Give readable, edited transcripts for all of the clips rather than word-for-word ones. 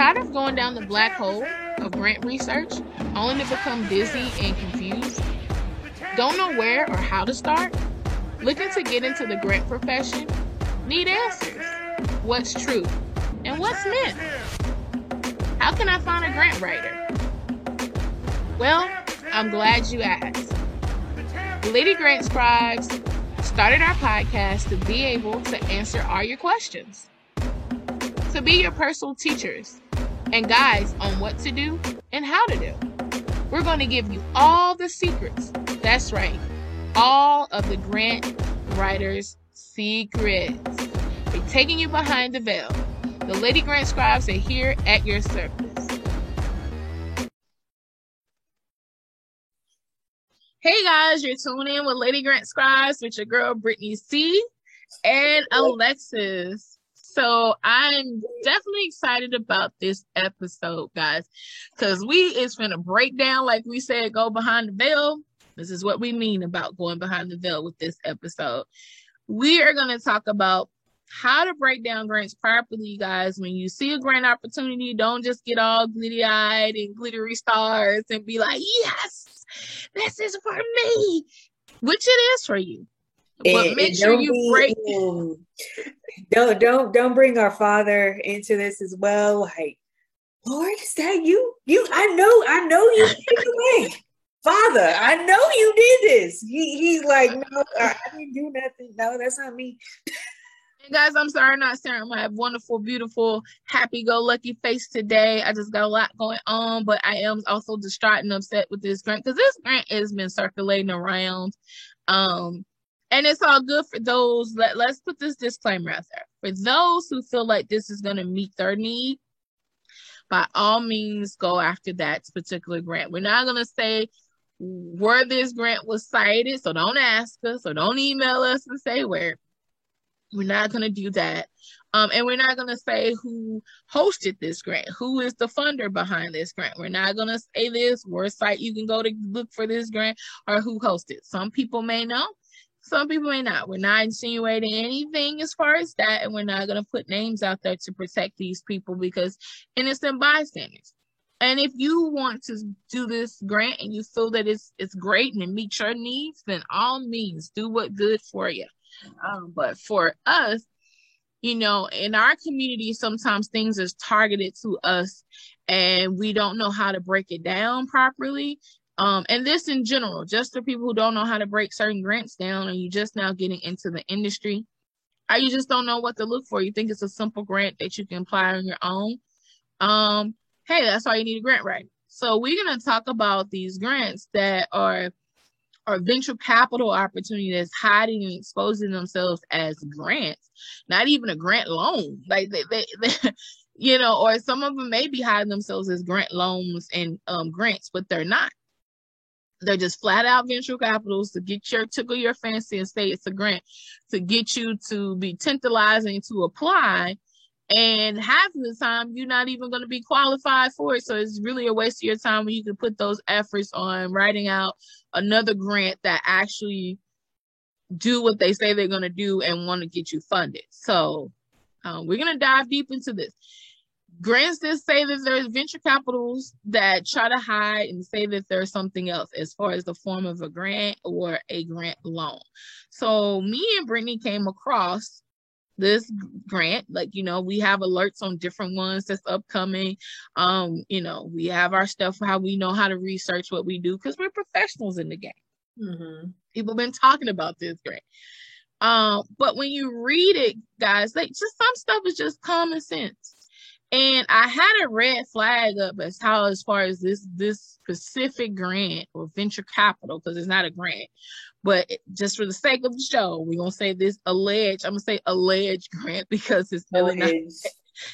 Tired of going down the black hole of grant research only to become dizzy and confused? Don't know where or how to start? Looking to get into the grant profession? Need answers. What's true? And what's myth? How can I find a grant writer? Well, I'm glad you asked. Lady Grant Scribes started our podcast to be able to answer all your questions. To be your personal teachers and guides on what to do and how to do. We're going to give you all the secrets. That's right. All of the grant writers' secrets. We're taking you behind the veil. The Lady Grant Scribes are here at your service. Hey guys, you're tuning in with Lady Grant Scribes with your girl Brittany C and Alexis. So I'm definitely excited about this episode, guys, because it's going to break down, like we said, go behind the veil. This is what we mean about going behind the veil with this episode. We are going to talk about how to break down grants properly, guys. When you see a grant opportunity, don't just get all glitty-eyed and glittery stars and be like, yes, this is for me, which it is for you. But make sure you break. Don't bring our father into this as well. Like, Lord, is that you? I know you did away. Father, I know you did this. He's like, no, I didn't do nothing. No, that's not me. And guys, I'm sorry I'm not sharing my wonderful, beautiful, happy-go-lucky face today. I just got a lot going on, but I am also distraught and upset with this grant because this grant has been circulating around. And it's all good for those. Let's put this disclaimer out there. For those who feel like this is going to meet their need, by all means, go after that particular grant. We're not going to say where this grant was cited, so don't ask us or don't email us and say where. We're not going to do that. And we're not going to say who hosted this grant, who is the funder behind this grant. We're not going to say this, where site you can go to look for this grant, or who hosted. Some people may know. Some people may not. We're not insinuating anything as far as that, and we're not going to put names out there to protect these people because innocent bystanders. And if you want to do this grant and you feel that it's great and it meets your needs, then all means do what's good for you. But for us, in our community, sometimes things is targeted to us and we don't know how to break it down properly. And this in general, just for people who don't know how to break certain grants down, and you just now getting into the industry, or you just don't know what to look for. You think it's a simple grant that you can apply on your own. Hey, that's why you need a grant writer. So we're going to talk about these grants that are venture capital opportunity that's hiding and exposing themselves as grants, not even a grant loan. Like they or some of them may be hiding themselves as grant loans and grants, but they're not. They're just flat out venture capitals to tickle your fancy and say it's a grant to get you to be tantalizing to apply. And half of the time, you're not even going to be qualified for it. So it's really a waste of your time when you can put those efforts on writing out another grant that actually do what they say they're going to do and want to get you funded. So we're going to dive deep into this. Grants that say that there's venture capitals that try to hide and say that there's something else as far as the form of a grant or a grant loan. So me and Brittany came across this grant. We have alerts on different ones that's upcoming. We have our stuff for how we know how to research what we do because we're professionals in the game. Mm-hmm. People have been talking about this grant. But when you read it, guys, just some stuff is just common sense. And I had a red flag up as far as this specific grant or venture capital, because it's not a grant, but just for the sake of the show, we're going to say this I'm going to say alleged grant because it's really not.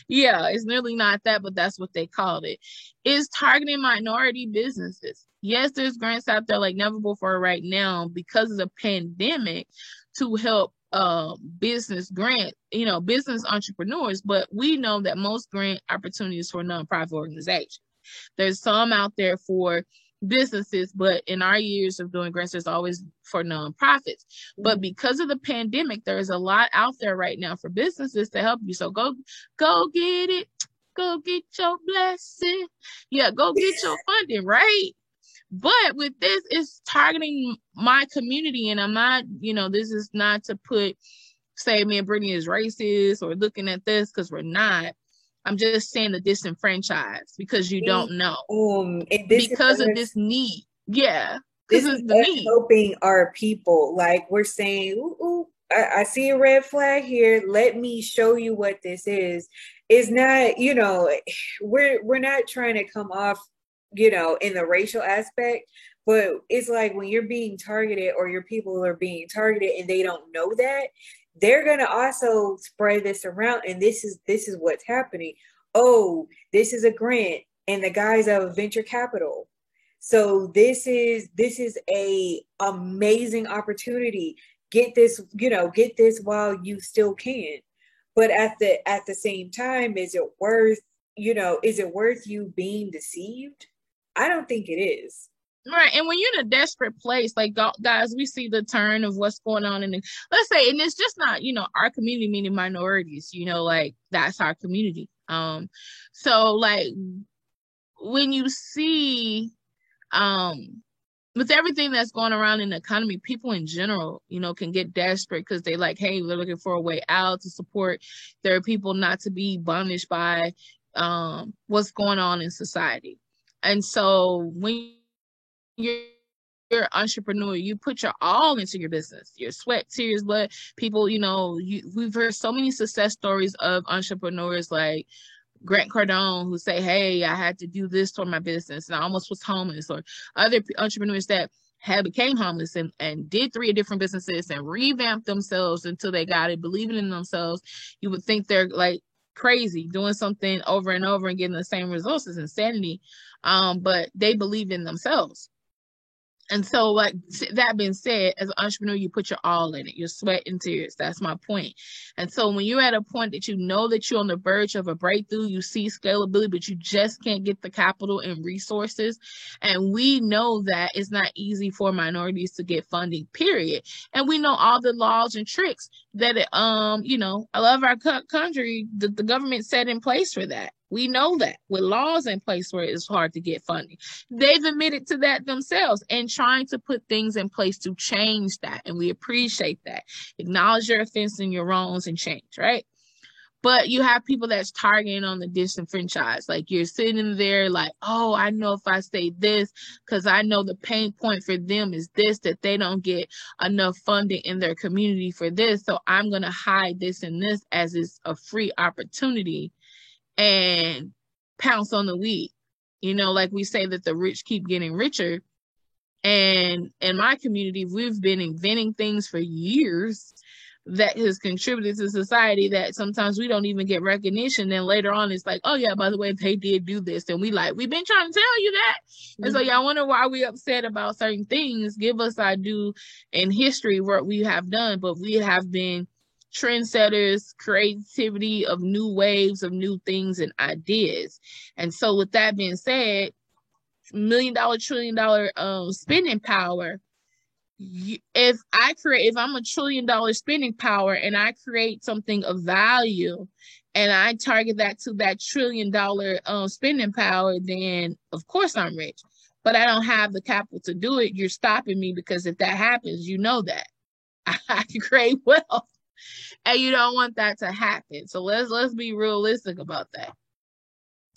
Yeah, it's really not that, but that's what they called it. Is targeting minority businesses. Yes, there's grants out there like never before right now because of the pandemic to help business entrepreneurs, but we know that most grant opportunities for nonprofit organizations. There's some out there for businesses, but in our years of doing grants, there's always for nonprofits. But because of the pandemic, there's a lot out there right now for businesses to help you. So go get it. go get your blessing. Yeah, go get your funding, right? But with this, it's targeting my community, and I'm not, this is not to say me and Brittany is racist or looking at this, because we're not. I'm just saying the disenfranchised, because you don't know. And this because of this need. Yeah. This is the us need. helping our people. Like, we're saying, ooh, I see a red flag here. Let me show you what this is. It's not, we're not trying to come off, in the racial aspect, but it's like when you're being targeted or your people are being targeted and they don't know that, they're going to also spread this around. And this is what's happening. Oh, this is a grant in the guise of venture capital. So this is a amazing opportunity. Get this while you still can. But at the same time, is it worth you being deceived? I don't think it is. Right. And when you're in a desperate place, like, guys, we see the turn of what's going on let's say, and it's just not, our community, meaning minorities, like, that's our community. So like, when you see, with everything that's going around in the economy, people in general, can get desperate because they like, hey, they're looking for a way out to support their people, not to be punished by what's going on in society. And so when you're an entrepreneur, you put your all into your business, your sweat, tears, blood. People, we've heard so many success stories of entrepreneurs like Grant Cardone, who say, hey, I had to do this for my business and I almost was homeless, or other entrepreneurs that became homeless and did 3 different businesses and revamped themselves until they got it, believing in themselves. You would think they're like crazy doing something over and over and getting the same results. Is insanity. But they believe in themselves. And so, like, that being said, as an entrepreneur, you put your all in it, your sweat and tears. That's my point. And so when you're at a point that you know that you're on the verge of a breakthrough, you see scalability, but you just can't get the capital and resources. And we know that it's not easy for minorities to get funding, period. And we know all the laws and tricks that, I love our country, the government set in place for that. We know that with laws in place where it's hard to get funding. They've admitted to that themselves and trying to put things in place to change that. And we appreciate that. Acknowledge your offense and your wrongs and change, right? But you have people that's targeting on the disenfranchised. Like, you're sitting there like, oh, I know if I say this, because I know the pain point for them is this, that they don't get enough funding in their community for this. So I'm going to hide this and this as it's a free opportunity and pounce on the weak. Like we say that the rich keep getting richer. And in my community, we've been inventing things for years that has contributed to society that sometimes we don't even get recognition. Then later on, it's like, oh yeah, by the way, they did do this. And we've been trying to tell you that. Mm-hmm. And so y'all wonder why we upset about certain things. Give us our due in history, what we have done, but we have been trendsetters, creativity of new waves of new things and ideas. And so with that being said, $1 million, $1 trillion spending power, if I'm a $1 trillion spending power and I create something of value and I target that to that $1 trillion spending power, then of course I'm rich. But I don't have the capital to do it. You're stopping me, because if that happens, that I can create wealth. And you don't want that to happen. So let's be realistic about that.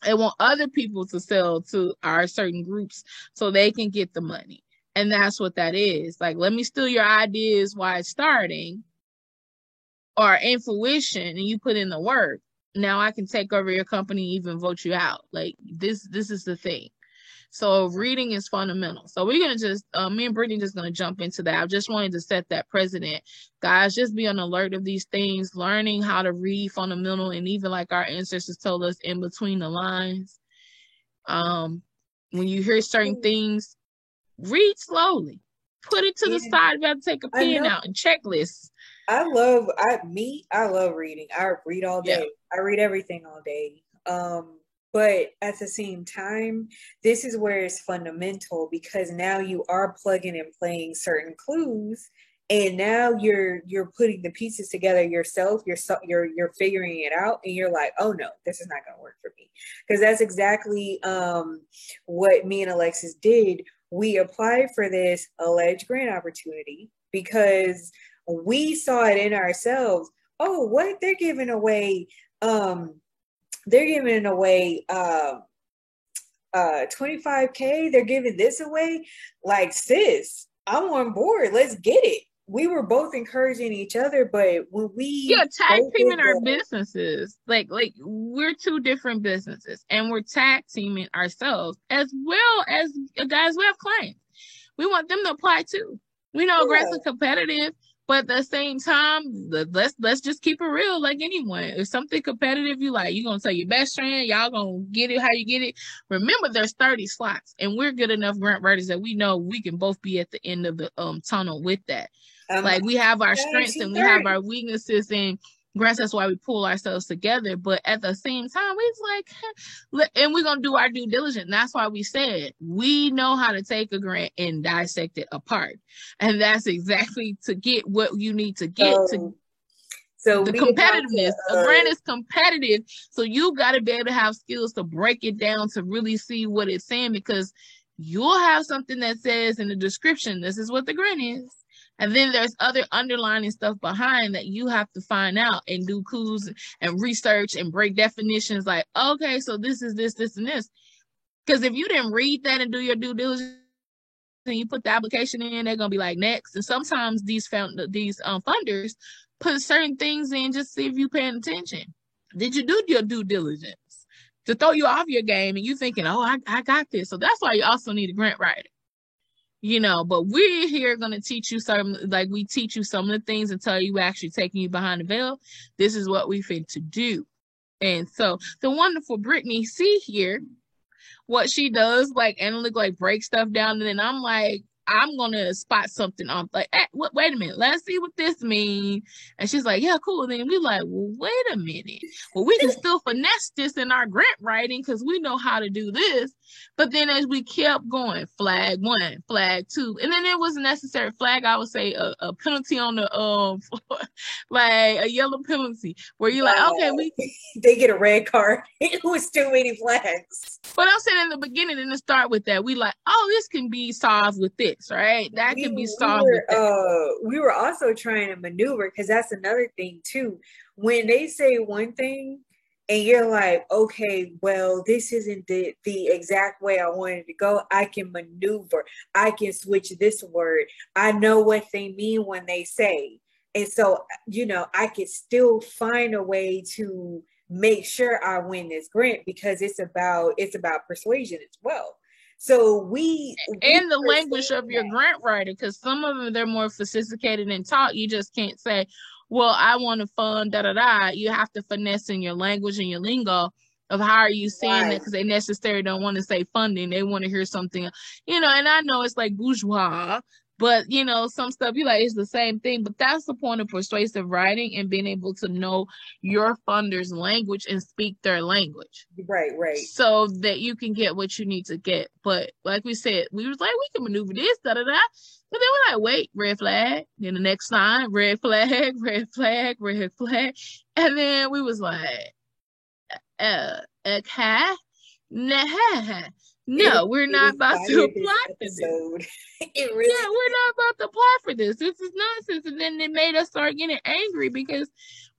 I want other people to sell to our certain groups so they can get the money. And that's what that is. Like, let me steal your ideas while it's starting or in fruition, and you put in the work. Now I can take over your company, even vote you out. Like, this is the thing. So reading is fundamental. So we're going to just, me and Brittany just going to jump into that. I just wanted to set that precedent. Guys, just be on alert of these things, learning how to read fundamental, and even like our ancestors told us, in between the lines. When you hear certain things, read slowly. Put it to the side. You have to take a pen out and checklists. I love reading. I read all day. Yeah. I read everything all day. But at the same time, this is where it's fundamental, because now you are plugging and playing certain clues and now you're putting the pieces together yourself. You're figuring it out, and you're like, oh no, this is not going to work for me, because that's exactly what me and Alexis did. We applied for this alleged grant opportunity because we saw it in ourselves. Oh, what they're giving away, they're giving away 25K, they're giving this away. Like, sis, I'm on board, let's get it. We were both encouraging each other, but when we tag teaming our businesses, like we're two different businesses, and we're tag teaming ourselves as well as guys. We have clients. We want them to apply too. We know grants are competitive, but at the same time, let's just keep it real. Like anyone, if something competitive you like, you're gonna tell your best friend, y'all gonna get it how you get it. Remember, there's 30 slots, and we're good enough grant writers that we know we can both be at the end of the tunnel with that. Like, we have our strengths and we have our weaknesses, and grants, that's why we pull ourselves together. But at the same time, it's like, and we're going to do our due diligence. And that's why we said we know how to take a grant and dissect it apart. And that's exactly to get what you need to get so the competitiveness. A grant is competitive. So you got to be able to have skills to break it down to really see what it's saying, because you'll have something that says in the description, this is what the grant is. And then there's other underlining stuff behind that you have to find out and do clues and research and break definitions like, okay, so this is this, this, and this. Because if you didn't read that and do your due diligence and you put the application in, they're going to be like, next. And sometimes these funders put certain things in just to see if you're paying attention. Did you do your due diligence? To throw you off your game and you thinking, oh, I got this. So that's why you also need a grant writer. But we're here going to teach you we teach you some of the things until you actually taking you behind the veil. This is what we fit to do. And so the wonderful Brittany, see here what she does, break stuff down. And then I'm like, I'm going to spot something off. Like, wait a minute. Let's see what this means. And she's like, yeah, cool. And then we're like, well, wait a minute. Well, we can still finesse this in our grant writing because we know how to do this. But then as we kept going, flag 1, flag 2, and then it was a necessary flag, I would say a penalty on the like a yellow penalty where you're like, okay, they get a red card. It was too many flags. But I'm saying in the beginning and to start with that, we like, oh, this can be solved with this, right? That can be solved with that. We were also trying to maneuver, because that's another thing too. When they say one thing and you're like, okay, well, this isn't the exact way I wanted to go, I can maneuver. I can switch this word. I know what they mean when they say. And so, I could still find a way to make sure I win this grant, because it's about persuasion as well. So and the language of your grant writer, because some of them, they're more sophisticated and taught. You just can't say, well, I want to fund da-da-da. You have to finesse in your language and your lingo of how are you saying that, because they necessarily don't want to say funding. They want to hear something, and I know it's like bourgeois, but some stuff you like, it's the same thing. But that's the point of persuasive writing and being able to know your funder's language and speak their language. Right. So that you can get what you need to get. But like we said, we was like, we can maneuver this, da-da-da. But then we're like, wait, red flag. Then the next time, red flag, red flag, red flag. And then we was like, okay, no, we're not about to apply for this. We're not about to apply for this. This is nonsense. And then it made us start getting angry because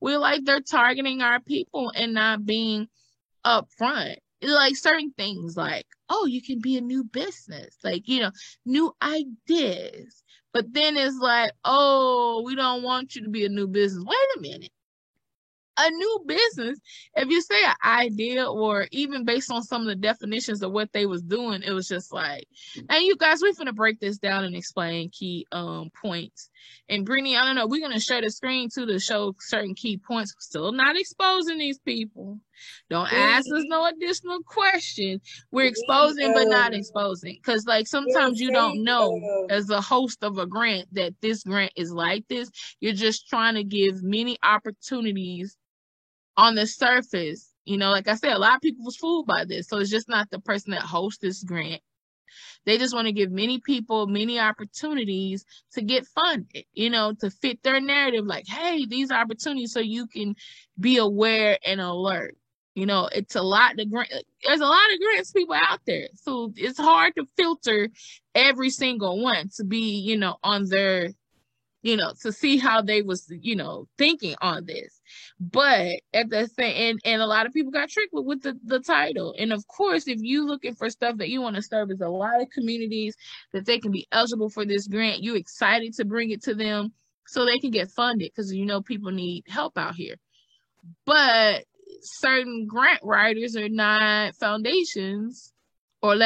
we're like, they're targeting our people and not being upfront. Like certain things like, oh, you can be a new business, like, new ideas. But then it's like, oh, we don't want you to be a new business. Wait a minute. A new business, if you say an idea, or even based on some of the definitions of what they was doing, it was just like, and you guys, we're going to break this down and explain key points. And Brittany, I don't know, we're going to share the screen too to show certain key points. We're still not exposing these people. Don't ask us no additional questions. We're exposing but not exposing, because like sometimes you don't know as a host of a grant that this grant is like this. You're just trying to give many opportunities on the surface. Like I said, a lot of people was fooled by this. So it's just not the person that hosts this grant They just want to give many people many opportunities to get funded, to fit their narrative. Like, hey, these opportunities so you can be aware and alert. It's a lot to grant. There's a lot of grants people out there, so it's hard to filter every single one to be, on their, to see how they was, thinking on this. But at the same, and a lot of people got tricked with the title. And of course, if you looking for stuff that you want to service a lot of communities that they can be eligible for this grant, you excited to bring it to them so they can get funded, because people need help out here. But certain grant writers are not foundations, or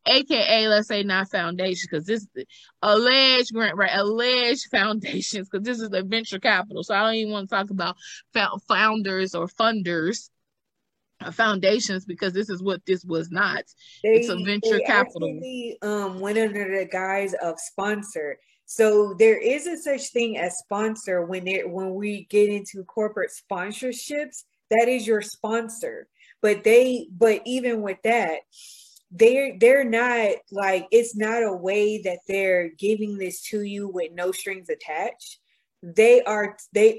AKA, let's say not foundations, because this is alleged grant, right? Alleged foundations, because this is a venture capital. So I don't even want to talk about founders or funders, foundations, because this is what this was not. It's a venture capital. Actually, went under the guise of sponsor. So there is a such thing as sponsor when we get into corporate sponsorships. That is your sponsor. But even with that, they're not like, it's not a way that they're giving this to you with no strings attached.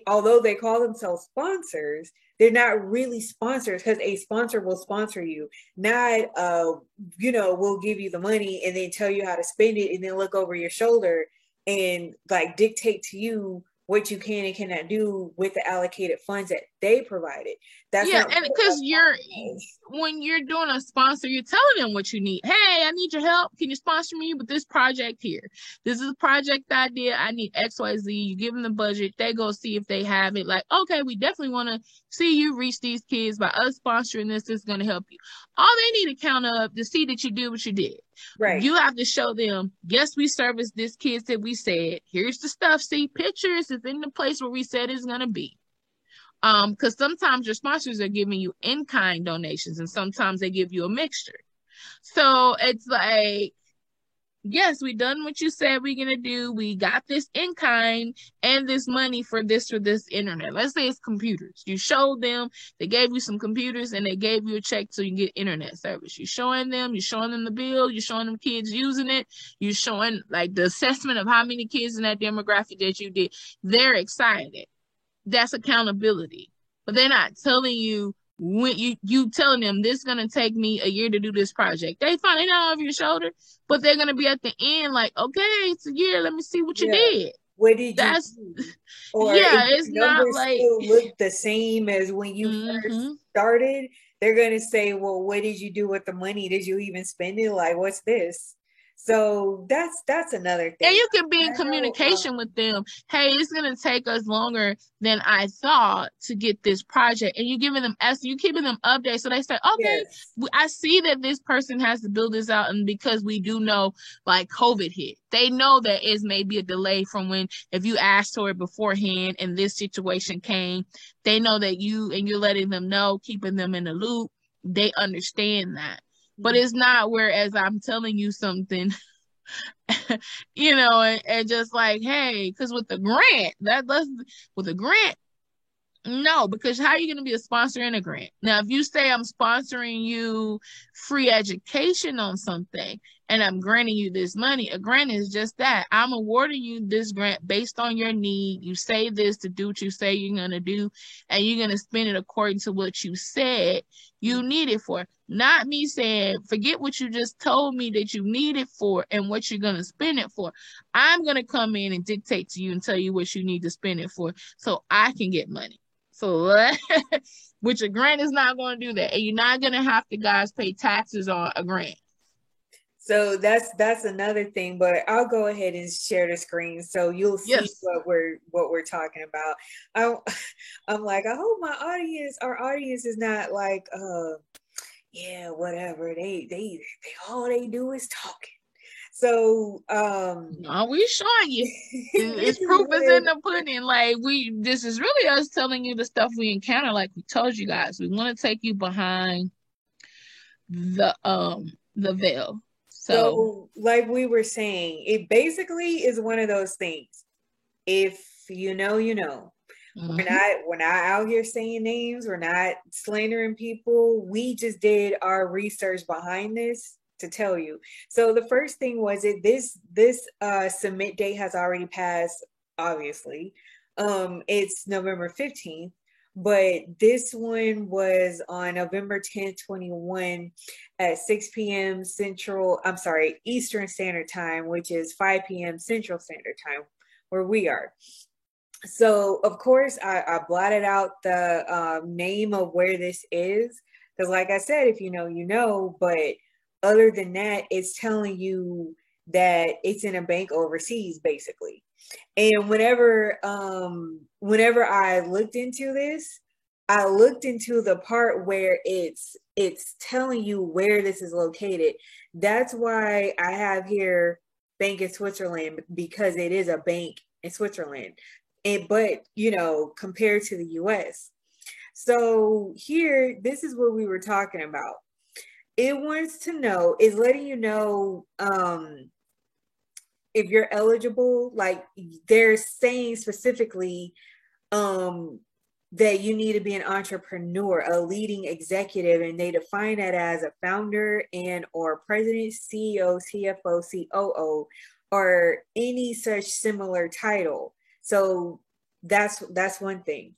Although they call themselves sponsors, they're not really sponsors, because a sponsor will sponsor you, not will give you the money and then tell you how to spend it and then look over your shoulder and like dictate to you what you can and cannot do with the allocated funds that they provided. That's and because when you're doing a sponsor, you're telling them what you need. Hey, I need your help. Can you sponsor me with this project here? This is a project idea. I need XYZ. You give them the budget. They go see if they have it. Like, okay, we definitely want to see you reach these kids by us sponsoring this. This is going to help you. All they need to count up to see that you did what you did. Right. You have to show them, yes, we service this kids that we said. Here's the stuff. See, pictures is in the place where we said it's going to be. Because sometimes your sponsors are giving you in-kind donations, and sometimes they give you a mixture. So it's like, yes, we done what you said we're gonna do. We got this in kind and this money for this internet. Let's say it's computers. You showed them, they gave you some computers and they gave you a check so you can get internet service. You're showing them the bill, you're showing them kids using it, you're showing like the assessment of how many kids in that demographic that you did. They're excited. That's accountability. But they're not telling you, when you telling them this is gonna take me a year to do this project. They find it out over your shoulder, but they're gonna be at the end like, okay, it's a year. Let me see what you did. What did you do? Or it's not like still look the same as when you first started. They're gonna say, well, what did you do with the money? Did you even spend it? Like, what's this? So that's another thing. And you can be in communication with them. Hey, it's gonna take us longer than I thought to get this project, and you're giving them you keeping them updates, so they say, okay, I see that this person has to build this out, and because we do know like COVID hit, they know that it may be a delay from when if you asked for it beforehand and this situation came. They know that you're letting them know, keeping them in the loop. They understand that. But it's not whereas I'm telling you something, and just like, hey, because with the grant, no, because how are you going to be a sponsor in a grant? Now, if you say I'm sponsoring you free education on something and I'm granting you this money, a grant is just that. I'm awarding you this grant based on your need. You say this to do what you say you're going to do, and you're going to spend it according to what you said you need it for. Not me saying, forget what you just told me that you need it for and what you're going to spend it for. I'm going to come in and dictate to you and tell you what you need to spend it for so I can get money. So, which a grant is not going to do that. And you're not going to have to, guys, pay taxes on a grant. So that's another thing, but I'll go ahead and share the screen so you'll see what we're talking about. I'm like, I hope our audience is not like, yeah, whatever. They all they do is talking. So no, we showing you. It's proof is in the pudding. Like this is really us telling you the stuff we encounter. Like we told you guys, we want to take you behind the veil. So like we were saying, it basically is one of those things. If you know, you know. We're not out here saying names. We're not slandering people. We just did our research behind this. to tell you. So the first thing was this submit date has already passed, obviously. It's November 15th, but this one was on November 10th, 21 at 6 p.m. Eastern Standard Time, which is 5 p.m. Central Standard Time, where we are. So, of course, I blotted out the name of where this is. Because, like I said, if you know, you know. But other than that, it's telling you that it's in a bank overseas, basically. And whenever I looked into this, I looked into the part where it's telling you where this is located. That's why I have here Bank in Switzerland, because it is a bank in Switzerland. But you know, compared to the US. So here, this is what we were talking about. It wants to know, is letting you know if you're eligible. Like, they're saying specifically that you need to be an entrepreneur, a leading executive, and they define that as a founder and or president, CEO, CFO, COO, or any such similar title. So that's one thing.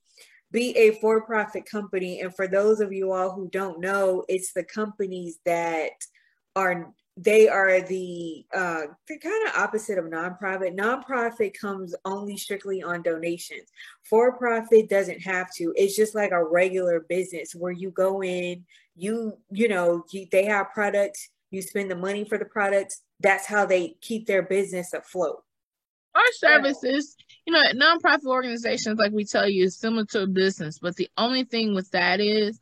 Be a for-profit company. And for those of you all who don't know, it's the companies that are the kind of opposite of nonprofit. Nonprofit comes only strictly on donations. For-profit doesn't have to. It's just like a regular business where you go in, they have products, you spend the money for the products. That's how they keep their business afloat. Our services, nonprofit organizations, like we tell you, is similar to a business, but the only thing with that is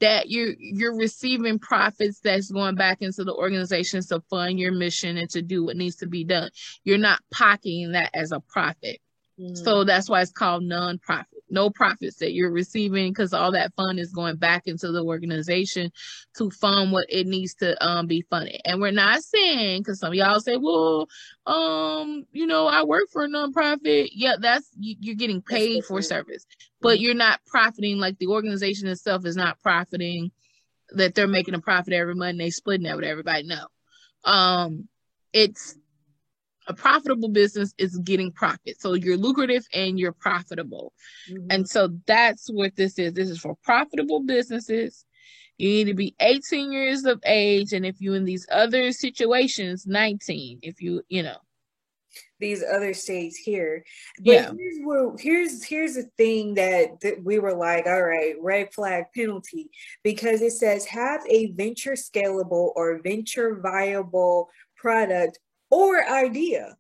that you're receiving profits that's going back into the organizations to fund your mission and to do what needs to be done. You're not pocketing that as a profit. So that's why it's called nonprofit. No profits that you're receiving, because all that fund is going back into the organization to fund what it needs to be funded. And we're not saying, because some of y'all say, well, I work for a nonprofit. Yeah, you're getting paid for service, but you're not profiting. Like, the organization itself is not profiting, that they're making a profit every month and they splitting that with everybody. No. It's a profitable business is getting profit. So you're lucrative and you're profitable. And so that's what this is. This is for profitable businesses. You need to be 18 years of age. And if you in these other situations, 19, if these other states here. But here's the thing that we were like, all right, red flag penalty, because it says have a venture scalable or venture viable product or idea.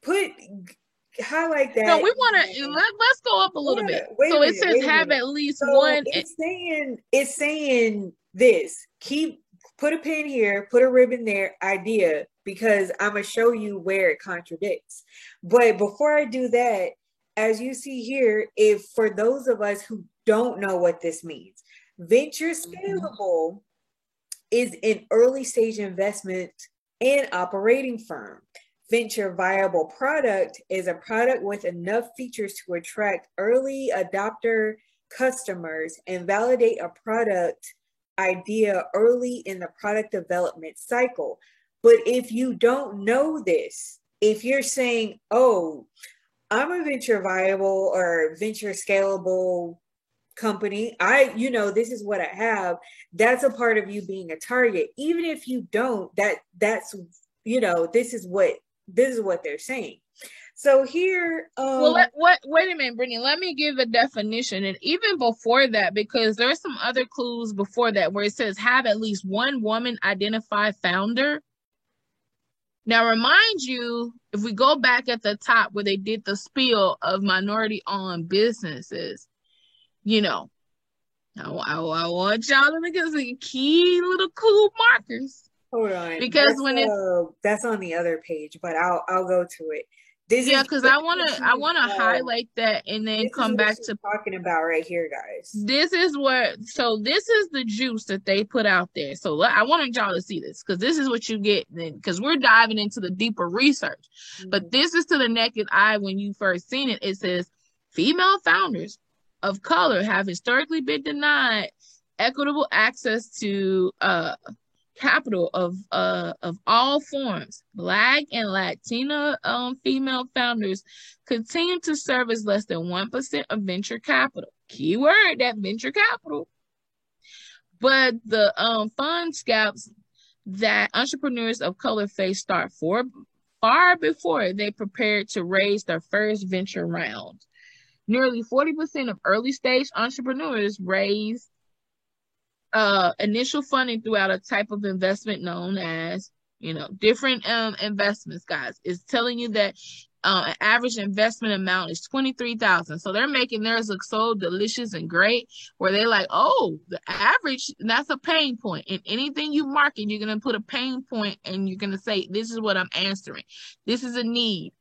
Highlight that. No, we want to let's go up a little bit. So it says have at least one. It's saying this. Put a pin here, put a ribbon there, idea, because I'm gonna show you where it contradicts. But before I do that, as you see here, if for those of us who don't know what this means, venture scalable is an early stage investment and operating firm. Venture viable product is a product with enough features to attract early adopter customers and validate a product idea early in the product development cycle. But if you don't know this, if you're saying, oh, I'm a venture viable or venture scalable company, this is what I have, that's a part of you being a target. Even if you don't, that's this is what they're saying. So here wait a minute, Brittany, let me give a definition. And even before that, because there's some other clues before that where it says have at least one woman identified founder. Now, remind you, if we go back at the top where they did the spiel of minority-owned businesses, I want y'all to look at some key little cool markers. Hold on, because that's on the other page, but I'll go to it. Because I want to highlight that and then come back to talking about right here, guys. This is the juice that they put out there. So I wanted y'all to see this, because this is what you get then, because we're diving into the deeper research. But this is to the naked eye. When you first seen it, it says female founders of color have historically been denied equitable access to capital of all forms. Black and Latina female founders continue to serve as less than 1% of venture capital. Keyword, that venture capital. But the fund scouts that entrepreneurs of color face start far before they prepared to raise their first venture round. Nearly 40% of early stage entrepreneurs raise initial funding throughout a type of investment known as, different investments, guys. It's telling you that an average investment amount is $23,000. So they're making theirs look so delicious and great, where they're like, oh, the average, that's a pain point. In anything you market, you're going to put a pain point and you're going to say, this is what I'm answering. This is a need.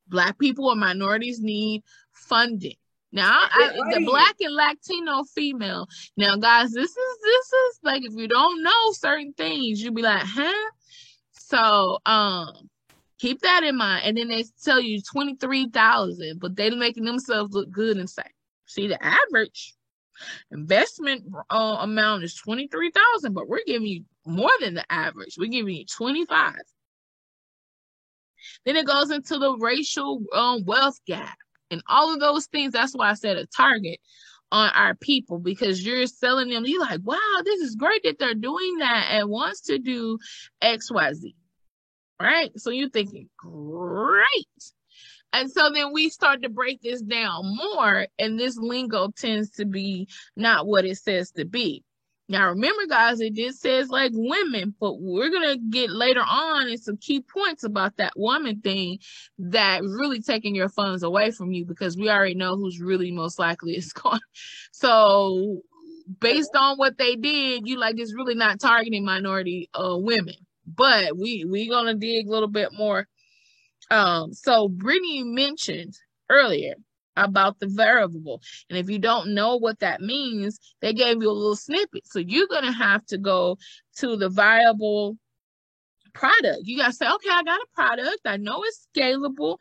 Black people or minorities need funding. Now, the Black and Latino female. Now, guys, this is like, if you don't know certain things, you'll be like, huh? So, keep that in mind. And then they tell you 23,000, but they're making themselves look good and say, see, the average investment amount is 23,000, but we're giving you more than the average. We're giving you 25. Then it goes into the racial wealth gap and all of those things. That's why I said a target on our people, because you're selling them. You're like, wow, this is great that they're doing that and wants to do XYZ. Right? So you're thinking, great. And so then we start to break this down more, and this lingo tends to be not what it says to be. Now, remember, guys, it did says like women, but we're going to get later on in some key points about that woman thing that really taking your funds away from you, because we already know who's really most likely is going. So based on what they did, you like, it's really not targeting minority women. But we going to dig a little bit more. So Brittany mentioned earlier about the variable. And if you don't know what that means, they gave you a little snippet. So you're going to have to go to the variable product. You got to say, okay, I got a product. I know it's scalable.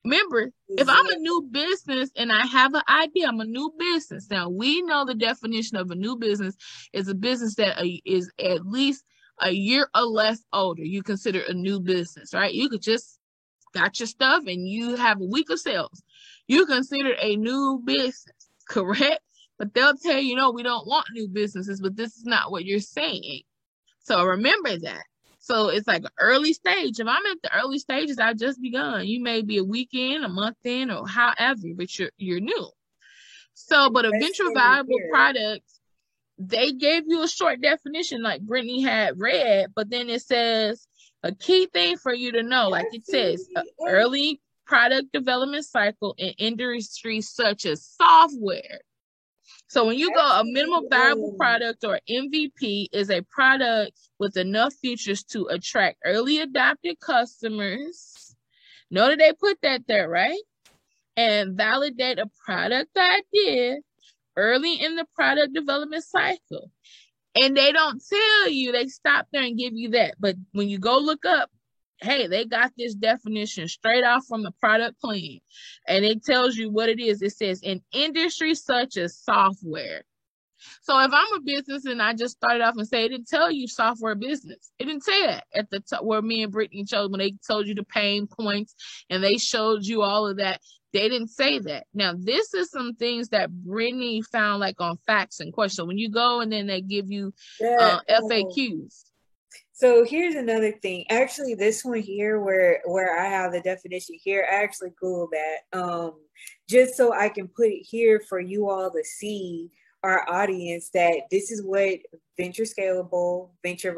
Remember, if I'm a new business and I have an idea, I'm a new business. Now, we know the definition of a new business is a business that is at least a year or less older. You consider a new business, right? You could just got your stuff and you have a week of sales. You consider a new business, correct? But they'll tell you, no, we don't want new businesses, but this is not what you're saying. So remember that. So it's like an early stage. If I'm at the early stages, I've just begun. You may be a week in, a month in, or however, but you're new. So, but a venture viable product, they gave you a short definition like Brittany had read, but then it says a key thing for you to know, like it says, early product development cycle in industries such as software. So when you go, a minimum viable product or MVP is a product with enough features to attract early adopted customers. Know that they put that there, right? And validate a product idea early in the product development cycle. And they don't tell you, they stop there and give you that. But when you go look up, hey, they got this definition straight off from the product plan. And it tells you what it is. It says in industries such as software. So if I'm a business and I just started off and say, it didn't tell you software business. It didn't say that at the top where me and Brittany chose, when they told you the pain points and they showed you all of that. They didn't say that. Now, this is some things that Brittany found like on facts and questions. So when you go and then they give you FAQs. So here's another thing. Actually, this one here where I have the definition here, I actually Googled that just so I can put it here for you all to see, our audience, that this is what venture scalable, venture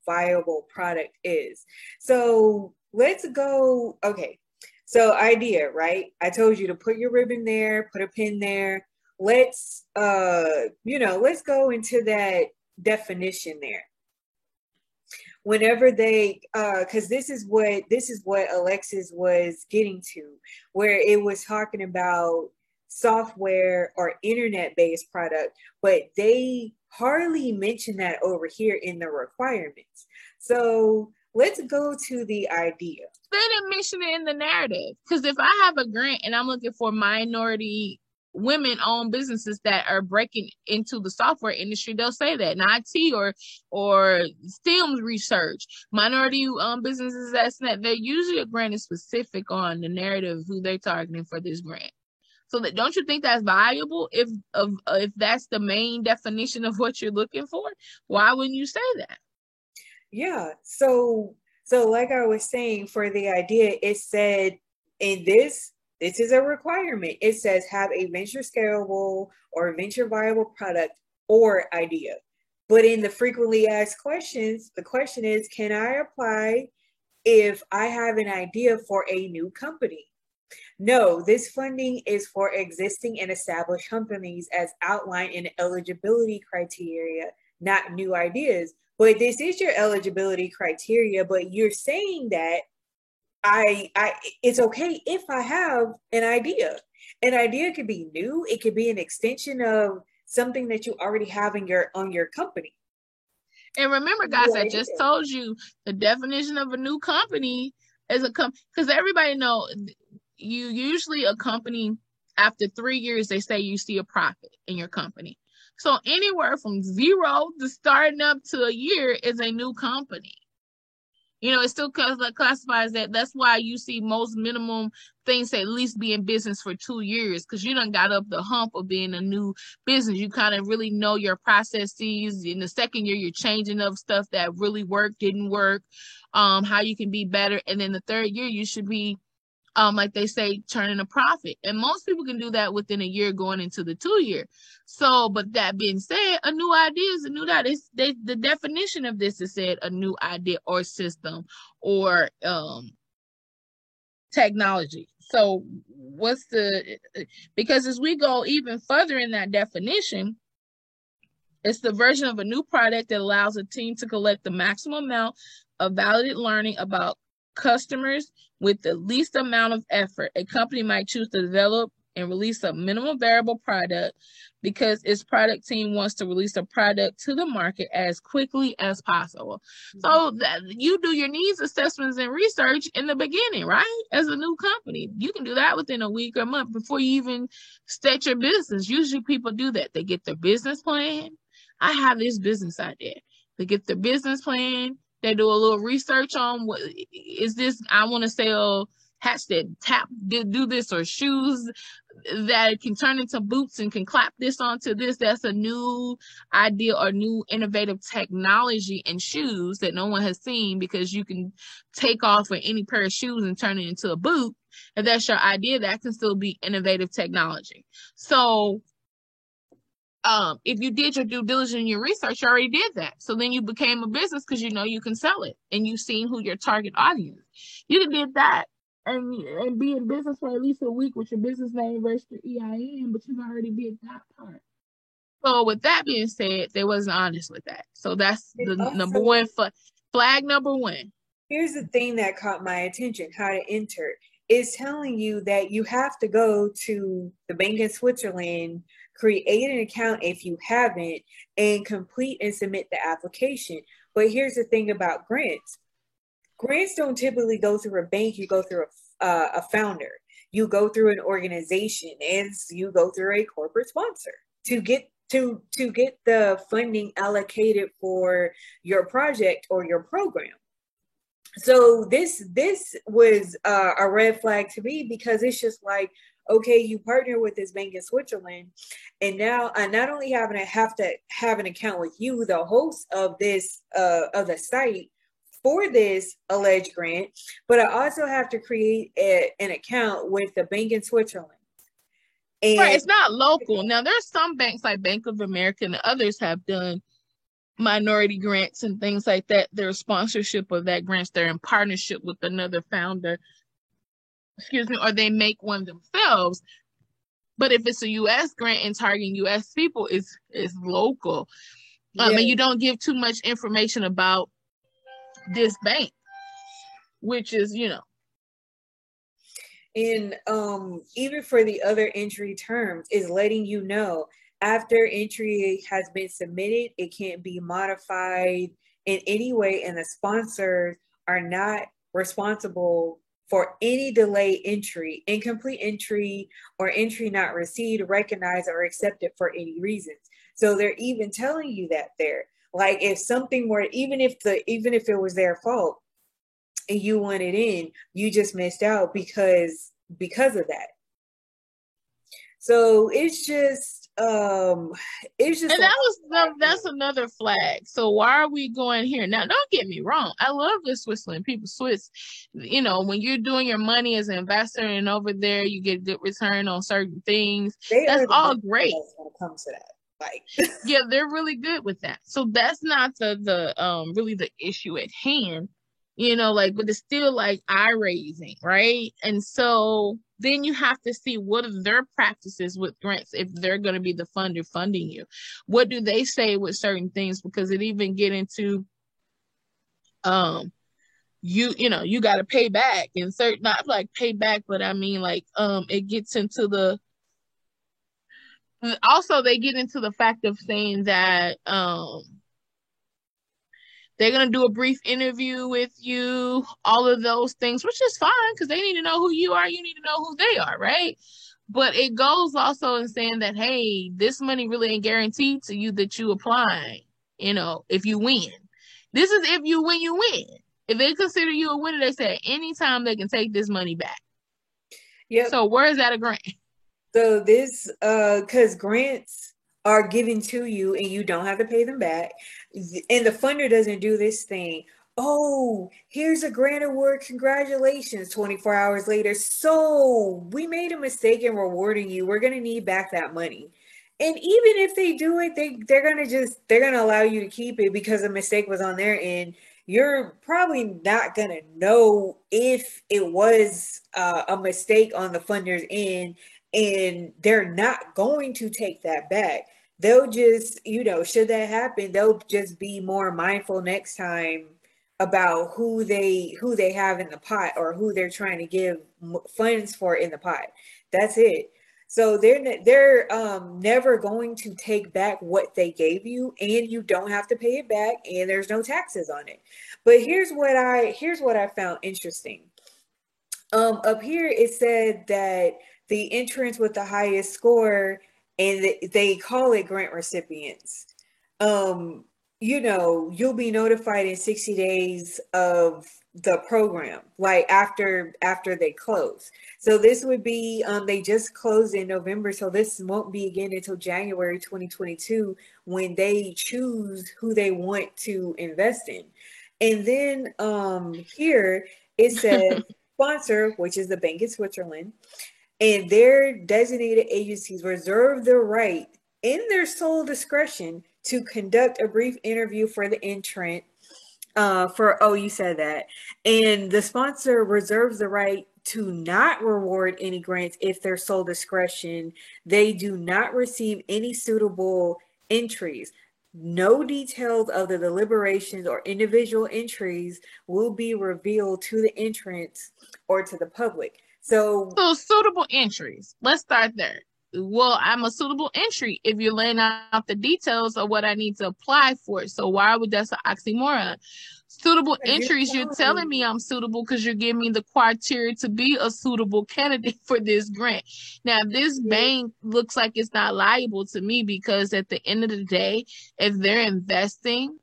viable product is. So let's go. Okay. So idea, right? I told you to put your ribbon there, put a pin there. Let's, let's go into that definition there. Whenever they, because this is what Alexis was getting to, where it was talking about software or internet-based product, but they hardly mention that over here in the requirements. So let's go to the idea. They didn't mention it in the narrative, because if I have a grant and I'm looking for minority women-owned businesses that are breaking into the software industry. They'll say that in IT or STEM research, minority businesses that they're usually granted specific on the narrative who they're targeting for this grant. So that, don't you think that's valuable? If that's the main definition of what you're looking for, why wouldn't you say that? Yeah. So like I was saying, for the idea, it said in this is a requirement. It says have a venture scalable or venture viable product or idea. But in the frequently asked questions, the question is, can I apply if I have an idea for a new company? No, this funding is for existing and established companies as outlined in eligibility criteria, not new ideas. But this is your eligibility criteria, but you're saying that I it's okay if I have an idea. An idea could be new, it could be an extension of something that you already have in on your company. And remember, guys, I just told you the definition of a new company is a company, because everybody know you usually a company after 3 years, they say you see a profit in your company. So anywhere from 0 to starting up to a year is a new company. You know, it still classifies that. That's why you see most minimum things at least be in business for 2 years, because you done got up the hump of being a new business. You kind of really know your processes. In the second year, you're changing up stuff that really worked, didn't work, how you can be better. And then the third year, you should be, like they say, turning a profit. And most people can do that within a year going into the 2 year. So, but that being said, a new idea is a new idea. The definition of this is said a new idea or system or technology. So because as we go even further in that definition, it's the version of a new product that allows a team to collect the maximum amount of validated learning about customers with the least amount of effort. A company might choose to develop and release a minimum variable product because its product team wants to release a product to the market as quickly as possible. Mm-hmm. So that you do your needs assessments and research in the beginning, right? As a new company, you can do that within a week or a month before you even start your business. Usually people do that. They get their business plan. I have this business idea. They get their business plan. They do a little research on what is this. I want to sell hats that do this, or shoes that can turn into boots and can clap this onto this. That's a new idea or new innovative technology in shoes that no one has seen, because you can take off with any pair of shoes and turn it into a boot. If that's your idea, that can still be innovative technology. So if you did your due diligence and your research, you already did that. So then you became a business because you know you can sell it and you've seen who your target audience. You did that and be in business for at least a week with your business name versus your EIN, but you already did that part. So with that being said, they wasn't honest with that. So that's the number one flag number one. Here's the thing that caught my attention: how to enter. It's telling you that you have to go to the bank in Switzerland, create an account if you haven't, and complete and submit the application. But here's the thing about grants. Grants don't typically go through a bank. You go through a founder. You go through an organization, and you go through a corporate sponsor to get the funding allocated for your project or your program. So this was a red flag to me, because it's just like, okay, you partner with this bank in Switzerland, and now I not only have to have an account with you, the host of this of the site for this alleged grant, but I also have to create an account with the bank in Switzerland. And right, it's not local. Now there's some banks like Bank of America and others have done minority grants and things like that. Their sponsorship of that grants, they're in partnership with another founder, or they make one themselves. But if it's a U.S. grant and targeting U.S. people, it's local. And you don't give too much information about this bank, which is, And even for the other entry terms, is letting you know after entry has been submitted, it can't be modified in any way, and the sponsors are not responsible for any delayed entry, incomplete entry, or entry not received, recognized, or accepted for any reasons. So they're even telling you that there. Like if something were, even if it was their fault and you wanted in, you just missed out because of that. So it's just And a that's another flag. So why are we going here? Now, don't get me wrong. I love the Switzerland. People Swiss, when you're doing your money as an investor and over there you get good return on certain things. they That's are the all best great. when it comes to that. Like Yeah, they're really good with that. So that's not the really the issue at hand. But it's still like eye raising, right? And so then you have to see what are their practices with grants if they're going to be the funder funding you. What do they say with certain things? Because it even get into you got to pay back and certain, not like pay back, but I mean like it gets into the also they get into the fact of saying that they're going to do a brief interview with you, all of those things, which is fine because they need to know who you are. You need to know who they are, right? But it goes also in saying that, hey, this money really ain't guaranteed to you that you apply, if you win. This is if you win, you win. If they consider you a winner, they say anytime they can take this money back. Yep. So where is that a grant? So this, because grants are given to you and you don't have to pay them back. And the funder doesn't do this thing. Oh, here's a grant award. Congratulations. 24 hours later. So we made a mistake in rewarding you. We're going to need back that money. And even if they do it, they're going to allow you to keep it because a mistake was on their end. You're probably not going to know if it was a mistake on the funder's end, and they're not going to take that back. They'll just, should that happen, they'll just be more mindful next time about who they have in the pot or who they're trying to give funds for in the pot. That's it. So they're never going to take back what they gave you, and you don't have to pay it back, and there's no taxes on it. But here's what I found interesting. Up here it said that the entrants with the highest score, and they call it grant recipients. You'll be notified in 60 days of the program, like after they close. So this would be they just closed in November, so this won't be again until January 2022 when they choose who they want to invest in. And then here it says sponsor, which is the Bank of Switzerland, and their designated agencies reserve the right in their sole discretion to conduct a brief interview for the entrant you said that. And the sponsor reserves the right to not reward any grants if their sole discretion. They do not receive any suitable entries. No details of the deliberations or individual entries will be revealed to the entrants or to the public. So suitable entries. Let's start there. Well, I'm a suitable entry if you're laying out the details of what I need to apply for. So why would that's an oxymoron? Suitable entries, you're telling me I'm suitable because you're giving me the criteria to be a suitable candidate for this grant. Now, this bank looks like it's not liable to me because at the end of the day, if they're investing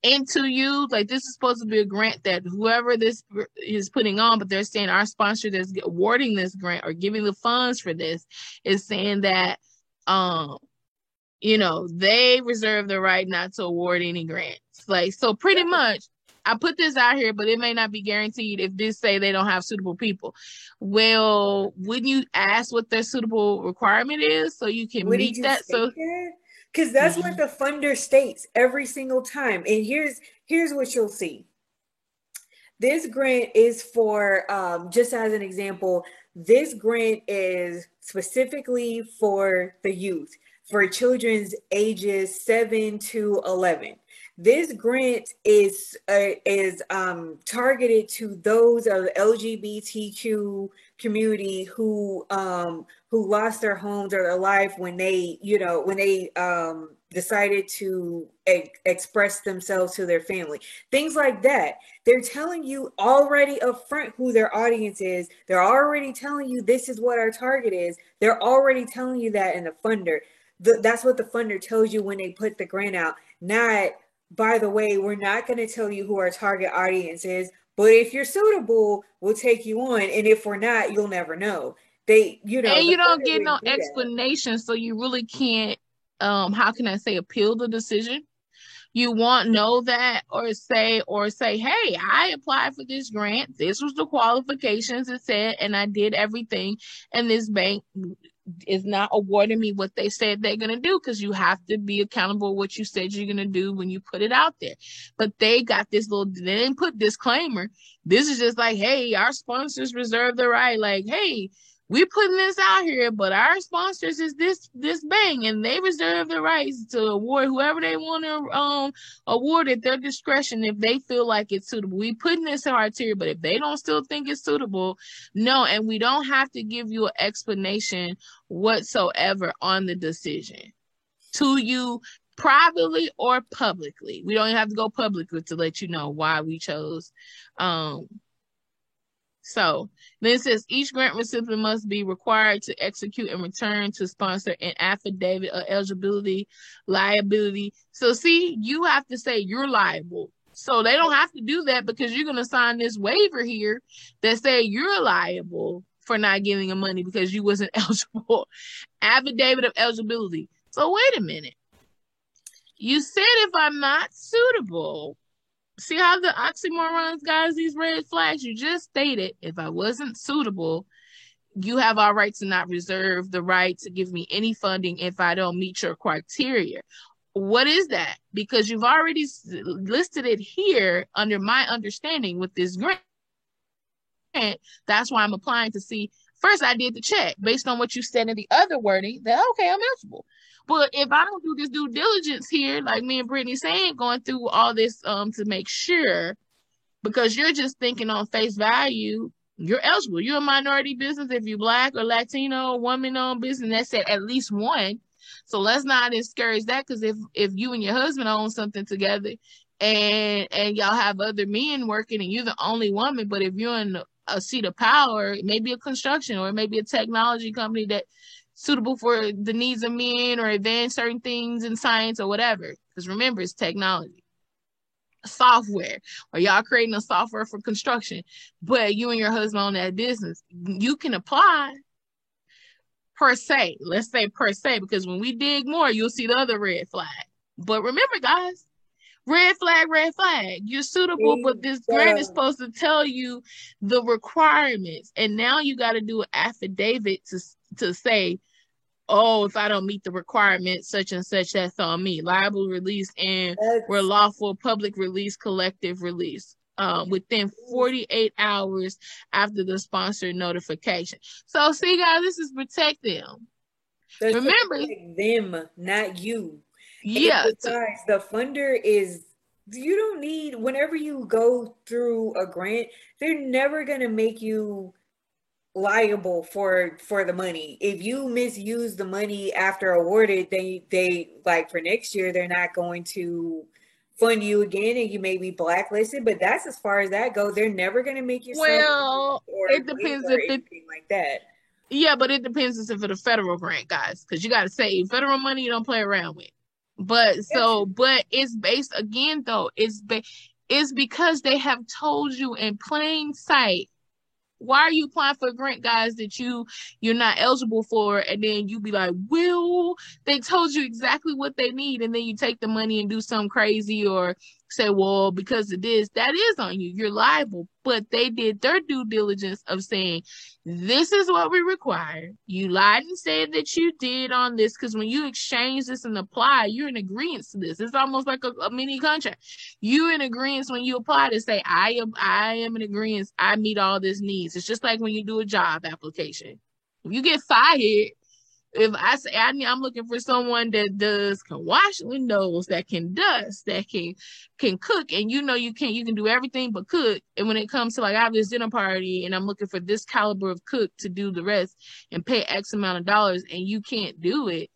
into you, like this is supposed to be a grant that whoever this is putting on, but they're saying our sponsor that's awarding this grant or giving the funds for this is saying that they reserve the right not to award any grants. Like, so pretty much I put this out here, but it may not be guaranteed if this say they don't have suitable people. Well, wouldn't you ask what their suitable requirement is so you can meet that? So because that's what the funder states every single time. And here's what you'll see. This grant is for, just as an example, this grant is specifically for the youth, for children's ages 7 to 11. This grant is targeted to those of the LGBTQ community who lost their homes or their life when they decided to express themselves to their family. Things like that. They're telling you already up front who their audience is. They're already telling you this is what our target is. They're already telling you that in the funder. That's what the funder tells you when they put the grant out. Not, by the way, we're not going to tell you who our target audience is, but if you're suitable, we'll take you on. And if we're not, you'll never know. They, you know, And the you don't funder get no wouldn't do that. explanation, so you really can't, how can I say, appeal the decision. You won't know that, or say, hey, I applied for this grant. This was the qualifications it said, and I did everything. And this bank is not awarding me what they said they're going to do, because you have to be accountable what you said you're going to do when you put it out there. But they got this little, they didn't put disclaimer. This is just like, hey, our sponsors reserve the right. Like, hey, we're putting this out here, but our sponsors is this bank, and they reserve the rights to award whoever they want to award at their discretion if they feel like it's suitable. We putting this criteria, but if they don't still think it's suitable, no. And we don't have to give you an explanation whatsoever on the decision to you privately or publicly. We don't have to go publicly to let you know why we chose. So then it says each grant recipient must be required to execute and return to sponsor an affidavit of eligibility, liability. So see, you have to say you're liable. So they don't have to do that, because you're going to sign this waiver here that say you're liable for not getting the money because you wasn't eligible. Affidavit of eligibility. So wait a minute. You said if I'm not suitable. See how the oxymorons, guys, these red flags? You just stated if I wasn't suitable, you have all right to not reserve the right to give me any funding if I don't meet your criteria. What is that? Because you've already listed it here under my understanding with this grant. That's why I'm applying to see. First, I did the check based on what you said in the other wording that, okay, I'm eligible. But if I don't do this due diligence here, like me and Brittany saying, going through all this to make sure, because you're just thinking on face value, you're eligible. You're a minority business. If you're Black or Latino, woman-owned business, that's at least one. So let's not discourage that, because if you and your husband own something together and y'all have other men working and you're the only woman, but if you're in a seat of power, maybe a construction or maybe a technology company that suitable for the needs of men or advance certain things in science or whatever. Because remember, it's technology, software, or y'all creating a software for construction, but you and your husband own that business, you can apply per se. Let's say per se, because when we dig more, you'll see the other red flag. But remember, guys, red flag. You're suitable, but this grant is supposed to tell you the requirements. And now you got to do an affidavit to say, oh, if I don't meet the requirements, such and such, that's on me. Liable release and we're lawful public release, collective release within 48 hours after the sponsor notification. So see, guys, this is protect them. That's remember, them, not you. Yeah. And besides, the funder is, you don't need, whenever you go through a grant, they're never going to make you liable for the money. If you misuse the money after awarded, they like for next year, they're not going to fund you again and you may be blacklisted, but that's as far as that goes. They're never going to make you it depends if anything like that. Yeah, but it depends if it's a federal grant, guys, because you got to say federal money you don't play around with. But it's based, again, though, it's because they have told you in plain sight. Why are you applying for a grant, guys, that you're not eligible for? And then you be like, well, they told you exactly what they need. And then you take the money and do something crazy or say, well, because of this, that is on you. You're liable. But they did their due diligence of saying, this is what we require. You lied and said that you did on this, because when you exchange this and apply, you're in agreement to this. It's almost like a mini contract. You're in agreement when you apply to say, I am in agreement. I meet all these needs. It's just like when you do a job application. If you get fired, if I say I'm looking for someone that can wash windows, that can dust, that can cook, and you can do everything but cook. And when it comes to, like, I have this dinner party and I'm looking for this caliber of cook to do the rest and pay X amount of dollars, and you can't do it,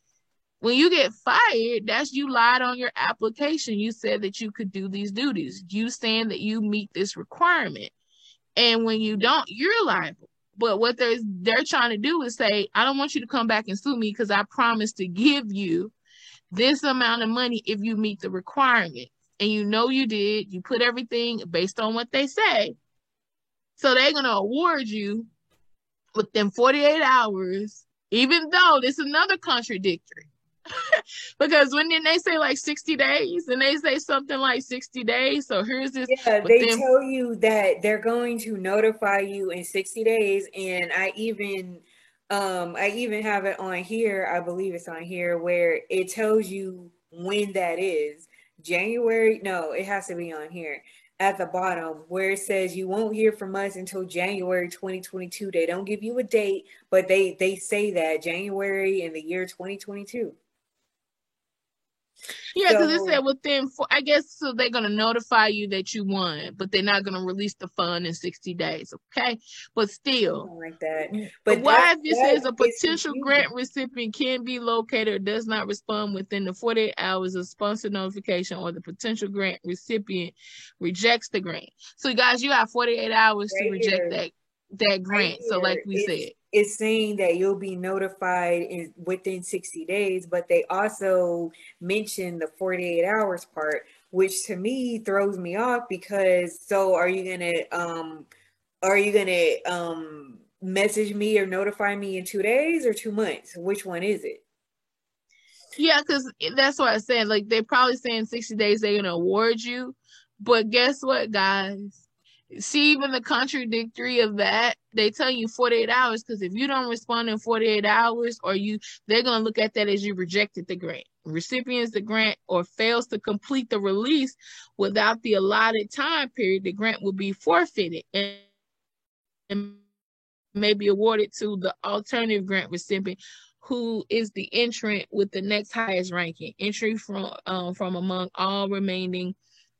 When you get fired, that's you lied on your application. You said that you could do these duties. You saying that you meet this requirement. And when you don't, you're liable. But what they're trying to do is say, I don't want you to come back and sue me because I promised to give you this amount of money if you meet the requirement. And you know you did. You put everything based on what they say. So they're going to award you within 48 hours, even though it's another contradictory. Because when they say like 60 days and they say something like 60 days, so here's this. Yeah, they tell you that they're going to notify you in 60 days. And I even have it on here. I believe it's on here where it tells you when that is. January. No, it has to be on here at the bottom where it says you won't hear from us until January 2022. They don't give you a date, but they say that January in the year 2022. Yeah, because it said within I guess so they're gonna notify you that you won, but they're not gonna release the fund in 60 days. Okay, but still, something like that. But why if it says a potential grant recipient can be located or does not respond within the 48 hours of sponsor notification, or the potential grant recipient rejects the grant? So guys, you have 48 hours to reject that grant. So like we said, it's saying that you'll be notified within 60 days, but they also mention the 48 hours part, which to me throws me off because so are you gonna message me or notify me in 2 days or 2 months? Which one is it? Yeah, because that's what I said. Like they're probably saying 60 days they're gonna award you, but guess what, guys? See, even the contradictory of that, they tell you 48 hours because if you don't respond in 48 hours, they're going to look at that as you rejected the grant. Recipients the grant or fails to complete the release without the allotted time period, the grant will be forfeited and may be awarded to the alternative grant recipient who is the entrant with the next highest ranking entry from among all remaining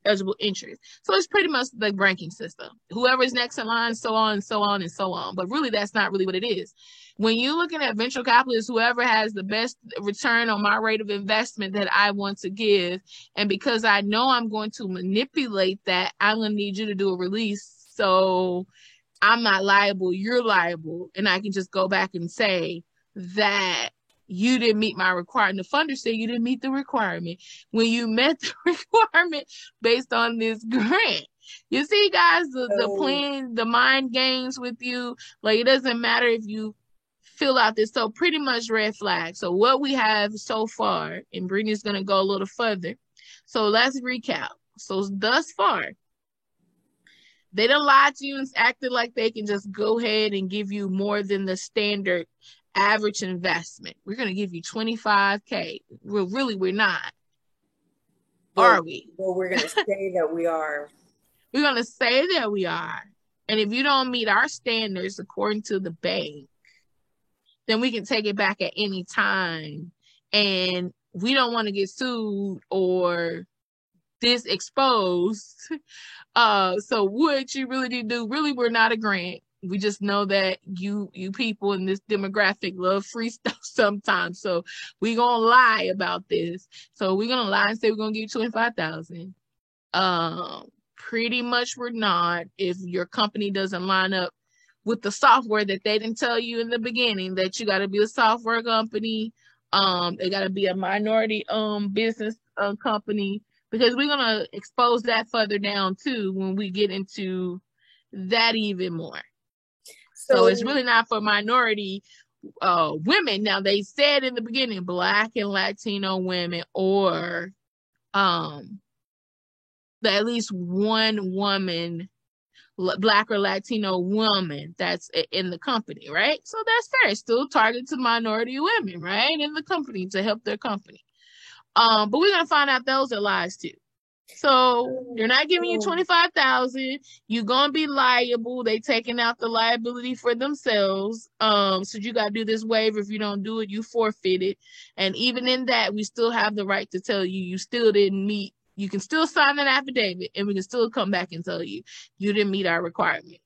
eligible entries. So it's pretty much the ranking system. Whoever's next in line, so on and so on and so on. But really, that's not really what it is. When you're looking at venture capitalists, whoever has the best return on my rate of investment that I want to give, and because I know I'm going to manipulate that, I'm going to need you to do a release. So I'm not liable, you're liable. And I can just go back and say that you didn't meet my requirement. The funder said you didn't meet the requirement when you met the requirement based on this grant. You see, guys, the plan, the mind games with you. Like, it doesn't matter if you fill out this. So pretty much red flag. So what we have so far, and Brittany's going to go a little further. So let's recap. So thus far, they done lied to you and acted like they can just go ahead and give you more than the standard average investment. We're going to give you $25K. Well, really, we're not. Are we? Well, we're going to say that we are. We're going to say that we are. And if you don't meet our standards according to the bank, then we can take it back at any time. And we don't want to get sued or exposed. So what you really need to do, really, we're not a grant. We just know that you people in this demographic love free stuff sometimes. So we're going to lie about this. So we're going to lie and say we're going to give you $25,000. Pretty much we're not, if your company doesn't line up with the software that they didn't tell you in the beginning that you got to be a software company. They got to be a minority business company, because we're going to expose that further down too when we get into that even more. So it's really not for minority women. Now, they said in the beginning, Black and Latino women, or at least one woman, Black or Latino woman that's in the company, right? So that's fair. It's still targeted to minority women, right? In the company to help their company. But we're going to find out those are lies too. So they're not giving you $25,000. You're gonna be liable. They taking out the liability for themselves. So you gotta do this waiver. If you don't do it, you forfeit it. And even in that, we still have the right to tell you still didn't meet. You can still sign an affidavit, and we can still come back and tell you didn't meet our requirements.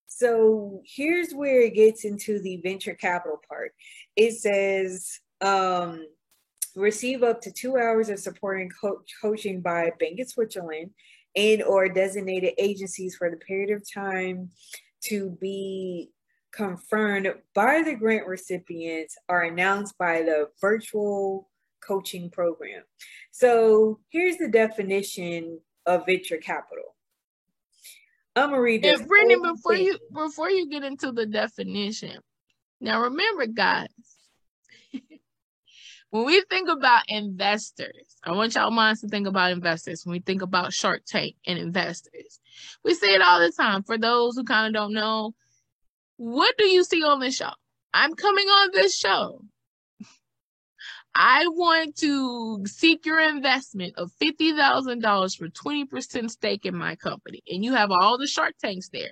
So here's where it gets into the venture capital part. It says Receive up to 2 hours of supporting coaching by Bank of Switzerland and or designated agencies for the period of time to be confirmed by the grant recipients are announced by the virtual coaching program. So here's the definition of venture capital. I'm gonna read this. And Brittany, before you get into the definition, now remember, guys, when we think about investors, I want y'all minds to think about investors. When we think about Shark Tank and investors, we say it all the time. For those who kind of don't know, what do you see on this show? I'm coming on this show. I want to seek your investment of $50,000 for 20% stake in my company. And you have all the Shark Tanks there.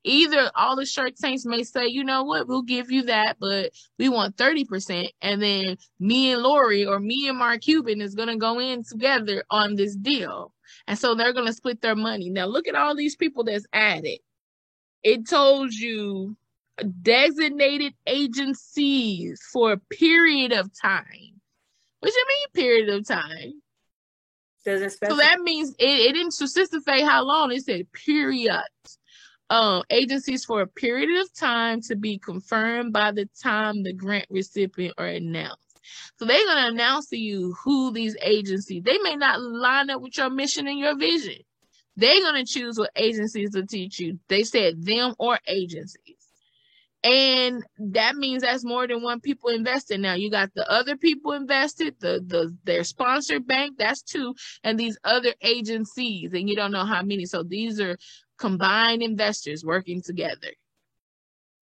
Either all the Shark Tanks may say, you know what, we'll give you that, but we want 30%. And then me and Lori or me and Mark Cuban is going to go in together on this deal. And so they're going to split their money. Now look at all these people that's added. It told you designated agencies for a period of time. What you mean period of time? Doesn't specify. So that means it didn't specify how long. It said period. Agencies for a period of time to be confirmed by the time the grant recipient are announced. So they're going to announce to you who these agencies, they may not line up with your mission and your vision. They're going to choose what agencies to teach you. They said them or agencies. And that means that's more than one people invested. Now you got the other people invested, their sponsored bank, that's 2, and these other agencies, and you don't know how many. So these are combined investors working together.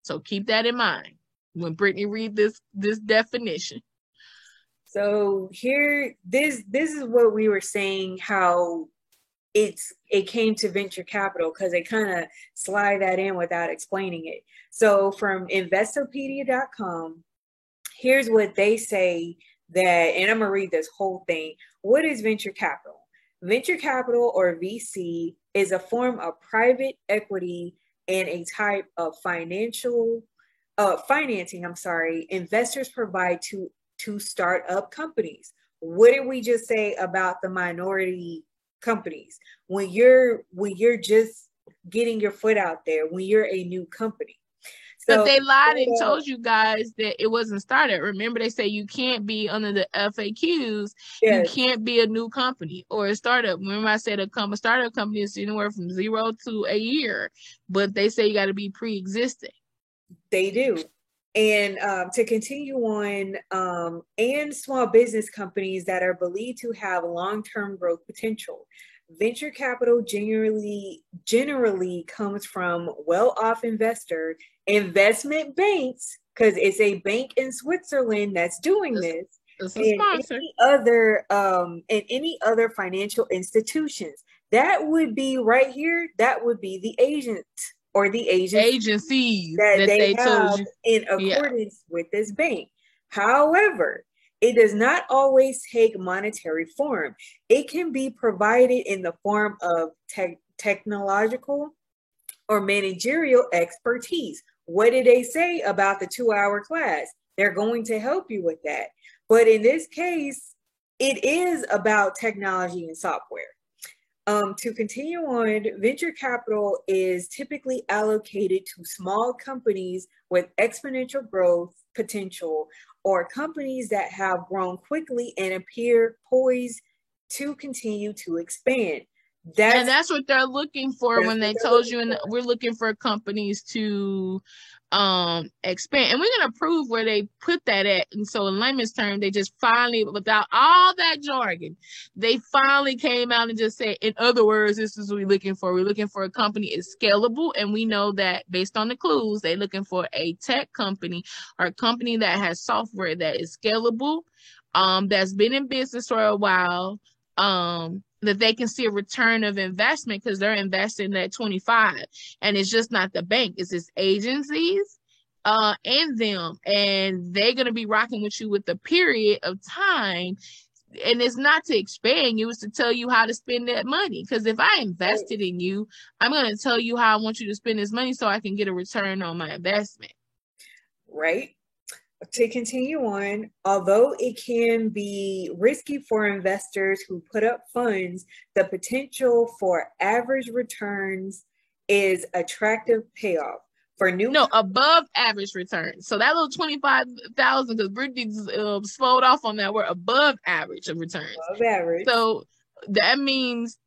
So keep that in mind when Brittany read this definition. So here, this is what we were saying, how it came to venture capital, because they kind of slide that in without explaining it. So from Investopedia.com, here's what they say that, and I'm going to read this whole thing. What is venture capital? Venture capital, or VC, is a form of private equity and a type of financing, investors provide to start up companies. What did we just say about the minority companies? When you're just getting your foot out there, when you're a new company. But they lied and told you guys that it wasn't started. Remember, they say you can't be under the FAQs. Yes. You can't be a new company or a startup. Remember, I said a startup company is anywhere from 0 to a year, but they say you got to be pre-existing. They do. And to continue on, and small business companies that are believed to have long-term growth potential. Venture capital generally comes from well-off investment banks, because it's a bank in Switzerland that's doing this. It's a sponsor. And any other financial institutions. That would be right here. That would be the agent or the agencies that they have told you in accordance with this bank. However, it does not always take monetary form. It can be provided in the form of technological or managerial expertise. What did they say about the 2-hour class? They're going to help you with that. But in this case, it is about technology and software. To continue on, venture capital is typically allocated to small companies with exponential growth potential, or companies that have grown quickly and appear poised to continue to expand. That's what they're looking for when they told you, and we're looking for companies to expand. And we're going to prove where they put that at. And so in layman's terms, they just finally, without all that jargon, they finally came out and just said, in other words, this is what we're looking for. We're looking for a company is scalable. And we know that based on the clues, they're looking for a tech company or a company that has software that is scalable, that's been in business for a while, that they can see a return of investment, because they're investing at 25, and it's just not the bank, it's its agencies and them, and they're going to be rocking with you with the period of time. And it's not to expand you, it's to tell you how to spend that money. Because if I invested in you, I'm going to tell you how I want you to spend this money so I can get a return on my investment. Right. to continue on, although it can be risky for investors who put up funds, the potential for average returns is attractive payoff. For new above average return. So that little 25,000, because Brittany slowed off on that, we're above average of returns. above average. So that means,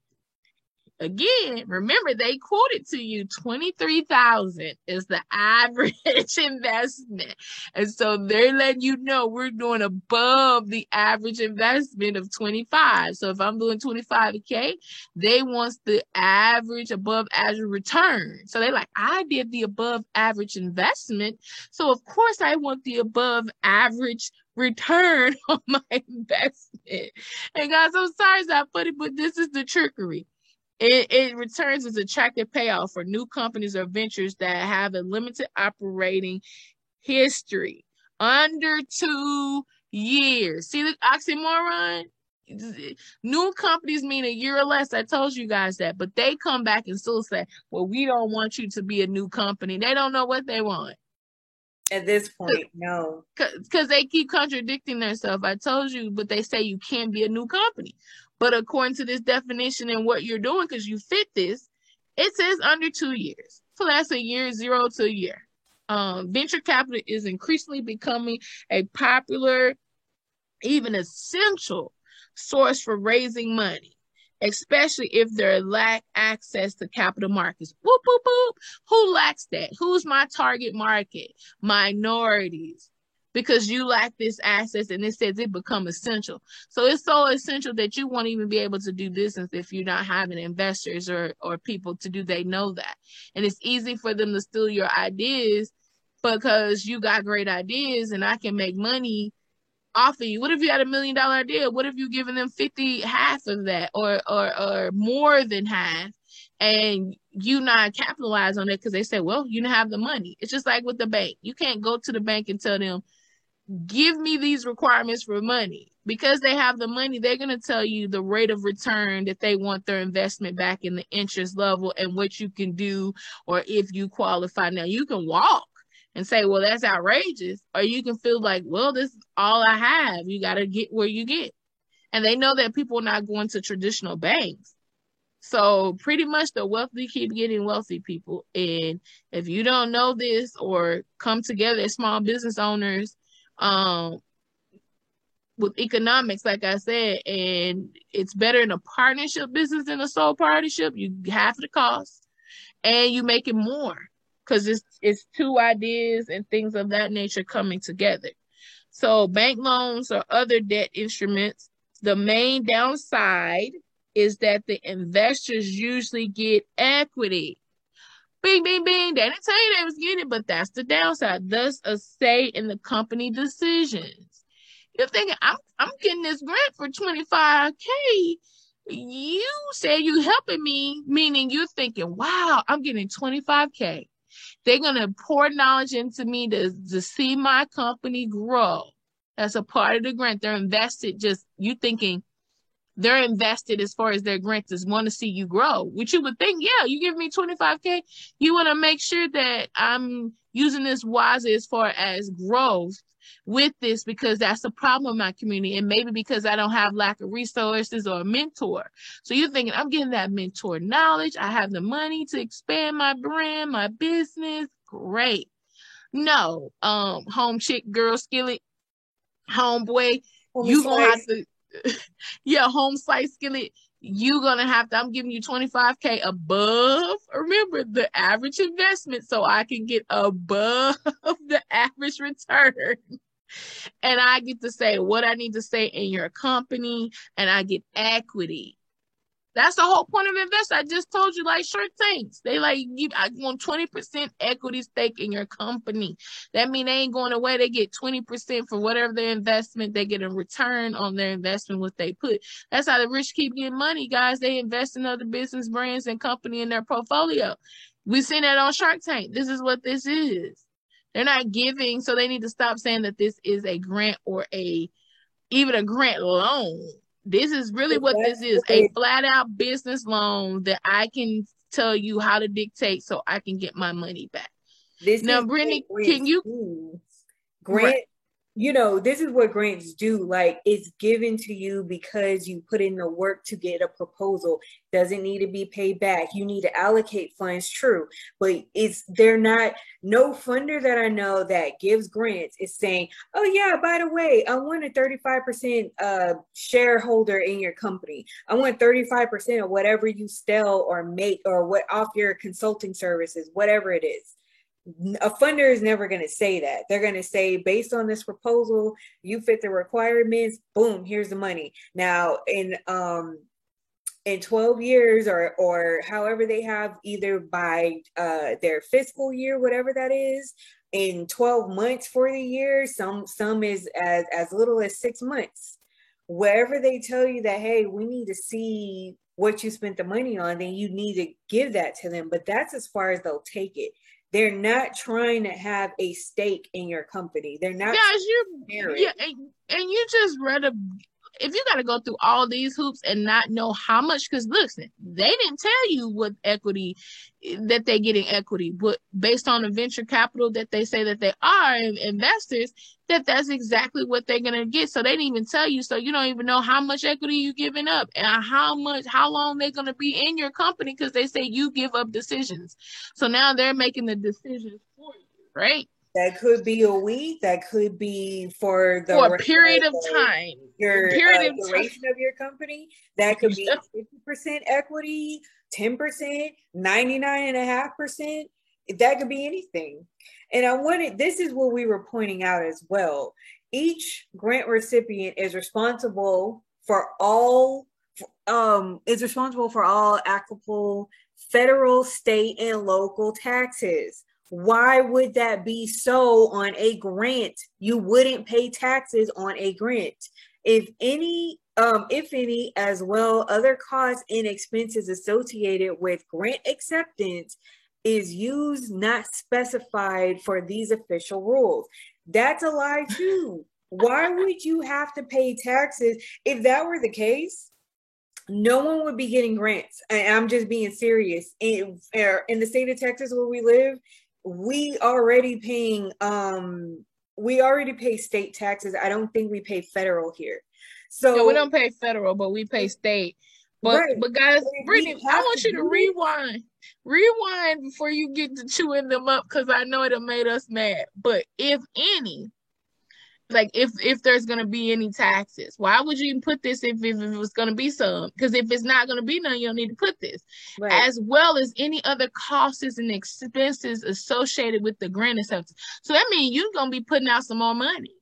again, remember they quoted to you 23,000 is the average investment, and so they're letting you know we're doing above the average investment of 25. So if I'm doing 25K, they want the average above average return. So they're like, I did the above average investment, so of course I want the above average return on my investment. And guys, I'm sorry it's not funny, but this is the trickery. It returns as attractive payoff for new companies or ventures that have a limited operating history under 2 years. See the oxymoron? New companies mean a year or less. I told you guys that, but they come back and still say, well, we don't want you to be a new company. They don't know what they want. At this point, no. Because they keep contradicting themselves. I told you, but they say you can't be a new company. But according to this definition and what you're doing, because you fit this, it says under 2 years. So that's a year, 0 to a year. Venture capital is increasingly becoming a popular, even essential source for raising money, especially if they lack access to capital markets. Boop, boop, boop. Who lacks that? Who's my target market? Minorities. Because you lack this access, and it says it become essential. So it's so essential that you won't even be able to do business if you're not having investors or people to do. They know that. And it's easy for them to steal your ideas because you got great ideas and I can make money off of you. What if you had $1 million idea? What if you giving them 50, half of that, or more than half, and you not capitalize on it because they say, well, you don't have the money. It's just like with the bank. You can't go to the bank and tell them, give me these requirements for money. Because they have the money, they're going to tell you the rate of return that they want their investment back in the interest level and what you can do, or if you qualify. Now, you can walk and say, well, that's outrageous. Or you can feel like, well, this is all I have. You got to get where you get. And they know that people are not going to traditional banks. So pretty much the wealthy keep getting wealthy, people. And if you don't know this or come together as small business owners, with economics, like I said, and it's better in a partnership business than a sole partnership. You half the cost and you make it more because it's two ideas and things of that nature coming together. So bank loans or other debt instruments, the main downside is that the investors usually get equity. Bing, bing, bing. They didn't tell you they was getting it, but that's the downside. Thus, a say in the company decisions. You're thinking, I'm getting this grant for 25K. You say you helping me, meaning you're thinking, wow, I'm getting 25K. They're going to pour knowledge into me to see my company grow. That's a part of the grant. They're invested, you thinking they're invested as far as their grants want to see you grow, which you would think, yeah, you give me 25K, you want to make sure that I'm using this wisely as far as growth with this, because that's the problem in my community, and maybe because I don't have lack of resources or a mentor. So you're thinking, I'm getting that mentor knowledge, I have the money to expand my brand, my business, great. No, home chick, girl, skillet, homeboy, you gonna have to yeah, home slice skillet, you gonna have to, I'm giving you 25K above, remember, the average investment, so I can get above the average return. And I get to say what I need to say in your company, and I get equity. That's the whole point of investment. I just told you, like Shark Tanks. They I want 20% equity stake in your company. That means they ain't going away. They get 20% for whatever their investment. They get a return on their investment, what they put. That's how the rich keep getting money, guys. They invest in other business brands and company in their portfolio. We've seen that on Shark Tank. This is what this is. They're not giving, so they need to stop saying that this is a grant or even a grant loan. This is really what this is, a flat out business loan that I can tell you how to dictate so I can get my money back. Now, Brittany, can you... Grant this is what grants do. Like, it's given to you because you put in the work to get a proposal. Doesn't need to be paid back. You need to allocate funds, true, but they're not, no funder that I know that gives grants is saying, oh yeah, by the way, I want a 35% shareholder in your company. I want 35% of whatever you sell or make or what off your consulting services, whatever it is. A funder is never going to say that. They're going to say, based on this proposal, you fit the requirements, boom, here's the money. Now in 12 years or however they have, either by their fiscal year, whatever that is, in 12 months for the year, some is as little as 6 months. Wherever they tell you that, hey, we need to see what you spent the money on, then you need to give that to them. But that's as far as they'll take it. They're not trying to have a stake in your company. They're not. Guys, and you just read if you got to go through all these hoops and not know how much, because listen, they didn't tell you what equity that they get in equity, but based on the venture capital that they say that they are investors, that's exactly what they're going to get. So they didn't even tell you. So you don't even know how much equity you giving up and how long they're going to be in your company, because they say you give up decisions. So now they're making the decisions for you, right? That could be a week. That could be for a period of time. Your duration of your company. That could be 50% equity, 10%, 99.5%. That could be anything. And this is what we were pointing out as well. Each grant recipient is responsible for all applicable federal, state, and local taxes. Why would that be so on a grant? You wouldn't pay taxes on a grant. If any, as well, other costs and expenses associated with grant acceptance is used, not specified for these official rules. That's a lie too. Why would you have to pay taxes? If that were the case, no one would be getting grants. I'm just being serious. In the state of Texas where we live, we already pay state taxes. I don't think we pay federal here. So no, we don't pay federal, but we pay state. But guys, Brittany, I want you to rewind before you get to chewing them up, because I know it'll made us mad. But if any, like if there's going to be any taxes, why would you even put this if it was going to be some? Because if it's not going to be none, you don't need to put this. Right. As well as any other costs and expenses associated with the grant acceptance. So that means you're going to be putting out some more money.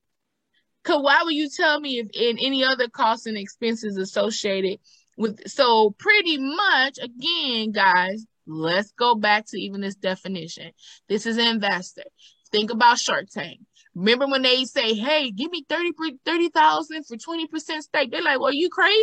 Because why would you tell me if in any other costs and expenses associated with? So pretty much, again, guys, let's go back to even this definition. This is an investor. Think about Shark Tank. Remember when they say, hey, give me 30,000 for 20% stake? They're like, well, you crazy?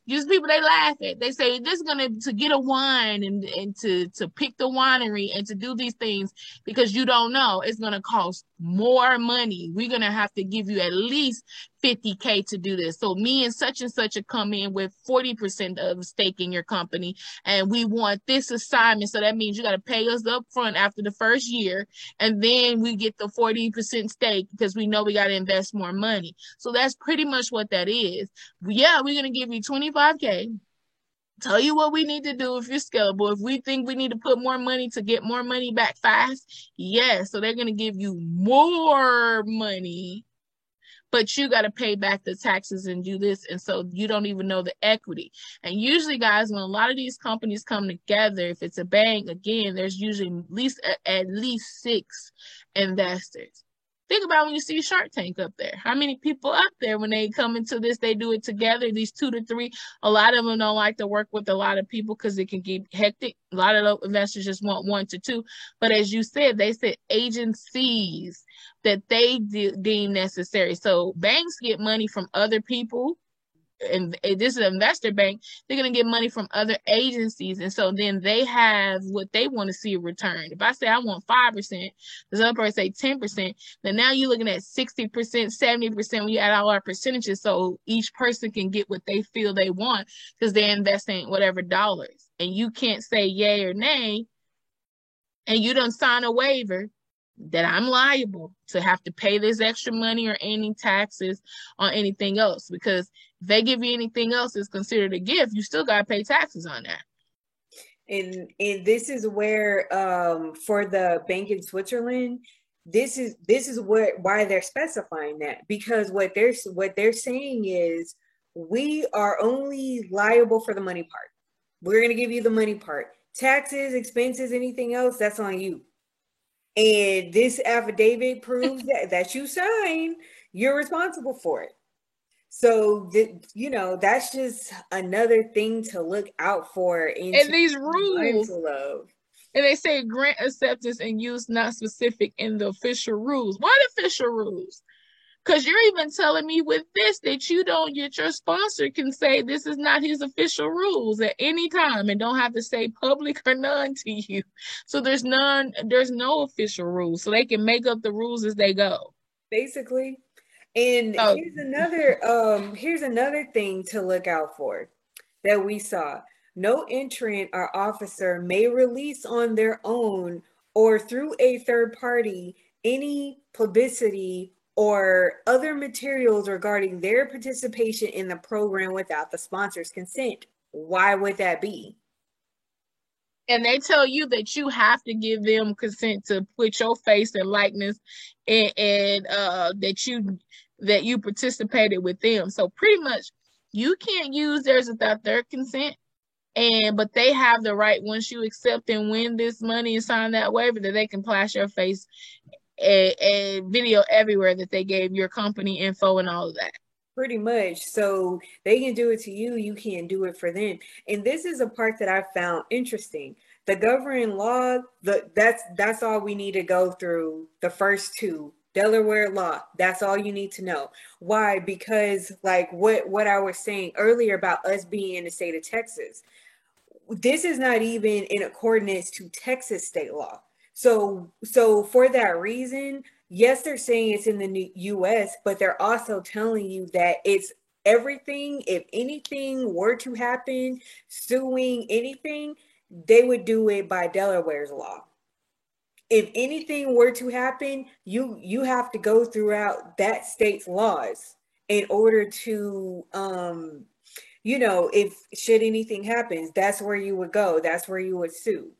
Just people they laugh at. They say this is to get a wine and to pick the winery and to do these things, because you don't know, it's gonna cost more money. We're gonna have to give you at least $50K to do this. So me and such a come in with 40% of stake in your company, and we want this assignment. So that means you got to pay us up front after the first year, and then we get the 40% stake because we know we got to invest more money. So that's pretty much what that is. Yeah, we're going to give you 25K. Tell you what we need to do if you're scalable. If we think we need to put more money to get more money back fast, yes. So they're going to give you more money, but you got to pay back the taxes and do this. And so you don't even know the equity. And usually, guys, when a lot of these companies come together, if it's a bank, again, there's usually at least 6 investors. Think about when you see Shark Tank up there. How many people up there, when they come into this, they do it together, these 2 to 3. A lot of them don't like to work with a lot of people because it can get hectic. A lot of the investors just want 1 to 2. But as you said, they said agencies that they deem necessary. So banks get money from other people. And this is an investor bank, they're going to get money from other agencies. And so then they have what they want to see a return. If I say I want 5%, the other person say 10%, then now you're looking at 60%, 70% when you add all our percentages. So each person can get what they feel they want because they're investing whatever dollars. And you can't say yay or nay, and you don't sign a waiver that I'm liable to have to pay this extra money or any taxes on anything else. Because if they give you anything else that's considered a gift, you still got to pay taxes on that. And this is where for the bank in Switzerland, this is why they're specifying that, because what they're saying is we are only liable for the money part. We're going to give you the money part. Taxes, expenses, anything else, that's on you. And this affidavit proves that you sign, you're responsible for it. So, that's just another thing to look out for And these rules, mindful of. and they say grant acceptance and use not specific in the official rules. What official rules? Because you're even telling me with this that you don't get your sponsor can say this is not his official rules at any time and don't have to say public or none to you. So there's no official rules. So they can make up the rules as they go. Basically. And Oh, here's another thing to look out for that we saw. No entrant or officer may release on their own or through a third party any publicity or other materials regarding their participation in the program without the sponsor's consent. Why would that be? and they tell you that you have to give them consent to put your face and likeness and that you participated with them. So pretty much you can't use theirs without their consent. But they have the right, once you accept and win this money and sign that waiver, that they can flash your face and video everywhere that they gave your company info and all of that. Pretty much. So they can do it to you, you can't do it for them. And this is a part that I found interesting. The governing law, that's all we need to go through. The first two, Delaware law, that's all you need to know. Why? Because like what I was saying earlier about us being in the state of Texas, this is not even in accordance to Texas state law. So for that reason, yes, they're saying it's in the US, but they're also telling you that it's everything. If anything were to happen, suing anything, they would do it by Delaware's law. If anything were to happen, you have to go throughout that state's laws in order to if should anything happens, that's where you would go. That's where you would sue.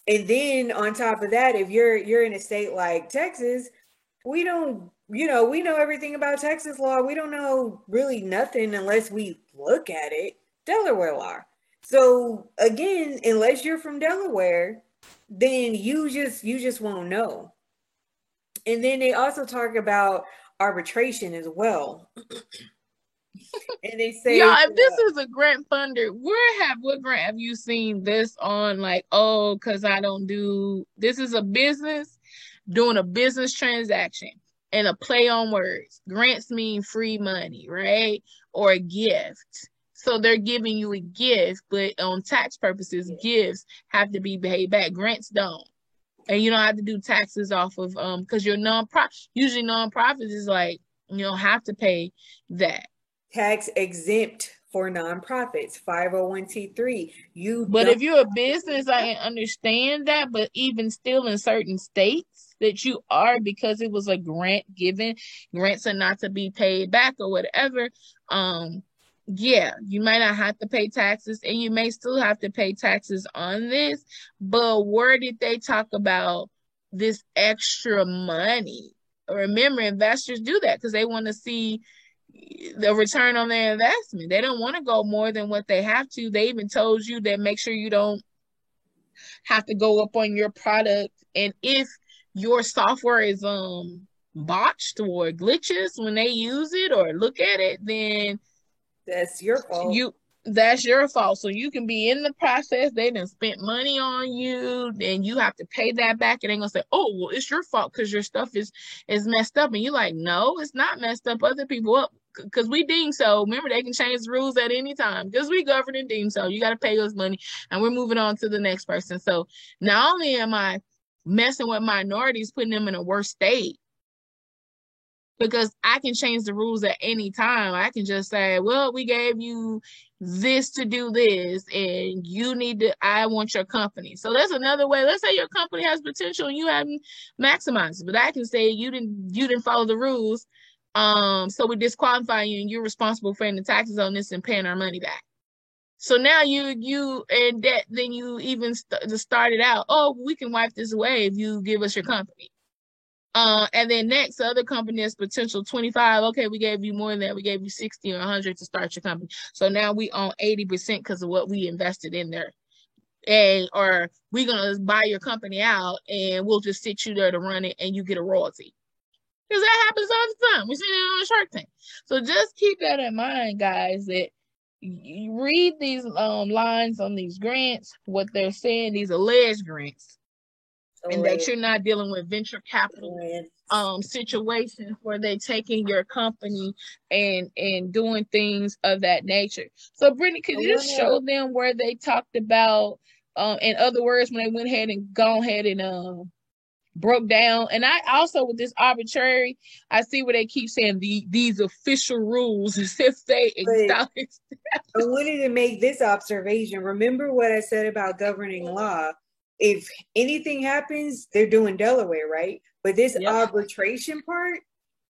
And then on top of that, if you're in a state like Texas, we don't, we know everything about Texas law. We don't know really nothing unless we look at it. Delaware law. So again, unless you're from Delaware, then you just won't know. And then they also talk about arbitration as well. And they say, y'all, if this is a grant funder, what grant have you seen this on? Like, oh, because I don't do this is a business doing a business transaction and a play on words. Grants mean free money, right? Or a gift. So they're giving you a gift, but on tax purposes, gifts have to be paid back. Grants don't. And you don't have to do taxes off of because you're nonprofit. Usually nonprofits is like you don't have to pay that. Tax exempt for nonprofits, 501c3. But if you're a business, I understand that. But even still, in certain states that you are, because it was a grant given, grants are not to be paid back or whatever. Yeah, you might not have to pay taxes, and you may still have to pay taxes on this. But where did they talk about this extra money? Remember, investors do that because they want to see the return on their investment. They don't want to go more than what they have to. They even told you that make sure you don't have to go up on your product. And if your software is botched or glitches when they use it or look at it, then that's your fault. That's your fault. So you can be in the process. They done spent money on you, and you have to pay that back. And they're gonna say, "Oh, well, it's your fault because your stuff is messed up." And you're like, "No, it's not messed up. Other people up because we deem so." Remember, they can change the rules at any time because we govern and deem so. You got to pay us money, and we're moving on to the next person. So not only am I messing with minorities, putting them in a worse state, because I can change the rules at any time. I can just say, well, we gave you this to do this, and you need to, I want your company. So that's another way. Let's say your company has potential and you haven't maximized it, but I can say you didn't follow the rules. So we disqualify you and you're responsible for paying the taxes on this and paying our money back. So now you and that then you even started out, oh, we can wipe this away if you give us your company. And then next, the other company has potential 25. Okay, we gave you more than that. We gave you 60 or 100 to start your company. So now we own 80% because of what we invested in there. And or we're gonna buy your company out and we'll just sit you there to run it and you get a royalty. Because that happens all the time. We see it on Shark Tank. So just keep that in mind, guys, that you read these lines on these grants, what they're saying, these alleged grants, and that you're not dealing with venture capital situations where they're taking your company and doing things of that nature. So Brittany, could you just show them where they talked about in other words when they went ahead and gone ahead and broke down? And I also with this arbitrary, I see where they keep saying these official rules as if they I wanted to make this observation. Remember what I said about governing law. If anything happens, they're doing Delaware, right? But this arbitration part,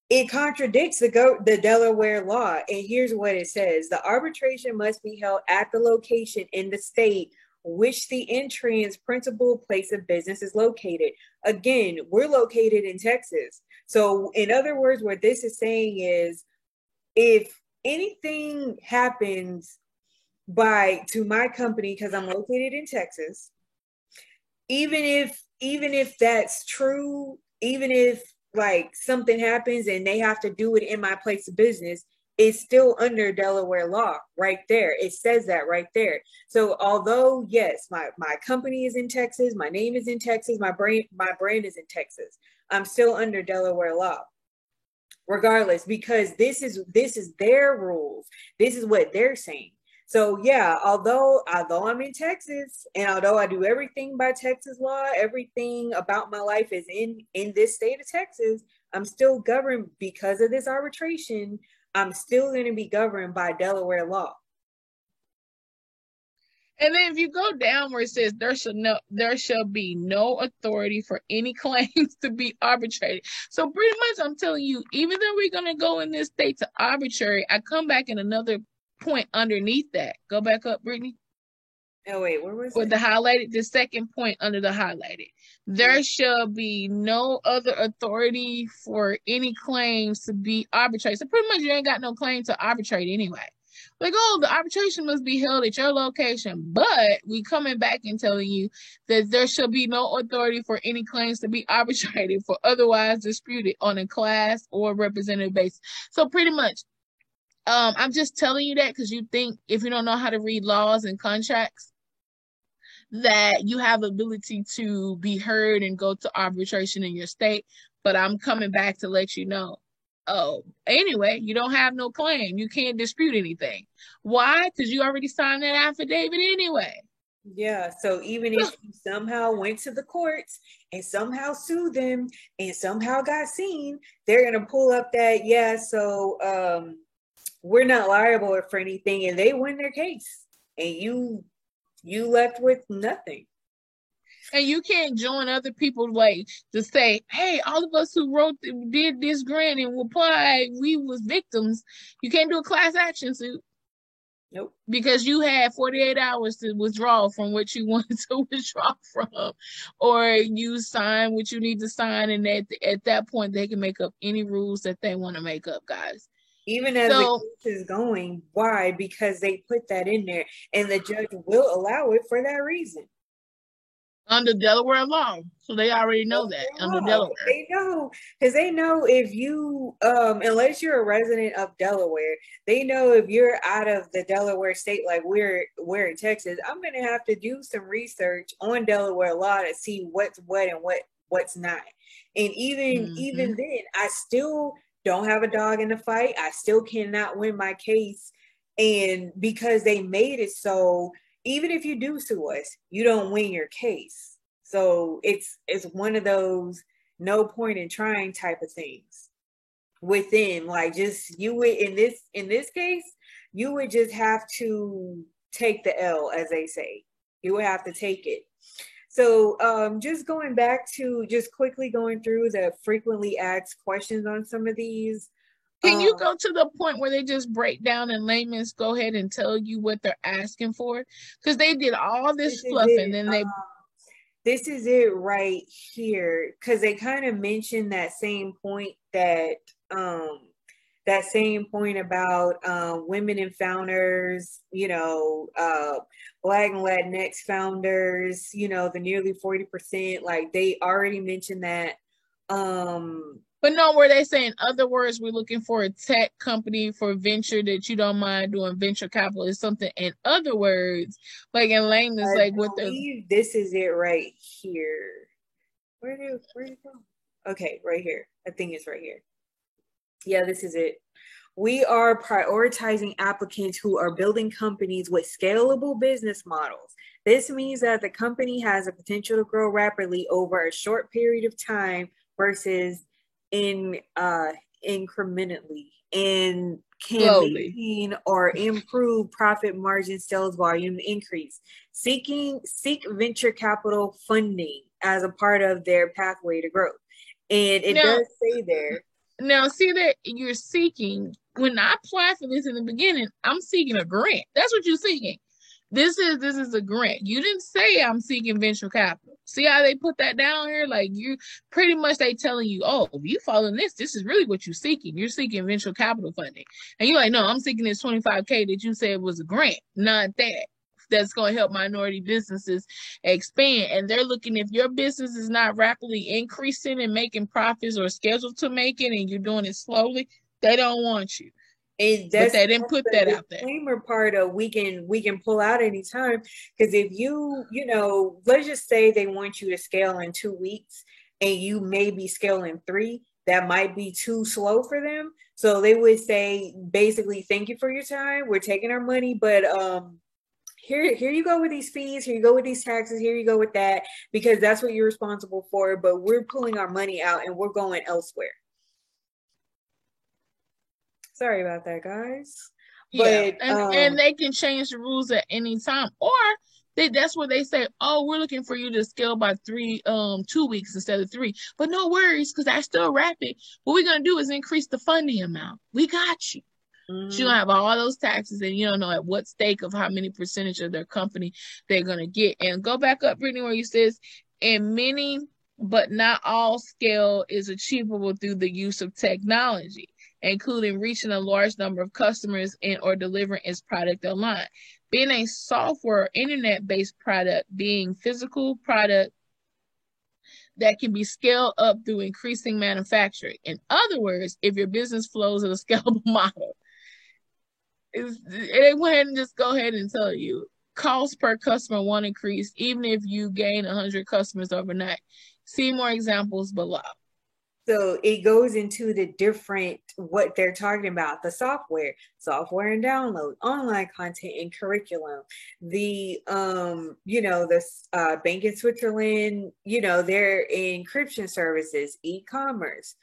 it contradicts the Delaware law. And here's what it says. The arbitration must be held at the location in the state which the entrant's principal place of business is located. Again, we're located in Texas. So in other words, what this is saying is if anything happens to my company, because I'm located in Texas, even if that's true, even if like something happens and they have to do it in my place of business, it's still under Delaware law right there. It says that right there. So although, yes, my company is in Texas, my name is in Texas, my brand is in Texas, I'm still under Delaware law regardless, because this is their rules. This is what they're saying. So yeah, although I'm in Texas and although I do everything by Texas law, everything about my life is in this state of Texas, I'm still governed because of this arbitration. I'm still going to be governed by Delaware law. And then if you go down where it says there shall be no authority for any claims to be arbitrated. So pretty much I'm telling you, even though we're going to go in this state to arbitrary, I come back in another point underneath that. Go back up, Brittany. Oh wait, where was it? The second point under the highlighted. There shall be no other authority for any claims to be arbitrated. So pretty much you ain't got no claim to arbitrate anyway. Like, oh, the arbitration must be held at your location. But we coming back and telling you that there shall be no authority for any claims to be arbitrated for otherwise disputed on a class or representative basis. So pretty much, I'm just telling you that because you think if you don't know how to read laws and contracts, that you have the ability to be heard and go to arbitration in your state. But I'm coming back to let you know, oh, anyway, you don't have no claim. You can't dispute anything. Why? Because you already signed that affidavit anyway. Yeah, so even if you somehow went to the courts and somehow sued them and somehow got seen, they're going to pull up that, so we're not liable for anything, and they win their case. And you left with nothing. And you can't join other people's way to say, hey, all of us who did this grant and applied, we was victims. You can't do a class action suit. Nope. Because you had 48 hours to withdraw from what you wanted to withdraw from. Or you sign what you need to sign, and at that point, they can make up any rules that they want to make up, guys. Even as the case is going, why? Because they put that in there, and the judge will allow it for that reason. Under Delaware law. So they already know that under Delaware. They know, because they know if you, unless you're a resident of Delaware, they know if you're out of the Delaware state, like we're in Texas, I'm going to have to do some research on Delaware law to see what's what and what's not. And even then, I still don't have a dog in the fight. I still cannot win my case. And because they made it so, even if you do sue us, you don't win your case. So it's one of those no point in trying type of things. within, like, just you would in this case, you would just have to take the L, as they say. You would have to take it. So just going back to just quickly going through the frequently asked questions on some of these. Can you go to the point where they just break down in layman's, go ahead and tell you what they're asking for? Because they did all this fluff and then they this is it right here, because they kind of mentioned that same point about women and founders, Black and Latinx founders, the nearly 40%, like they already mentioned that. But no, were they saying, in other words, we're looking for a tech company for venture that you don't mind doing venture capital is something. In other words, like in layman's, like what the this is it right here. Where did it go? Okay, right here. I think it's right here. Yeah, this is it. We are prioritizing applicants who are building companies with scalable business models. This means that the company has the potential to grow rapidly over a short period of time versus incrementally, and can maintain or improve profit margin, sales volume increase. Seek venture capital funding as a part of their pathway to growth. And it does say there. Now, see that you're seeking, when I applied for this in the beginning, I'm seeking a grant. That's what you're seeking. This is a grant. You didn't say I'm seeking venture capital. See how they put that down here? Like, you pretty much, they telling you, oh, if you follow this is really what you're seeking. You're seeking venture capital funding. And you're like, no, I'm seeking this $25K that you said was a grant, not that. That's going to help minority businesses expand. And they're looking, if your business is not rapidly increasing and making profits or scheduled to make it, and you're doing it slowly, they don't want you. And but they didn't put that out there. Disclaimer part of we can pull out anytime, because if you let's just say they want you to scale in 2 weeks and you may be scaling 3, that might be too slow for them. So they would say basically, thank you for your time. We're taking our money, but here you go with these fees. Here you go with these taxes. Here you go with that, because that's what you're responsible for. But we're pulling our money out and we're going elsewhere. Sorry about that, guys. Yeah, but and they can change the rules at any time, or that's where they say, oh, we're looking for you to scale by 2 weeks instead of 3. But no worries, because that's still rapid. What we're gonna do is increase the funding amount. We got you. Mm-hmm. So you're gonna have all those taxes, and you don't know at what stake of how many percentage of their company they're gonna get. And go back up, Brittany, where you says, in many but not all scale is achievable through the use of technology, including reaching a large number of customers and or delivering its product online. Being a software internet-based product, being physical product that can be scaled up through increasing manufacturing. In other words, if your business flows in a scalable model, they went ahead and just go ahead and tell you, cost per customer won't increase even if you gain 100 customers overnight. See more examples below. So it goes into the different, what they're talking about, the software and download, online content and curriculum, the, the Bank in Switzerland, their encryption services, e-commerce,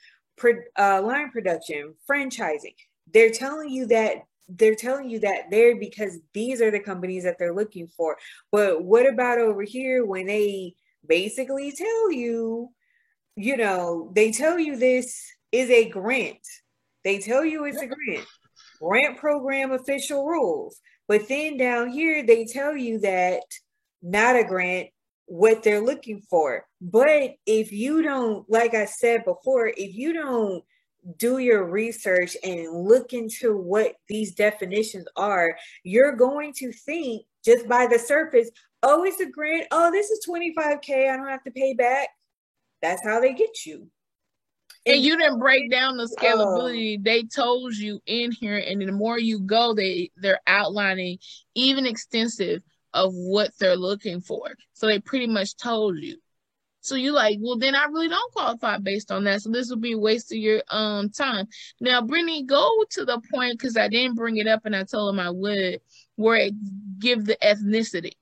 line production, franchising. They're telling you that there because these are the companies that they're looking for. But what about over here when they basically tell you, they tell you this is a grant. They tell you it's a grant program official rules. But then down here, they tell you that not a grant, what they're looking for. But if you don't, like I said before, if you don't do your research and look into what these definitions are, you're going to think just by the surface, oh, it's a grant. Oh, this is $25K. I don't have to pay back. That's how they get you. And you didn't break down the scalability. They told you in here, and the more you go, they're outlining even extensive of what they're looking for. So they pretty much told you. So you're like, well, then I really don't qualify based on that. So this will be a waste of your time. Now, Brittany, go to the point, because I didn't bring it up and I told them I would, where it give the ethnicity.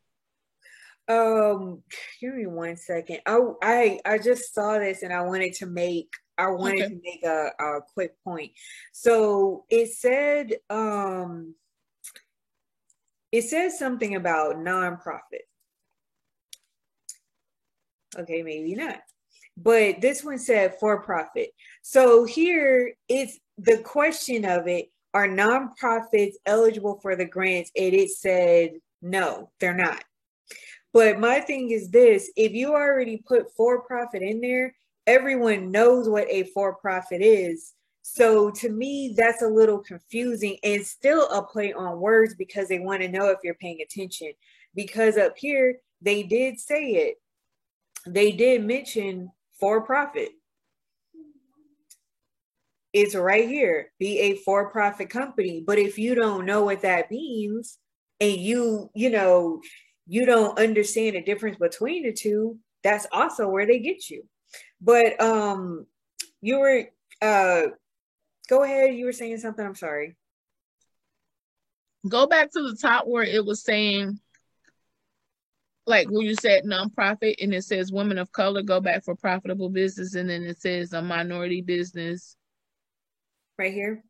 Give me 1 second. I just saw this and I wanted to make I wanted Okay. to make a quick point. So it says something about nonprofit. Okay, maybe not. But this one said for profit. So here is the question of it, are nonprofits eligible for the grants? And it said no, they're not. But my thing is this, if you already put for profit in there, everyone knows what a for profit is. So to me, that's a little confusing and still a play on words because they want to know if you're paying attention. Because up here, they did say it. They did mention for profit. It's right here, be a for profit company. But if you don't know what that means and you don't understand the difference between the two, that's also where they get you. But you were go ahead, you were saying something, I'm sorry. Go back to the top where it was saying, like where you said nonprofit and it says women of color, go back for profitable business, and then it says a minority business. Right here.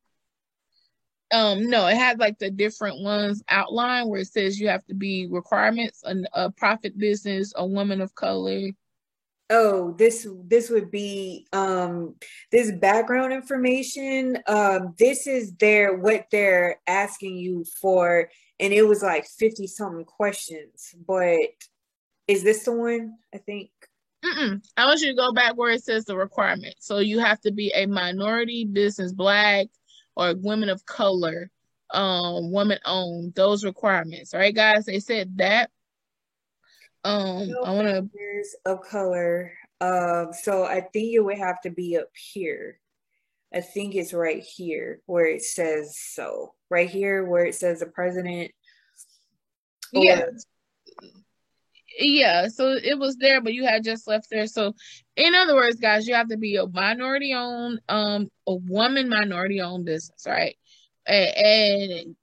No, it had like the different ones outlined where it says you have to be requirements, a profit business, a woman of color. Oh, this would be this background information. This is what they're asking you for, and it was like 50 something questions. But is this the one? I think. I want you to go back where it says the requirement. So you have to be a minority business, black or women of color, woman owned, those requirements. All right, guys. They said that. No I want to. founders of color. So I think it would have to be up here. I think it's right here where it says so. Right here where it says the president Yeah, or yeah. So it was there, but you had just left there. So, in other words, guys, you have to be a minority owned, a woman minority owned business, right? And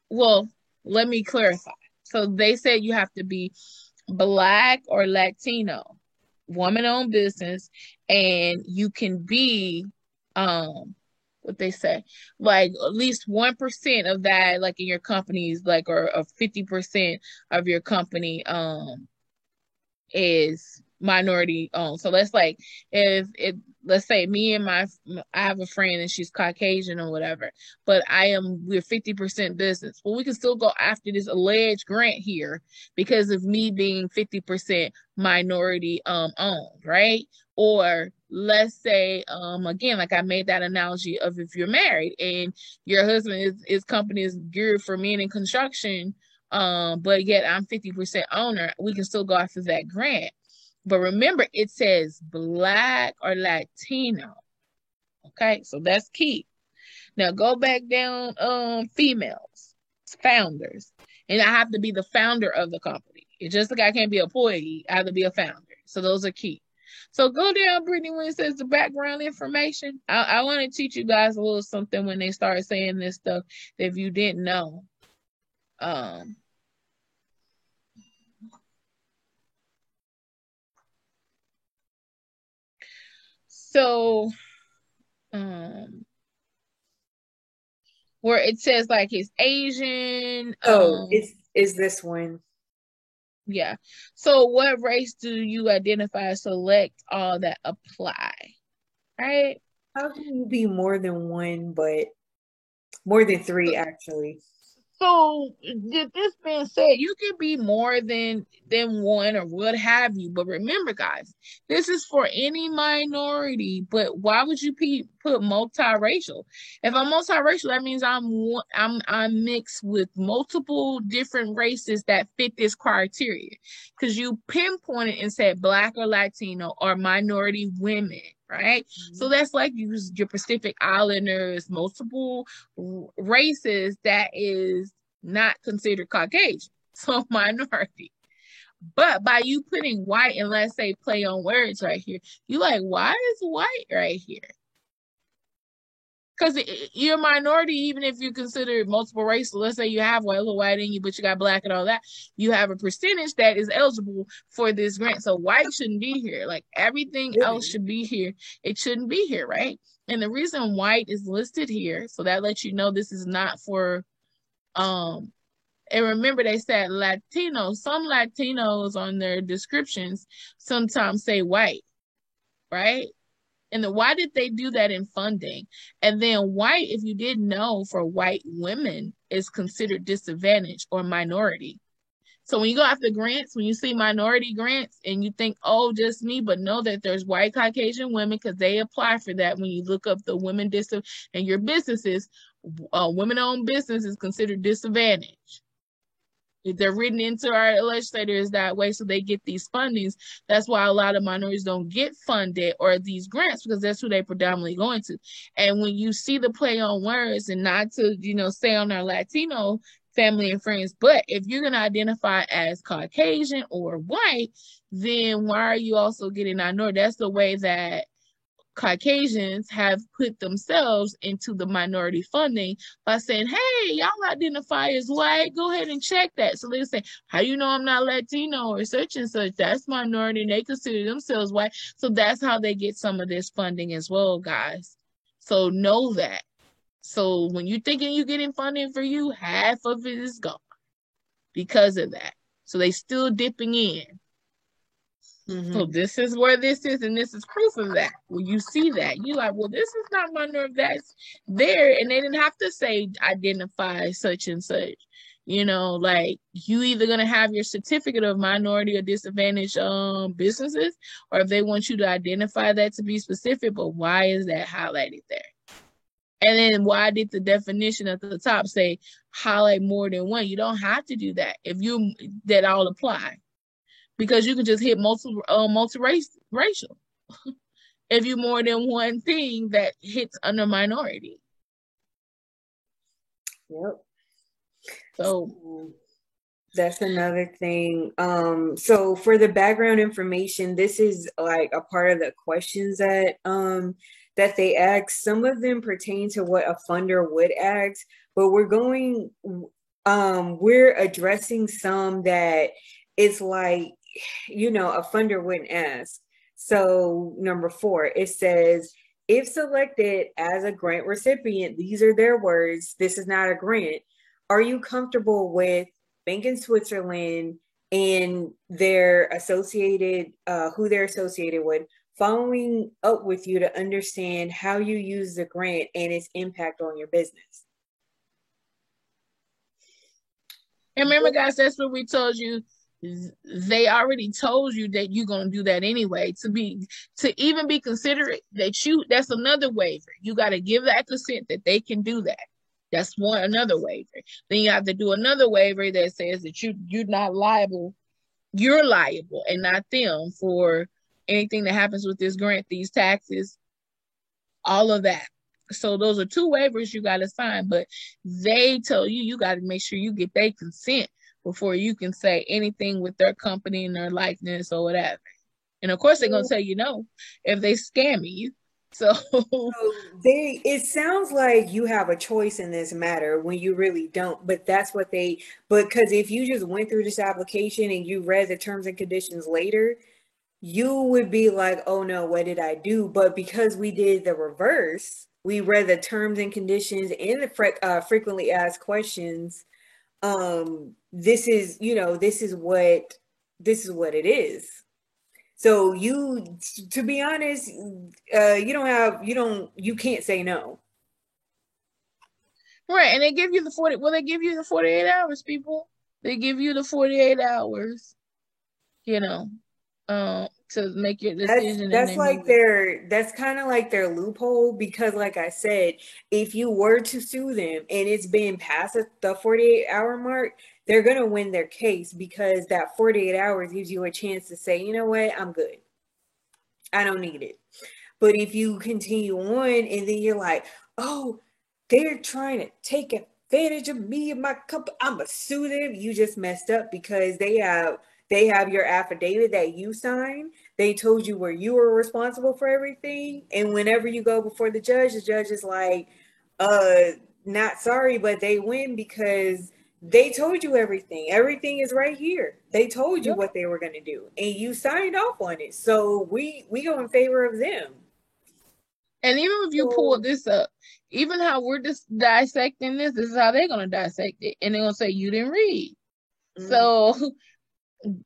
well, let me clarify. So they said you have to be Black or Latino, woman owned business, and you can be what they say, like at least 1% of that, like in your company's like, or 50% of your company is minority owned. So let's like if it let's say me and I have a friend and she's Caucasian or whatever, but we're 50% business. Well, we can still go after this alleged grant here because of me being 50% minority owned, right? Or let's say again, like I made that analogy of if you're married and your husband is company is geared for men in construction, but yet I'm 50% owner, we can still go after that grant. But remember, it says Black or Latino. Okay, so that's key. Now go back down, females, founders. And I have to be the founder of the company. It's just like I can't be an employee, I have to be a founder. So those are key. So go down, Brittany, when it says the background information. I want to teach you guys a little something when they start saying this stuff that if you didn't know. So where it says like he's Asian, oh, is this one. yeah. So what race do you identify? Select all that apply, right? How can you be more than one, but more than three actually? So, this being said, you can be more than one or what have you, but remember, guys, this is for any minority. But why would you put multiracial? If I'm multiracial, that means I'm mixed with multiple different races that fit this criteria. Because you pinpointed and said Black or Latino or minority women, right? Mm-hmm. So that's like your Pacific Islanders, multiple races that is not considered Caucasian, so minority. But by you putting white and let's say play on words right here, you like, why is white right here? because you're a minority, even if you consider multiple races. Let's say you have white in you, but you got black and all that. You have a percentage that is eligible for this grant. So white shouldn't be here. Like everything else should be here. It shouldn't be here, right? And the reason white is listed here, so that lets you know this is not for and remember they said Latino. Some Latinos on their descriptions sometimes say white, right? And then why did they do that in funding? And then white, if you didn't know, for white women is considered disadvantaged or minority. So when you go after grants, when you see minority grants and you think, oh, just me, but know that there's white Caucasian women because they apply for that. When you look up the women and your businesses, women-owned business is considered disadvantaged. They're written into our legislators that way, so they get these fundings. That's why a lot of minorities don't get funded or these grants, because that's who they predominantly going to. And when you see the play on words, and not to, say on our Latino family and friends, but if you're going to identify as Caucasian or white, then why are you also getting minority? That's the way that Caucasians have put themselves into the minority funding by saying, hey, y'all identify as white, go ahead and check that. So they say, how you know I'm not Latino or such and such? That's minority, and they consider themselves white. So that's how they get some of this funding as well, guys. So know that. So when you're thinking you're getting funding for you, half of it is gone because of that. So they still dipping in. Mm-hmm. So this is where this is, and this is proof of that. When you see that, you're like, well, this is not minority, that's there. And they didn't have to say identify such and such. Like you either gonna have your certificate of minority or disadvantaged businesses, or if they want you to identify that to be specific, but why is that highlighted there? And then why did the definition at the top say highlight more than one? You don't have to do that if that all apply. Because you can just hit multi-racial if you're more than one thing that hits under minority. Yep. So that's another thing. So for the background information, this is like a part of the questions that they ask. Some of them pertain to what a funder would ask, but we're addressing some that it's like, a funder wouldn't ask. So number 4, it says, if selected as a grant recipient, these are their words, this is not a grant, are you comfortable with Bank in Switzerland and their associated, who they're associated with, following up with you to understand how you use the grant and its impact on your business? And remember, guys, that's what we told you. They already told you that you're going to do that anyway. To even be considerate that's another waiver. You got to give that consent that they can do that. That's another waiver. Then you have to do another waiver that says that you're not liable. You're liable and not them for anything that happens with this grant, these taxes, all of that. So those are 2 waivers you got to sign, but they tell you got to make sure you get their consent before you can say anything with their company and their likeness or whatever. And of course, they're going to tell you no if they scam you. So it sounds like you have a choice in this matter when you really don't, but that's what because if you just went through this application and you read the terms and conditions later, you would be like, oh no, what did I do? But because we did the reverse, we read the terms and conditions and the frequently asked questions. This is what it is. So to be honest, you can't say no. Right. And they give you they give you the 48 hours, people. They give you the 48 hours, to make your decision. That's kind of like their loophole, because like I said, if you were to sue them and it's been past the 48-hour mark, they're going to win their case, because that 48 hours gives you a chance to say, you know what, I'm good. I don't need it. But if you continue on and then you're like, oh, they're trying to take advantage of me and my company, I'm going to sue them. You just messed up, because they have your affidavit that you signed. They told you where you were responsible for everything. And whenever you go before the judge is like, not sorry, but they win because they told you everything. Everything is right here. They told you Yep. what they were going to do, and you signed off on it. So we go in favor of them. And even if you pull So, this up, even how we're just dissecting this is how they're gonna dissect it, and they're gonna say you didn't read. mhm. So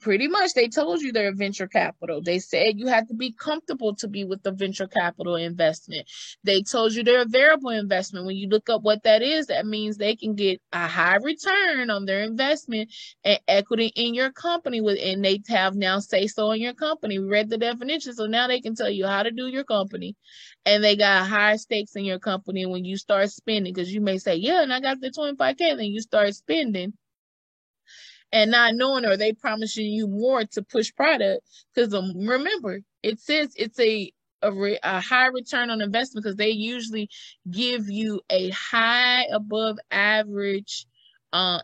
pretty much they told you they're venture capital. They said you had to be comfortable to be with the venture capital investment. They told you they're a variable investment. When you look up what that is, that means they can get a high return on their investment and equity in your company with, and they have now say so in your company. We read the definition, so now they can tell you how to do your company, and they got higher stakes in your company. And when you start spending, because you may say, yeah, and I got the 25K, and then you start spending and not knowing, or they promising you more to push product, because remember it says it's a high return on investment, because they usually give you a high above average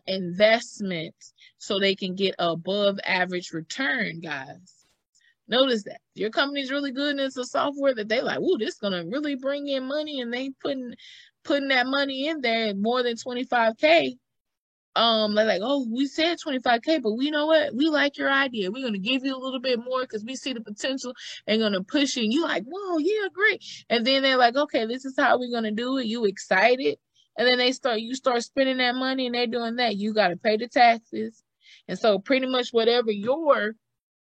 investment so they can get above average return, guys. Notice that your company's really good and it's a software that they like, ooh, this is gonna really bring in money, and they putting that money in there, more than 25K. They're like, oh, we said 25K, but we know what? We like your idea. We're gonna give you a little bit more because we see the potential and gonna push it. And you like, whoa, yeah, great. And then they're like, okay, this is how we're gonna do it. You excited? And then you start spending that money, and they're doing that. You gotta pay the taxes. And so pretty much whatever your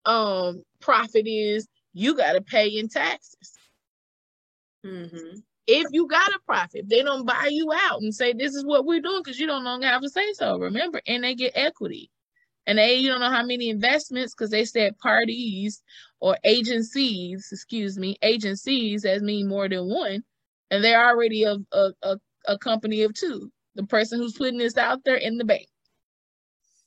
profit is, you gotta pay in taxes. Mm-hmm. If you got a profit, they don't buy you out and say this is what we're doing, because you don't longer have to say so. Remember, and they get equity, and you don't know how many investments, because they said parties or agencies. Excuse me, agencies, that mean more than one, and they're already a company of two. The person who's putting this out there in the bank,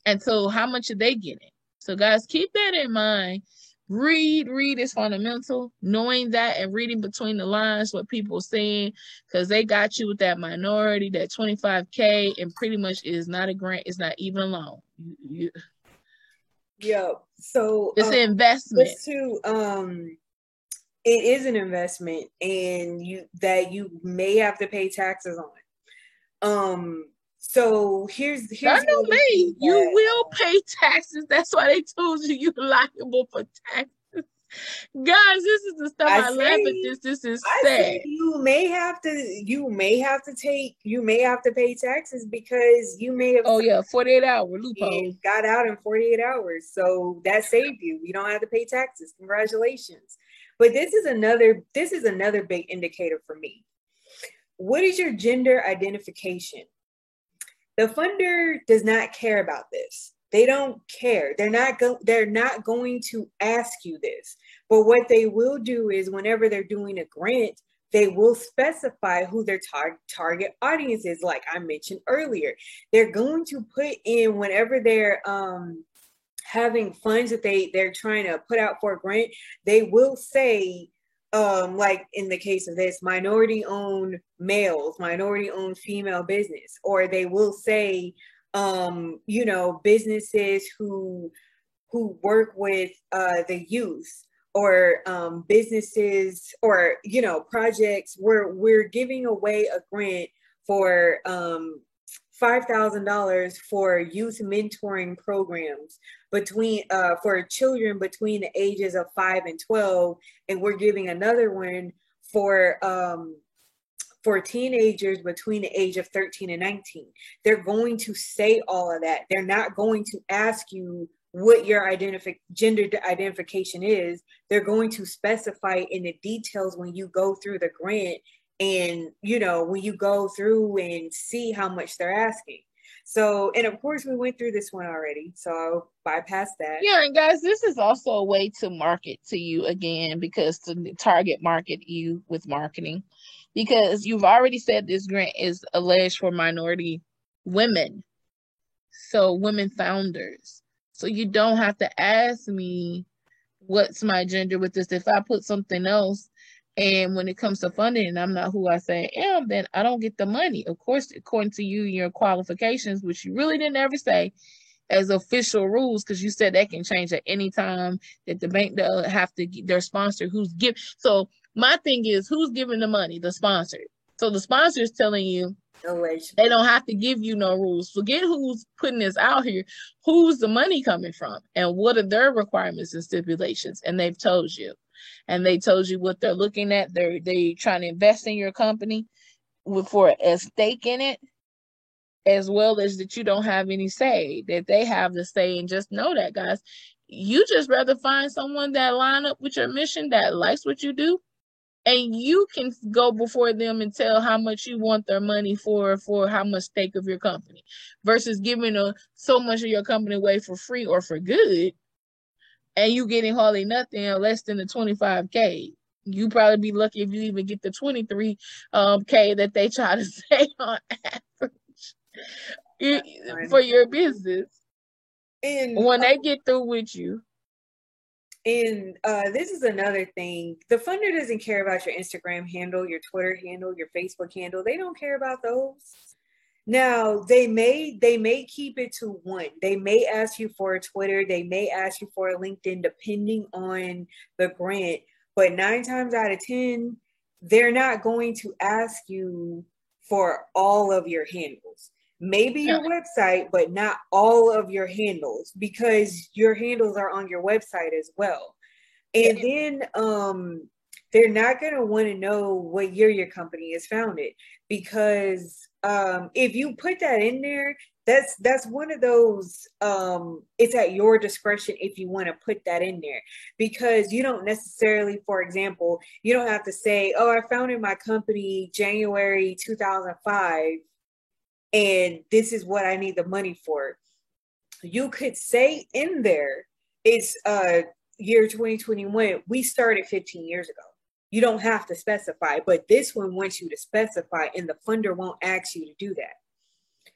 and so how much are they getting? So guys, keep that in mind. Read is fundamental. Knowing that and reading between the lines what people are saying, because they got you with that minority, that 25K, and pretty much it is not a grant. It's not even a loan. Yeah. So It's an investment. it is an investment, and you may have to pay taxes on. So here's I know me. You will that, pay taxes. That's why they told you you're liable for taxes. Guys, this is the stuff I laugh at this. This is sad. you may have to pay taxes because you may have 48-hour loophole. got out in 48 hours. So that saved you. You don't have to pay taxes. Congratulations. But this is another big indicator for me. What is your gender identification? The funder does not care about this. They don't care. They're not going to ask you this. But what they will do is, whenever they're doing a grant, they will specify who their target audience is, like I mentioned earlier. They're going to put in, whenever they're having funds that they're trying to put out for a grant, they will say, like in the case of this, minority-owned males, minority-owned female business, or they will say, businesses who work with the youth, or businesses, or projects where we're giving away a grant for $5,000 for youth mentoring programs for children between the ages of 5 and 12, and we're giving another one for teenagers between the age of 13 and 19. They're going to say all of that. They're not going to ask you what your gender identification is. They're going to specify in the details when you go through the grant, and when you go through and see how much they're asking. So, and of course we went through this one already, so I'll bypass that. Yeah, and guys, this is also a way to market to you again, because to target market you with marketing, because you've already said this grant is alleged for minority women, so women founders. So you don't have to ask me what's my gender with this. If I put something else, and when it comes to funding, and I'm not who I say I am, then I don't get the money. Of course, according to you, your qualifications, which you really didn't ever say as official rules, because you said that can change at any time, that the bank have to their sponsor who's give. So my thing is, who's giving the money? The sponsor. So the sponsor is telling you they don't have to give you no rules. Forget who's putting this out here. Who's the money coming from? And what are their requirements and stipulations? And they've told you. And they told you what they're looking at. They trying to invest in your company for a stake in it, as well as that you don't have any say, that they have the say. And just know that, guys, you just rather find someone that line up with your mission, that likes what you do, and you can go before them and tell how much you want their money for how much stake of your company, versus giving so much of your company away for free or for good, and you getting hardly nothing or less than the 25K. You probably be lucky if you even get the 23K that they try to say on average for your business. And when they get through with you. And this is another thing. The funder doesn't care about your Instagram handle, your Twitter handle, your Facebook handle. They don't care about those. Now, they may keep it to one. They may ask you for a Twitter. They may ask you for a LinkedIn, depending on the grant. But 9 times out of 10, they're not going to ask you for all of your handles. Maybe your website, but not all of your handles, because your handles are on your website as well. And then they're not going to want to know what year your company is founded, because if you put that in there, that's one of those, it's at your discretion if you want to put that in there, because you don't necessarily, for example, you don't have to say, oh, I founded my company January 2005. And this is what I need the money for. You could say in there, it's year 2021. We started 15 years ago. You don't have to specify, but this one wants you to specify, and the funder won't ask you to do that.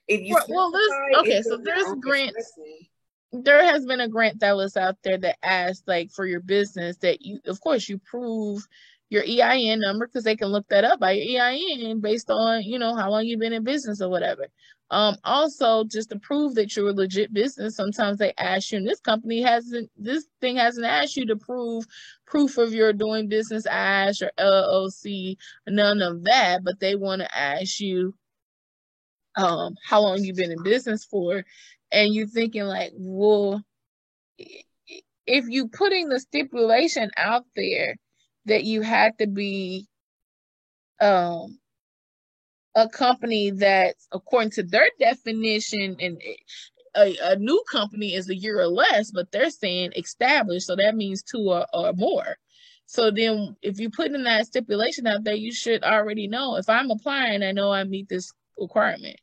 If you so there's grants. There has been a grant that was out there that asked, like, for your business, that you, of course, you prove your EIN number, because they can look that up by your EIN based on, how long you've been in business or whatever. Also, just to prove that you're a legit business, sometimes they ask you, and this thing hasn't asked you to proof of your doing business as or LLC, none of that, but they want to ask you how long you've been in business for. And you're thinking, like, well, if you putting the stipulation out there that you had to be a company that's, according to their definition, and a new company is a year or less, but they're saying established, so that means 2 or more. So then if you put in that stipulation out there, you should already know, if I'm applying, I know I meet this requirement.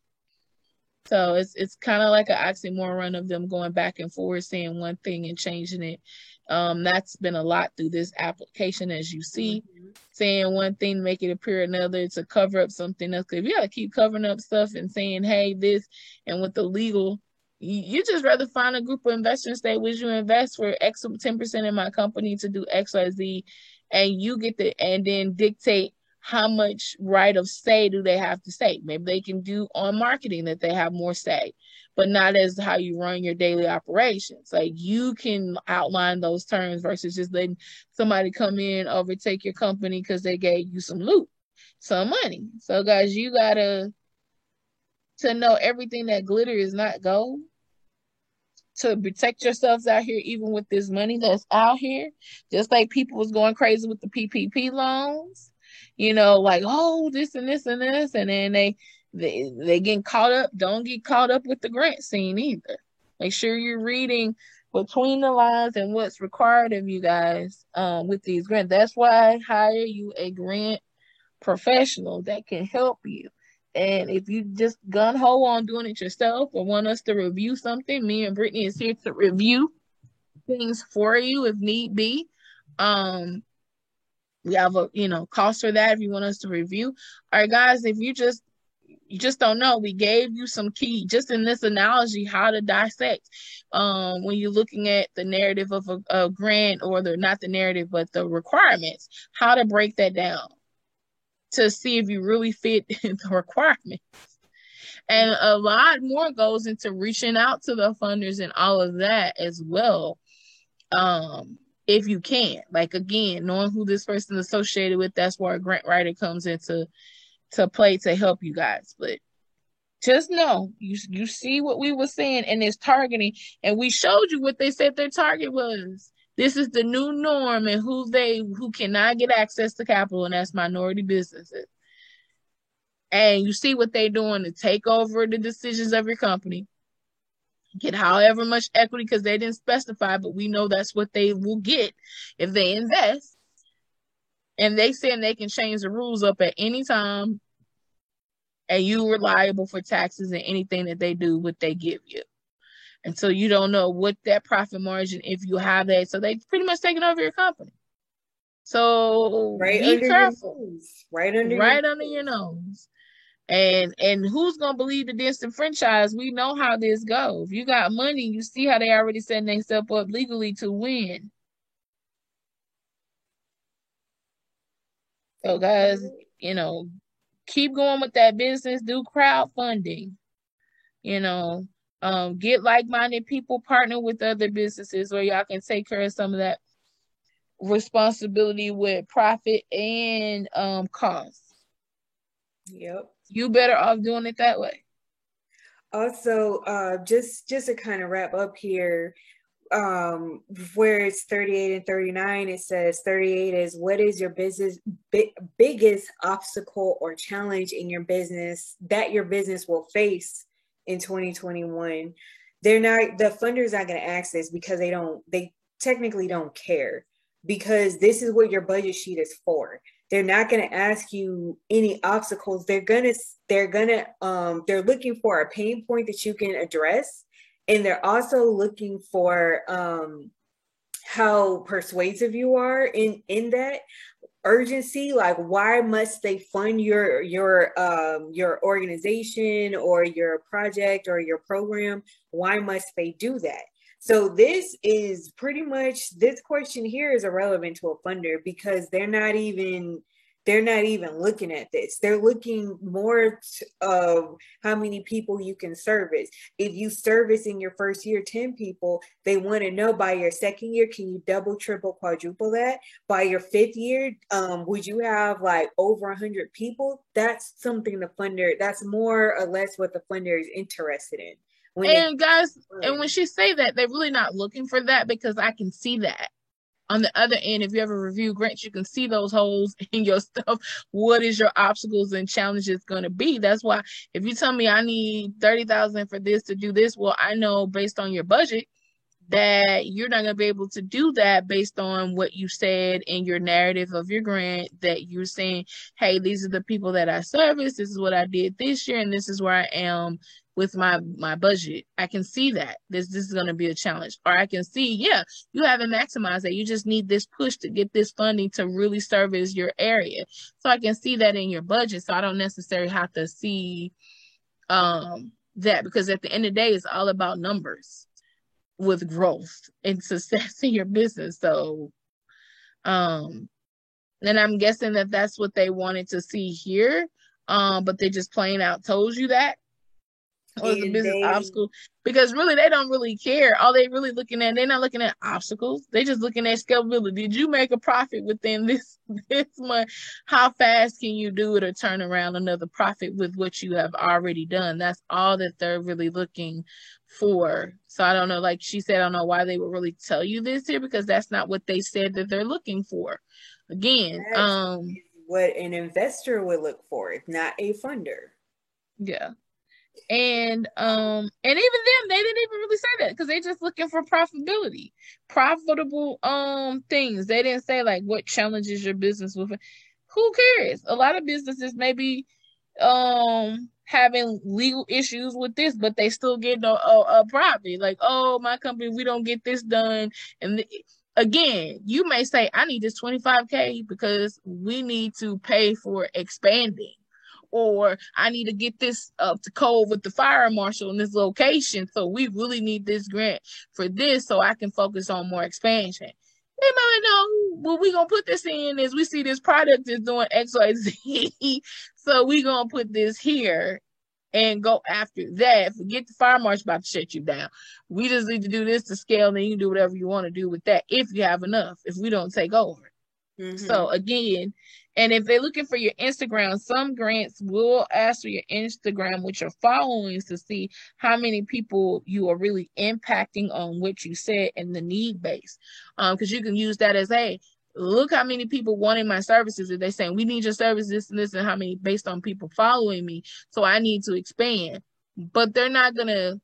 So it's kind of like an oxymoron of them going back and forth, saying one thing and changing it. That's been a lot through this application, as you see, saying one thing, make it appear another to cover up something else. Because if you got to keep covering up stuff and saying, hey, this, and with the legal, you just rather find a group of investors that would you invest for X 10% in my company to do X, Y, Z, and you get and then dictate how much right of say do they have to say. Maybe they can do on marketing that they have more say, but not as how you run your daily operations. Like, you can outline those terms versus just letting somebody come in, overtake your company because they gave you some loot, some money. So guys, you gotta know everything that glitter is not gold, to protect yourselves out here, even with this money that's out here. Just like people was going crazy with the PPP loans, like, oh, this and this and this, and then they getting caught up. Don't get caught up with the grant scene either. Make sure you're reading between the lines and what's required of you guys with these grants. That's why I hire you a grant professional that can help you. And if you just gun-ho on doing it yourself or want us to review something, me and Brittany is here to review things for you if need be. We have a cost for that if you want us to review. All right, guys, if you just don't know, we gave you some key, just in this analogy, how to dissect when you're looking at the narrative of a grant, or not the narrative, but the requirements, how to break that down to see if you really fit the requirements. And a lot more goes into reaching out to the funders and all of that as well. If you can, like, again, knowing who this person is associated with, that's where a grant writer comes into to play to help you guys. But just know, you see what we were saying, and it's targeting, and we showed you what they said their target was. This is the new norm, and who cannot get access to capital, and that's minority businesses. And you see what they're doing to take over the decisions of your company, get however much equity, because they didn't specify, but we know that's what they will get if they invest. And they saying they can change the rules up at any time, and you are liable for taxes and anything that they do, what they give you. And so you don't know what that profit margin, if you have that. So they pretty much taking over your company. So be careful. Right under your nose. And who's gonna believe the disenfranchised? We know how this goes. If you got money, you see how they already setting themselves up legally to win. So guys, keep going with that business. Do crowdfunding. Get like-minded people, partner with other businesses where y'all can take care of some of that responsibility with profit and costs. Yep. You better off doing it that way. Also, just to kind of wrap up here, where it's 38 and 39, it says 38 is, what is your business biggest obstacle or challenge in your business that your business will face in 2021? The funders not going to ask this because they technically don't care, because this is what your budget sheet is for. They're not going to ask you any obstacles. They're looking for a pain point that you can address. And they're also looking for how persuasive you are in that urgency. Like, why must they fund your organization or your project or your program? Why must they do that? So this is pretty much, this question here is irrelevant to a funder, because they're not even looking at this. They're looking more of how many people you can service. If you service in your first year 10 people, they want to know by your second year, can you double, triple, quadruple that? By your fifth year, would you have like over 100 people? That's something that's more or less what the funder is interested in. Guys, when she say that, they're really not looking for that, because I can see that. On the other end, if you ever review grants, you can see those holes in your stuff. What is your obstacles and challenges going to be? That's why if you tell me I need $30,000 for this to do this, well, I know based on your budget that you're not going to be able to do that based on what you said in your narrative of your grant, that you're saying, hey, these are the people that I service. This is what I did this year, and this is where I am with my budget. I can see that this is going to be a challenge. Or I can see, yeah, you haven't maximized that. You just need this push to get this funding to really service your area. So I can see that in your budget. So I don't necessarily have to see that, because at the end of the day, it's all about numbers with growth and success in your business. So, and I'm guessing that that's what they wanted to see here. But they just plain out told you that. Or the business obstacle, because really they don't really care. All they really looking at, they're not looking at obstacles. They just looking at scalability. Did you make a profit within this month? How fast can you do it or turn around another profit with what you have already done? That's all that they're really looking for. So I don't know, like she said, I don't know why they would really tell you this here, because that's not what they said that they're looking for. Again, what an investor would look for, not a funder. Yeah. And even then they didn't even really say that, because they just looking for profitable things. They didn't say like what challenges your business with. Who cares? A lot of businesses maybe having legal issues with this, but they still get a profit. Like, oh, my company, we don't get this done. And again, you may say, I need this $25,000 because we need to pay for expanding. Or I need to get this up to code with the fire marshal in this location. So we really need this grant for this so I can focus on more expansion. They might know, what we going to put this in is we see this product is doing X, Y, Z. So we going to put this here and go after that. Forget the fire marshal about to shut you down. We just need to do this to scale, and then you can do whatever you want to do with that if you have enough, if we don't take over. Mm-hmm. So again, and if they're looking for your Instagram, some grants will ask for your Instagram with your followings to see how many people you are really impacting on what you said and the need base. Because you can use that as, hey, look how many people wanting my services. If they're saying we need your service, this and this, and how many based on people following me. So I need to expand. But they're not gonna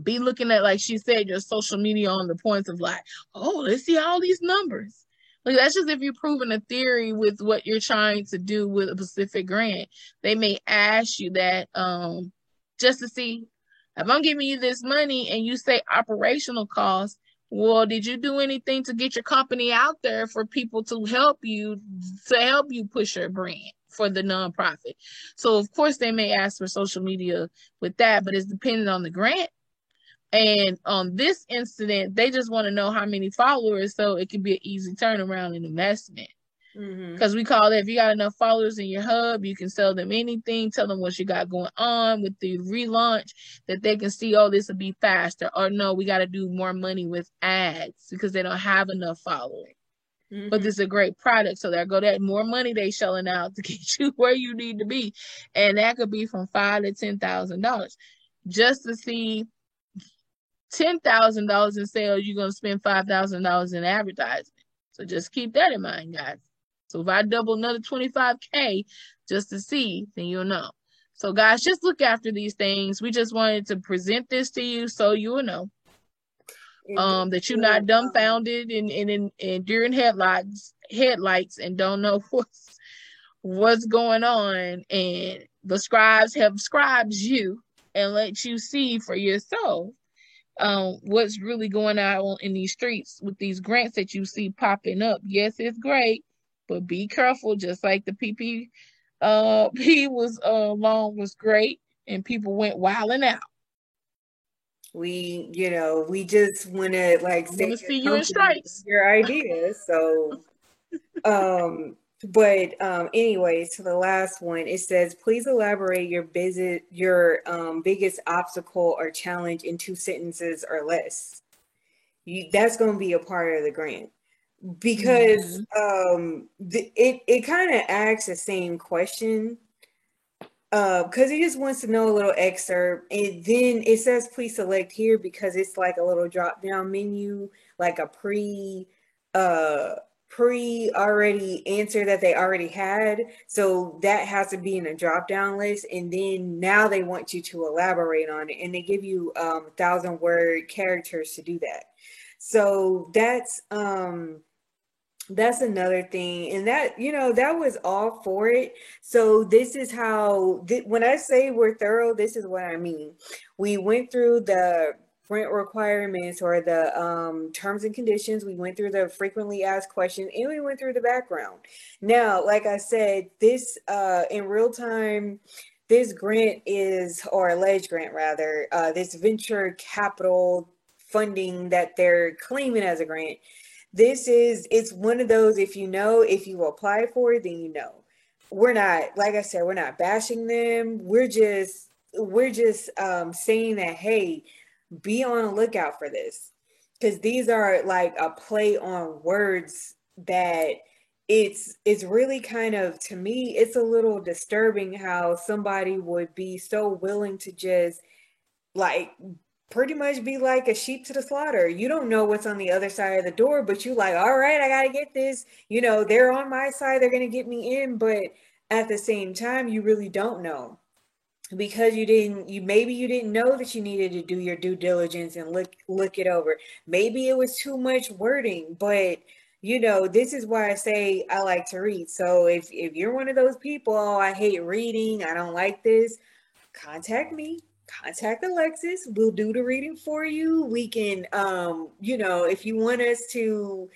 be looking at, like she said, your social media on the points of like, oh, let's see all these numbers. Like that's just if you're proving a theory with what you're trying to do with a specific grant. They may ask you that just to see if I'm giving you this money and you say operational costs. Well, did you do anything to get your company out there for people to help you push your brand for the nonprofit? So of course they may ask for social media with that, but it's dependent on the grant. And on this incident, they just want to know how many followers so it can be an easy turnaround and investment. Because we call it, if you got enough followers in your hub, you can sell them anything, tell them what you got going on with the relaunch, that they can see, oh, this will be faster. Or no, we got to do more money with ads because they don't have enough following. But this is a great product. So there go that more money they shelling out to get you where you need to be. And that could be from $5,000 to $10,000 just to see $10,000 in sales, you're going to spend $5,000 in advertising. So just keep that in mind, guys. So if I double another 25K just to see, then you'll know. So guys, just look after these things. We just wanted to present this to you so you will know that you're not dumbfounded and during headlights and don't know what's going on. And the scribes have scribed you and let you see for yourself what's really going on in these streets with these grants that you see popping up. Yes, it's great, but be careful. Just like the PP was was great, and people went wilding out. We just want to want to see you in stripes. Your ideas. So, but anyways, to the last one, it says, please elaborate your biggest obstacle or challenge in 2 sentences or less. That's going to be a part of the grant because it kind of asks the same question because he just wants to know a little excerpt, and then it says please select here because it's like a little drop down menu, like a pre already answer that they already had, so that has to be in a drop down list, and then now they want you to elaborate on it, and they give you 1,000-word characters to do that. So that's another thing, and that that was all for it. So this is how when I say we're thorough, this is what I mean. We went through the grant requirements or the terms and conditions. We went through the frequently asked questions, and we went through the background. Now, like I said, this in real time, this grant is, or alleged grant rather, this venture capital funding that they're claiming as a grant. It's one of those, if you apply for it, then you know. We're not, like I said, we're not bashing them. We're just saying that, hey, be on the lookout for this, because these are like a play on words that it's really kind of, to me, it's a little disturbing how somebody would be so willing to just like pretty much be like a sheep to the slaughter. You don't know what's on the other side of the door, but you like, all right, I gotta get this. They're on my side, they're gonna get me in, but at the same time, you really don't know, because maybe you didn't know that you needed to do your due diligence and look it over. Maybe it was too much wording, but this is why I say I like to read. So if you're one of those people, oh, I hate reading, I don't like this, contact me. Contact Alexis. We'll do the reading for you. We can, if you want us to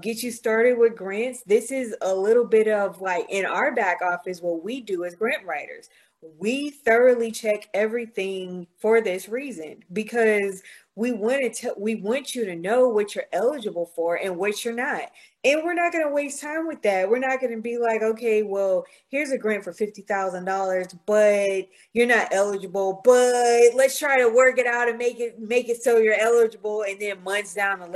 get you started with grants, this is a little bit of like in our back office, what we do as grant writers. We thoroughly check everything for this reason, because we want you to know what you're eligible for and what you're not. And we're not going to waste time with that. We're not going to be like, okay, well, here's a grant for $50,000, but you're not eligible, but let's try to work it out and make it so you're eligible. And then months down the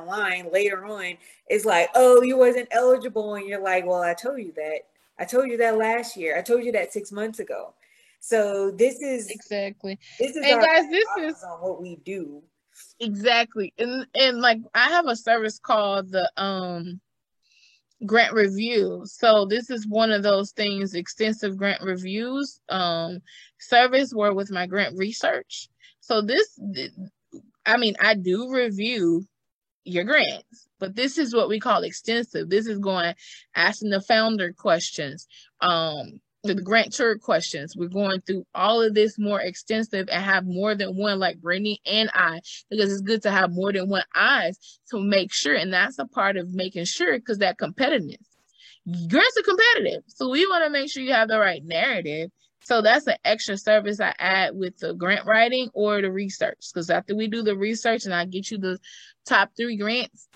line, later on, it's like, oh, you wasn't eligible. And you're like, well, I told you that. I told you that last year. I told you that 6 months ago. So this is Exactly. our Guys, this is on what we do. exactly. And like I have a service called the grant review. So this is one of those things, extensive grant reviews service where with my grant research. So I do review your grants, but this is what we call extensive. This is going asking the founder questions, the grantor questions. We're going through all of this more extensive and have more than one, like Brittany and I, because it's good to have more than one eyes to make sure. And that's a part of making sure, because that competitiveness. Grants are competitive. So we want to make sure you have the right narrative. So that's an extra service I add with the grant writing or the research. Because after we do the research and I get you the top 3 grants,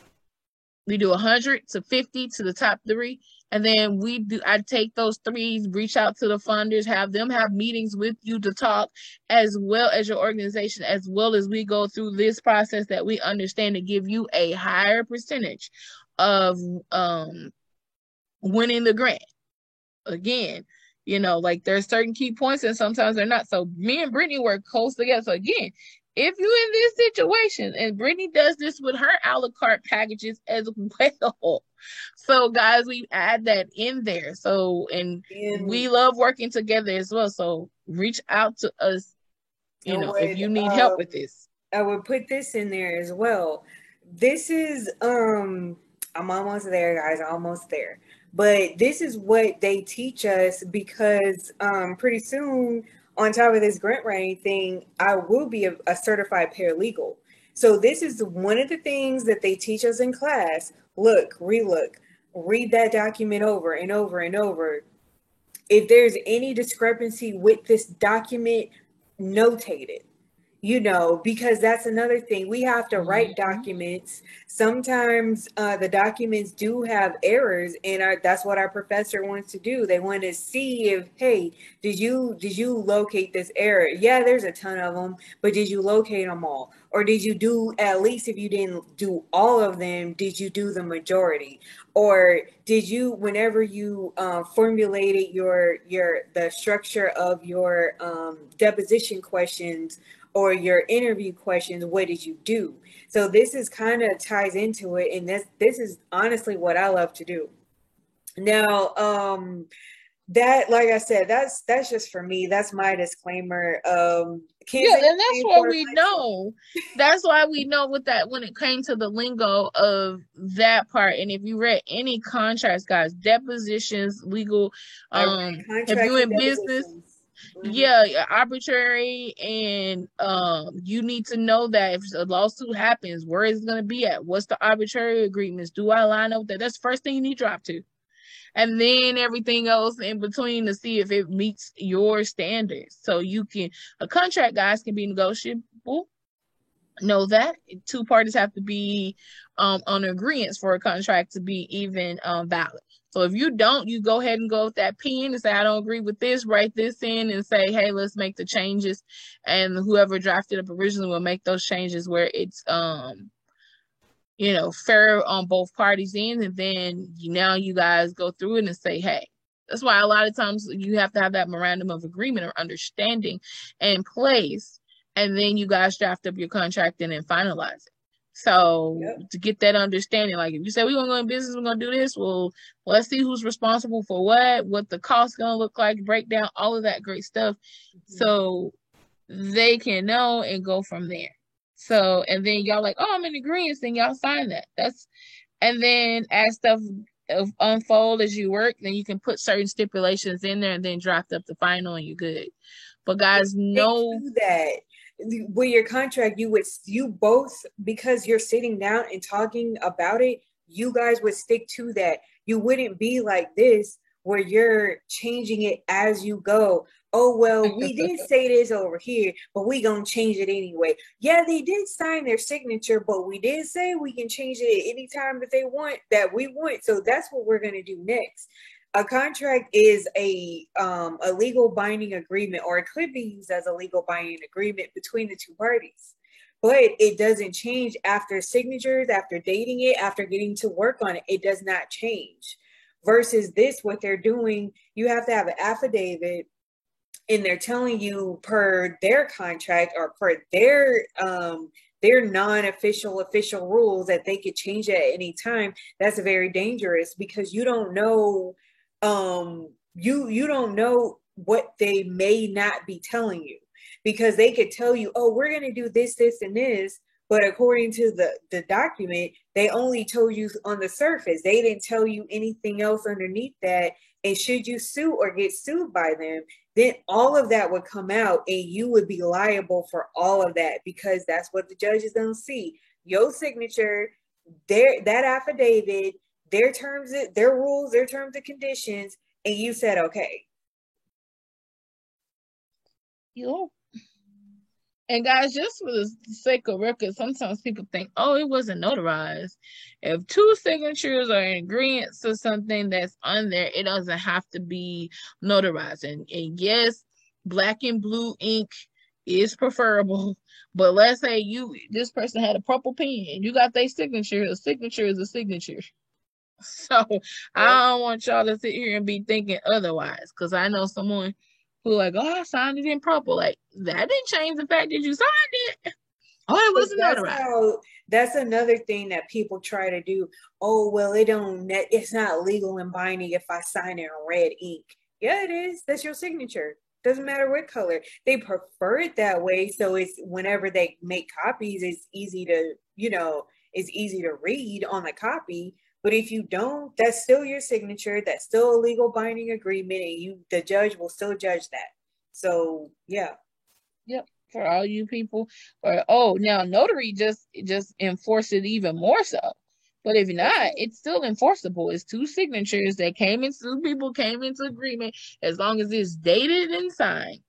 we do 100 to 50 to the top 3. And then I take those 3, reach out to the funders, have them have meetings with you to talk, as well as your organization, as well as we go through this process that we understand to give you a higher percentage of winning the grant. Again, like there's certain key points and sometimes they're not. So me and Brittany work close together. So again, if you're in this situation, and Brittany does this with her a la carte packages as well. So guys, we add that in there. So, and we love working together as well. So reach out to us, if you need help with this. I would put this in there as well. This is, I'm almost there, guys. Almost there. But this is what they teach us, because pretty soon, on top of this grant writing thing, I will be a certified paralegal. So this is one of the things that they teach us in class. Look, relook, read that document over and over and over. If there's any discrepancy with this document, notate it. Because that's another thing. We have to write documents. Sometimes the documents do have errors, and that's what our professor wants to do. They want to see if, hey, did you locate this error? Yeah, there's a ton of them, but did you locate them all? Or did you do, at least if you didn't do all of them, did you do the majority? Or did you, whenever you formulated the structure of your deposition questions or your interview questions, what did you do? So this is kind of ties into it, and this is honestly what I love to do. Now, that, like I said, that's just for me. That's my disclaimer. And that's what we know. That's why we know with that when it came to the lingo of that part. And if you read any contracts, guys, depositions, legal, if you're in business, arbitrary, and you need to know that if a lawsuit happens, where is it going to be at? What's the arbitrary agreements? Do I line up with that? That's the first thing you need to drop to. And then everything else in between to see if it meets your standards. So a contract, guys, can be negotiable. Know that 2 parties have to be on agreement for a contract to be even valid. So if you don't, you go ahead and go with that pen and say, I don't agree with this, write this in and say, hey, let's make the changes. And whoever drafted up originally will make those changes where it's fair on both parties' ends, and then now you guys go through it and say, hey. That's why a lot of times you have to have that memorandum of agreement or understanding in place, and then you guys draft up your contract and then finalize it. So to get that understanding, like if you say we're going to go in business, we're going to do this, well, let's see who's responsible for what the cost going to look like, break down all of that great stuff, so they can know and go from there. So, and then y'all like, oh, I'm in agreement, then y'all sign that. And then as stuff unfold as you work, then you can put certain stipulations in there and then draft up the final and you're good. But guys, know that with your contract, you both, because you're sitting down and talking about it, you guys would stick to that. You wouldn't be like this. where you're changing it as you go. Oh, well, we did say this over here, but we gonna change it anyway. Yeah, they did sign their signature, but we did say we can change it at any time that they want, that we want. So that's what we're gonna do next. A contract is a legal binding agreement, or it could be used as a legal binding agreement between the two parties. But it doesn't change after signatures, after dating it, after getting to work on it. It does not change. Versus this, what they're doing, you have to have an affidavit, and they're telling you per their contract or per their non-official official rules that they could change it at any time. That's very dangerous, because you don't know, you don't know what they may not be telling you, because they could tell you, oh, we're going to do this, this, and this, but according to the document, they only told you on the surface. They didn't tell you anything else underneath that. And should you sue or get sued by them, then all of that would come out, and you would be liable for all of that, because that's what the judges don't see. Your signature, that affidavit, their terms, their rules, their terms and conditions, and you said okay. Yo. And guys, just for the sake of record, sometimes people think, oh, it wasn't notarized. If two signatures are in agreement to something that's on there, it doesn't have to be notarized. And yes, black and blue ink is preferable. But let's say this person had a purple pen and you got their signature. A signature is a signature. So I don't want y'all to sit here and be thinking otherwise, because I know someone who like, oh, I signed it in purple. Like, that didn't change the fact that you signed it. Oh, it wasn't notarized. That's another thing that people try to do. Oh, well, it's not legal and binding if I sign it in red ink. Yeah, it is. That's your signature. Doesn't matter what color. They prefer it that way. So it's whenever they make copies, it's easy to read on the copy. But if you don't, that's still your signature. That's still a legal binding agreement, and the judge will still judge that. So yeah. Yep. For all you people, now notary just enforce it even more so. But if not, it's still enforceable. It's two signatures that two people came into agreement, as long as it's dated and signed.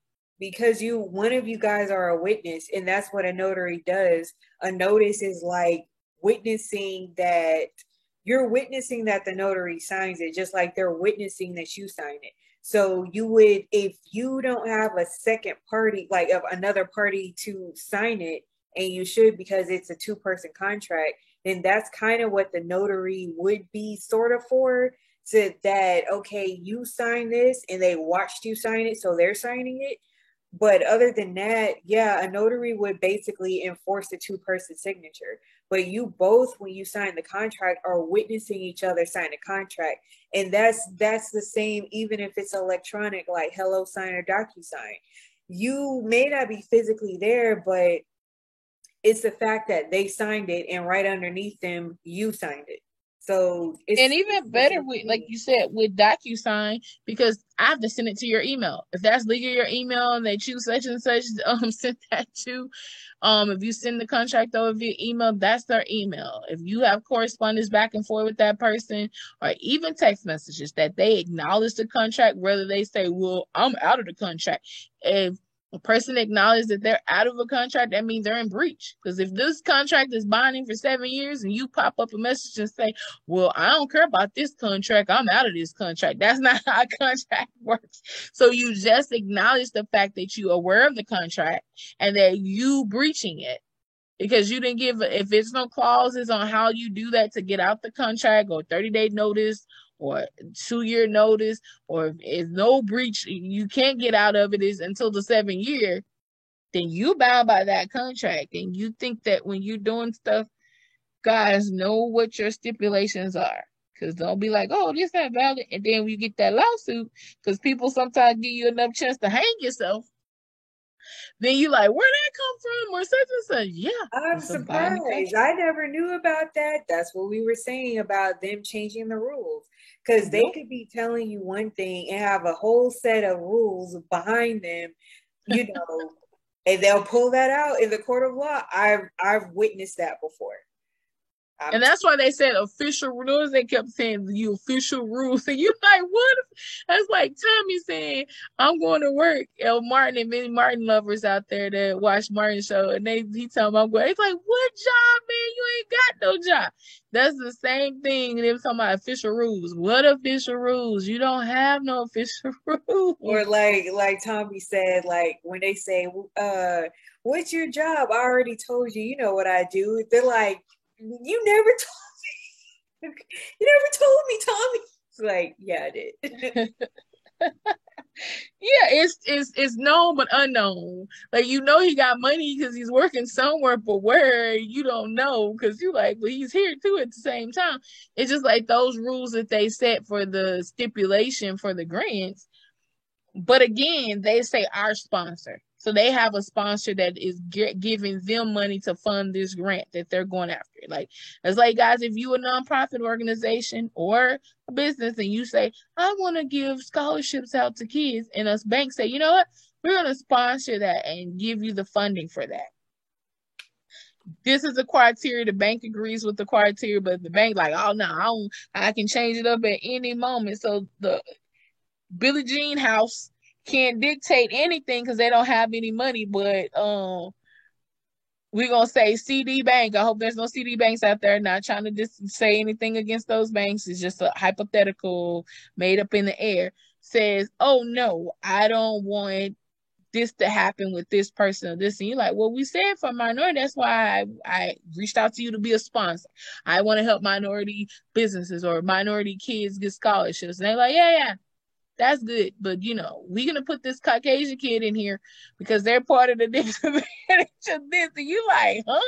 Because one of you guys are a witness, and that's what a notary does. A notice is like witnessing that. You're witnessing that the notary signs it, just like they're witnessing that you sign it. So you would, if you don't have a second party, like of another party to sign it, and you should, because it's a two-person contract, then that's kind of what the notary would be sort of for. So that, okay, you sign this and they watched you sign it, so they're signing it. But other than that, yeah, a notary would basically enforce the two-person signature. But you both, when you sign the contract, are witnessing each other sign the contract. And that's the same, even if it's electronic, like HelloSign or DocuSign. You may not be physically there, but it's the fact that they signed it, and right underneath them, you signed it. So and even better with, like you said, with DocuSign, because I have to send it to your email. If that's legal, your email, and they choose such and such, send that to. If you send the contract over via email, that's their email. If you have correspondence back and forth with that person, or even text messages that they acknowledge the contract, whether they say, well, I'm out of the contract. If a person acknowledges that they're out of a contract, that means they're in breach. Because if this contract is binding for 7 years and you pop up a message and say, well, I don't care about this contract, I'm out of this contract, that's not how a contract works. So you just acknowledge the fact that you're aware of the contract and that you breaching it. Because you didn't give, if there's no clauses on how you do that to get out the contract, or 30-day notice, or 2-year notice, or if no breach, you can't get out of it is until the 7th year, then you bound by that contract. And you think that when you're doing stuff, guys, know what your stipulations are. Because don't be like, oh, this not valid. And then we get that lawsuit, because people sometimes give you enough chance to hang yourself. Then you like, where'd that come from? Or such and such. Yeah. I'm surprised. I never knew about that. That's what we were saying about them changing the rules. Because they could be telling you one thing and have a whole set of rules behind them, and they'll pull that out in the court of law. I've witnessed that before. And that's why they said official rules. They kept saying the official rules. And you're like, what? That's like Tommy saying, I'm going to work. El Martin and many Martin lovers out there that watch Martin show. And he tell me I'm going. He's like, what job, man? You ain't got no job. That's the same thing. They were talking about official rules. What official rules? You don't have no official rules. Or like Tommy said, like when they say, what's your job? I already told you, you know what I do. They're like, you never told me. You never told me, Tommy. It's like, yeah, I did. Yeah, it's known but unknown. Like he got money because he's working somewhere, but where you don't know because you like, but he's here too at the same time. It's just like those rules that they set for the stipulation for the grants. But again, they say our sponsor. So they have a sponsor that is giving them money to fund this grant that they're going after. Like, it's like, guys, if you a nonprofit organization or a business and you say, I want to give scholarships out to kids, and us banks say, you know what, we're going to sponsor that and give you the funding for that. This is the criteria. The bank agrees with the criteria, but the bank like, oh no, I can change it up at any moment. So the Billie Jean House can't dictate anything because they don't have any money. But we're gonna say CD Bank. I hope there's no CD banks out there. Not trying to just say anything against those banks. It's just a hypothetical made up in the air. Says, oh no, I don't want this to happen with this person or this. And you're like, well, we said for minority. That's why I reached out to you to be a sponsor. I want to help minority businesses or minority kids get scholarships. And they're like, yeah. That's good, but we're gonna put this Caucasian kid in here because they're part of the disadvantage of this. And you like, huh?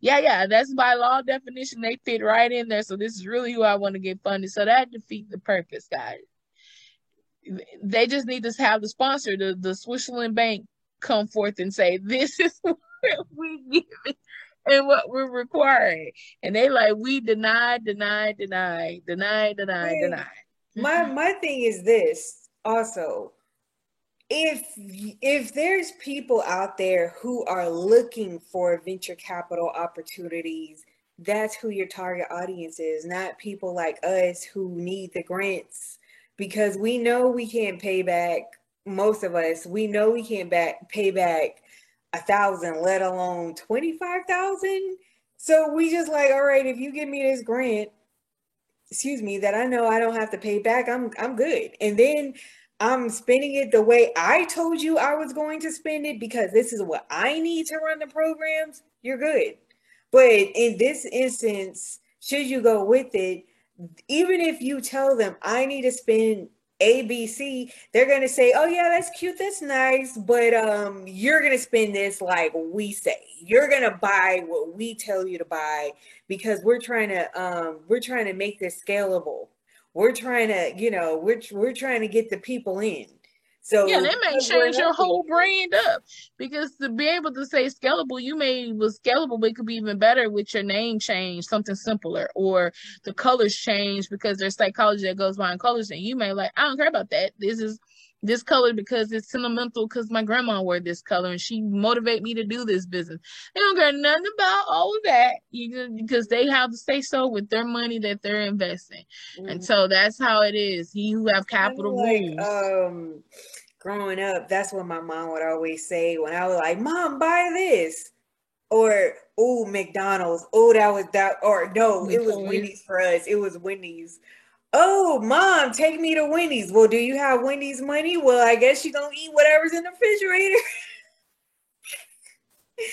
Yeah, that's by law definition. They fit right in there. So this is really who I want to get funded. So that defeats the purpose, guys. They just need to have the sponsor, the Switzerland Bank, come forth and say, this is what we give it and what we're requiring. And they like, we deny. My thing is this also. If there's people out there who are looking for venture capital opportunities, that's who your target audience is, not people like us who need the grants, because we know we can't pay back. Most of us, we know we can't pay back 1,000, let alone 25,000. So we just like, all right, if you give me this grant, that I know I don't have to pay back, I'm good. And then I'm spending it the way I told you I was going to spend it because this is what I need to run the programs, you're good. But in this instance, should you go with it, even if you tell them I need to spend ABC, they're going to say, oh yeah, that's cute, that's nice, but you're going to spend this like we say. You're going to buy what we tell you to buy because we're trying to make this scalable. We're trying to, we're trying to get the people in. So yeah, they may change your whole brand up because to be able to say scalable, was scalable, but it could be even better with your name change, something simpler, or the colors change because there's psychology that goes behind colors, and you may like, I don't care about that. This is this color because it's sentimental because my grandma wore this color and she motivated me to do this business. They don't care nothing about all of that because they have to say so with their money that they're investing. Mm-hmm. And so that's how it is. He who have capital rules. Growing up, that's what my mom would always say when I was like, Mom, buy this. Or, oh, McDonald's. Oh, or no, it was Wendy's for us. It was Wendy's. Oh, Mom, take me to Wendy's. Well, do you have Wendy's money? Well, I guess you're going to eat whatever's in the refrigerator.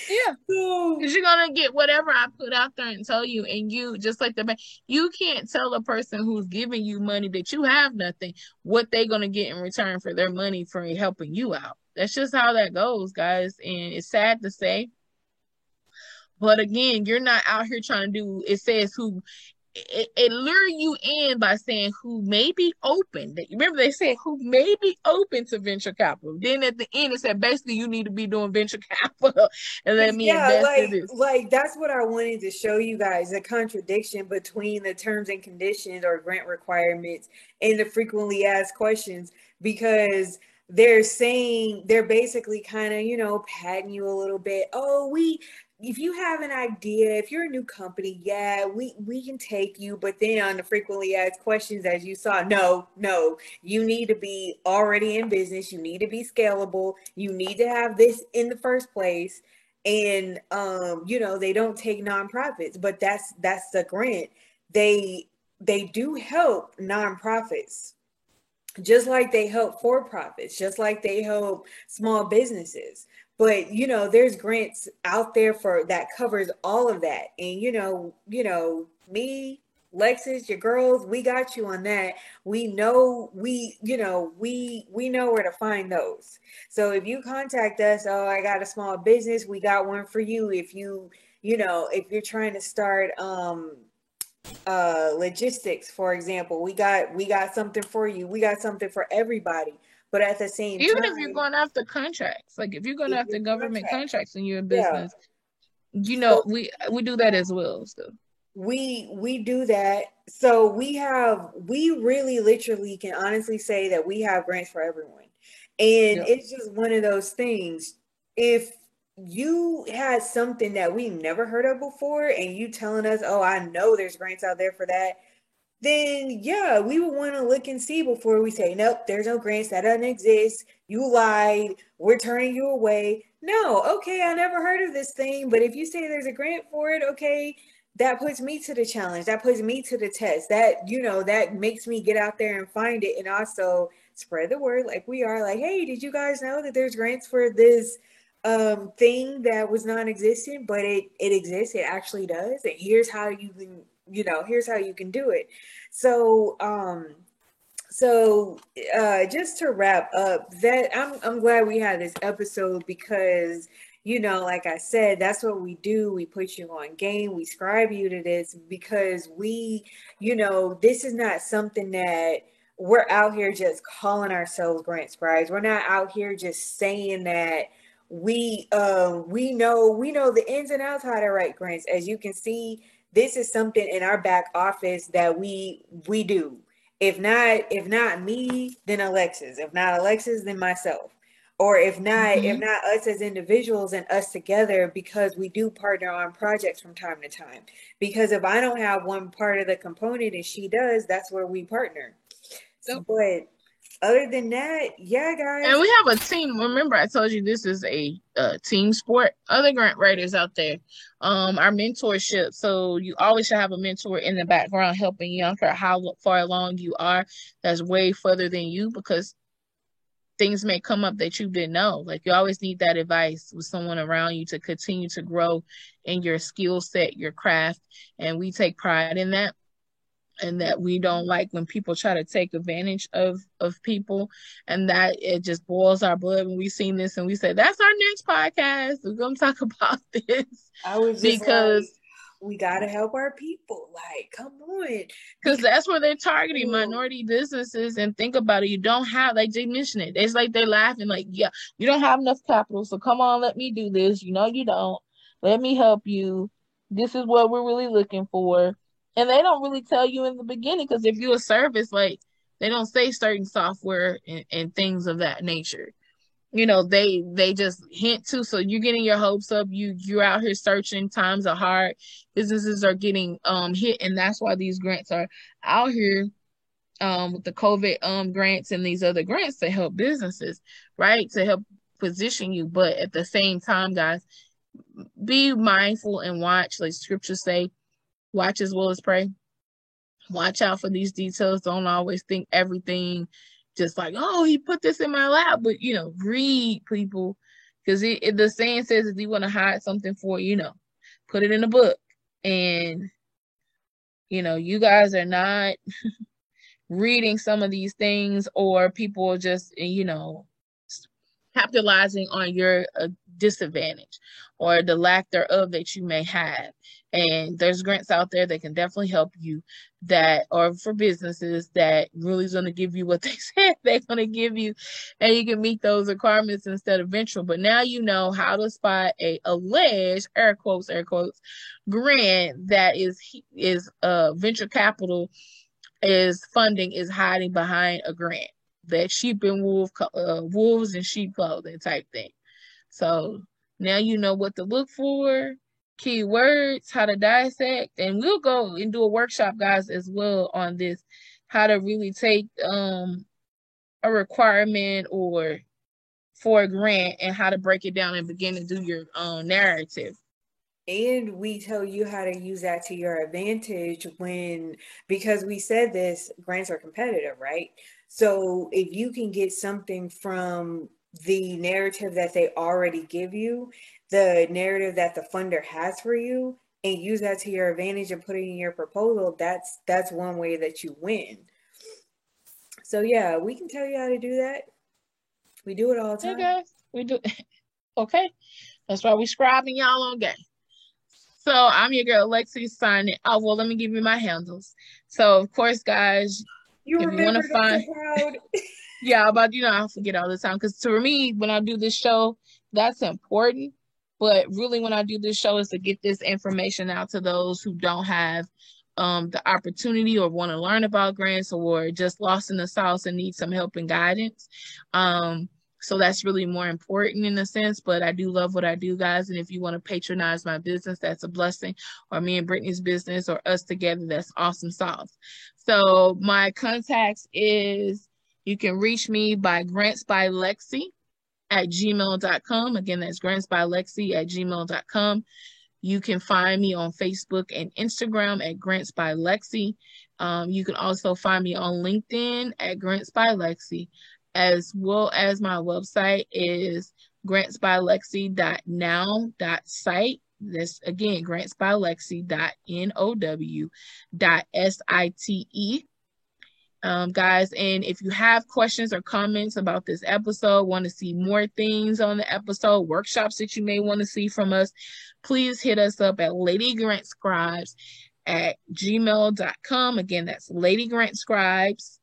Yeah, because you're going to get whatever I put out there and tell you. And you, just like the bank, you can't tell a person who's giving you money that you have nothing, what they're going to get in return for their money for helping you out. That's just how that goes, guys. And it's sad to say. But again, you're not out here trying to do, it says who, it lure you in by saying who may be open. Remember they said who may be open to venture capital. Then at the end it said basically you need to be doing venture capital and let me invest in this. Like that's what I wanted to show you guys, the contradiction between the terms and conditions or grant requirements and the frequently asked questions, because they're basically kind of, patting you a little bit. Oh, if you have an idea, if you're a new company, yeah, we can take you. But then on the frequently asked questions, as you saw, no, you need to be already in business. You need to be scalable. You need to have this in the first place. And they don't take nonprofits, but that's the grant. They do help nonprofits, just like they help for profits, just like they help small businesses. But there's grants out there for that covers all of that. And me, Lexus, your girls, we got you on that. We know we know where to find those. So if you contact us, oh, I got a small business, we got one for you. If if you're trying to start logistics, for example, we got something for you. We got something for everybody. But at the same Even time, if you're going after contracts, like if you're going after government contracts in your yeah. business, so, we do that as well. So we do that. So we really literally can honestly say that we have grants for everyone. And it's just one of those things. If you had something that we never heard of before and you telling us, oh, I know there's grants out there for that, then yeah, we would want to look and see before we say, nope, there's no grants, that doesn't exist. You lied. We're turning you away. No, okay, I never heard of this thing. But if you say there's a grant for it, okay, that puts me to the challenge. That puts me to the test. That makes me get out there and find it, and also spread the word like we are. Like, hey, did you guys know that there's grants for this thing that was non-existent, but it exists. It actually does. And here's how you can, here's how you can do it. So just to wrap up, that I'm glad we had this episode because like I said, that's what we do. We put you on game. We scribe you to this because this is not something that we're out here just calling ourselves grant scribes. We're not out here just saying that we know the ins and outs how to write grants. As you can see, this is something in our back office that we do. If not me, then Alexis. If not Alexis, then myself. Or if not us as individuals and us together, because we do partner on projects from time to time. Because if I don't have one part of the component and she does, that's where we partner. But other than that, yeah, guys. And we have a team. Remember, I told you this is a team sport. Other grant writers out there, our mentorship. So you always should have a mentor in the background helping you. I don't care how far along you are. That's way further than you, because things may come up that you didn't know. Like, you always need that advice with someone around you to continue to grow in your skill set, your craft. And we take pride in that. And that we don't like when people try to take advantage of people, and that it just boils our blood when we seen this and we say, that's our next podcast. We're going to talk about this. I was just because we got to help our people. Like, come on. Because that's where they're targeting minority businesses. And think about it. You don't have, like they mentioned it. It's like they're laughing like, yeah, you don't have enough capital. So come on, let me do this. You don't. Let me help you. This is what we're really looking for. And they don't really tell you in the beginning, because if you're a service, like, they don't say certain software and things of that nature. They just hint to, so you're getting your hopes up. You're out here searching. Times are hard. Businesses are getting hit, and that's why these grants are out here with the COVID grants and these other grants to help businesses, right? To help position you. But at the same time, guys, be mindful and watch, like scriptures say, watch as well as pray. Watch out for these details. Don't always think everything just like, oh, he put this in my lap. But, read, people. Because the saying says, if you want to hide something for, put it in a book. And, you guys are not reading some of these things, or people just, capitalizing on your disadvantage or the lack thereof that you may have. And there's grants out there that can definitely help you, that are for businesses that really is going to give you what they said they're going to give you, and you can meet those requirements instead of venture. But now you know how to spot a alleged, air quotes, grant that is venture capital is funding, is hiding behind a grant, that sheep and wolves and sheep clothing type thing. So now you know what to look for. keywords, how to dissect, and we'll go and do a workshop, guys, as well on this, how to really take a requirement or for a grant and how to break it down and begin to do your narrative. And we tell you how to use that to your advantage because we said this, grants are competitive, right? So if you can get something from the narrative that they already give you, the narrative that the funder has for you, and use that to your advantage and put it in your proposal, that's one way that you win. So yeah, we can tell you how to do that. We do it all the time. Hey guys, we do. Okay, that's why we scribing y'all on game. So I'm your girl Lexi signing. Oh well, let me give you my handles. So of course, guys, You if you want to remembered, I'm find, so proud. yeah, but I forget all the time because to me, when I do this show, that's important. But really, when I do this show, is to get this information out to those who don't have the opportunity or want to learn about grants or just lost in the sauce and need some help and guidance. So that's really more important in a sense, but I do love what I do, guys. And if you want to patronize my business, that's a blessing, or me and Brittany's business, or us together, that's awesome sauce. So my contacts is, you can reach me by grantsbylexi@gmail.com. Again, that's grantsbylexi@gmail.com. You can find me on Facebook and Instagram at Grants by Lexi. You can also find me on LinkedIn at Grants by Lexi, as well as my website is grantsbylexi.now.site. This again, grantsbylexi.now.site. Guys, and if you have questions or comments about this episode, want to see more things on the episode, workshops that you may want to see from us, please hit us up at ladygrantscribes@gmail.com. Again, that's ladygrantscribes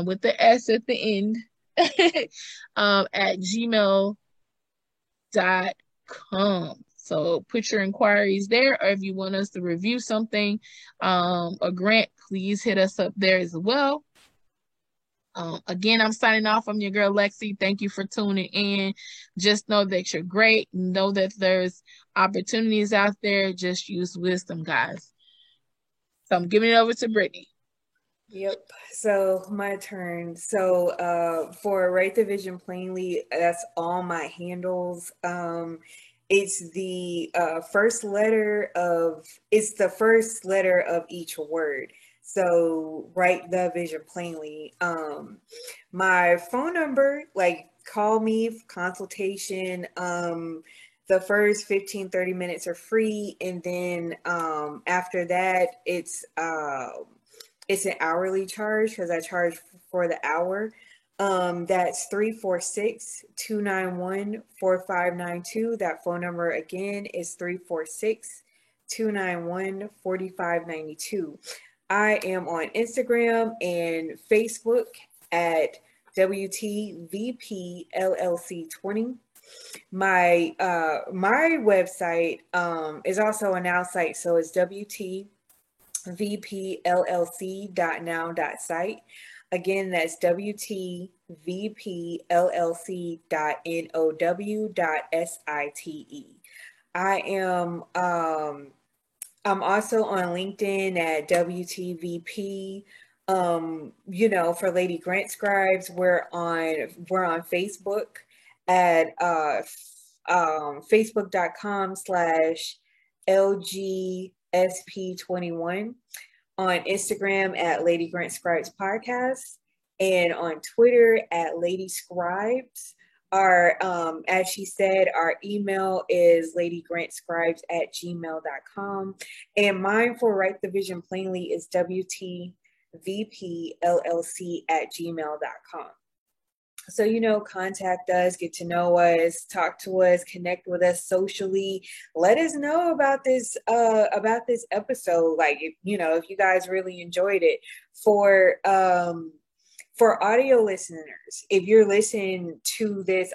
with the S at the end at gmail.com. So put your inquiries there, or if you want us to review something, a grant, please hit us up there as well. Again, I'm signing off. I'm your girl Lexi. Thank you for tuning in. Just know that you're great. Know that there's opportunities out there. Just use wisdom, guys. So I'm giving it over to Brittany. Yep. So my turn. So for Write the Vision Plainly, that's all my handles. It's the first letter of each word. So write the vision plainly. My phone number, like call me for consultation. The first 15-30 minutes are free, and then after that it's an hourly charge because I charge for the hour. That's 346-291-4592. That phone number again is 346-291-4592. I am on Instagram and Facebook at WTVPLLC20. My website is also a now site, so it's WTVPLLC.now.site. Again, that's WTVPLLC.now.site. I'm also on LinkedIn at WTVP. For Lady Grant Scribes, we're on Facebook at facebook.com/LGSP21, on Instagram at Lady Grant Scribes Podcast, and on Twitter at Lady Scribes. Our, as she said, our email is ladygrantscribes@gmail.com. And mine for Write the Vision Plainly is WTVPLLC@gmail.com. So, contact us, get to know us, talk to us, connect with us socially. Let us know about this episode. Like, if you guys really enjoyed it. For audio listeners, if you're listening to this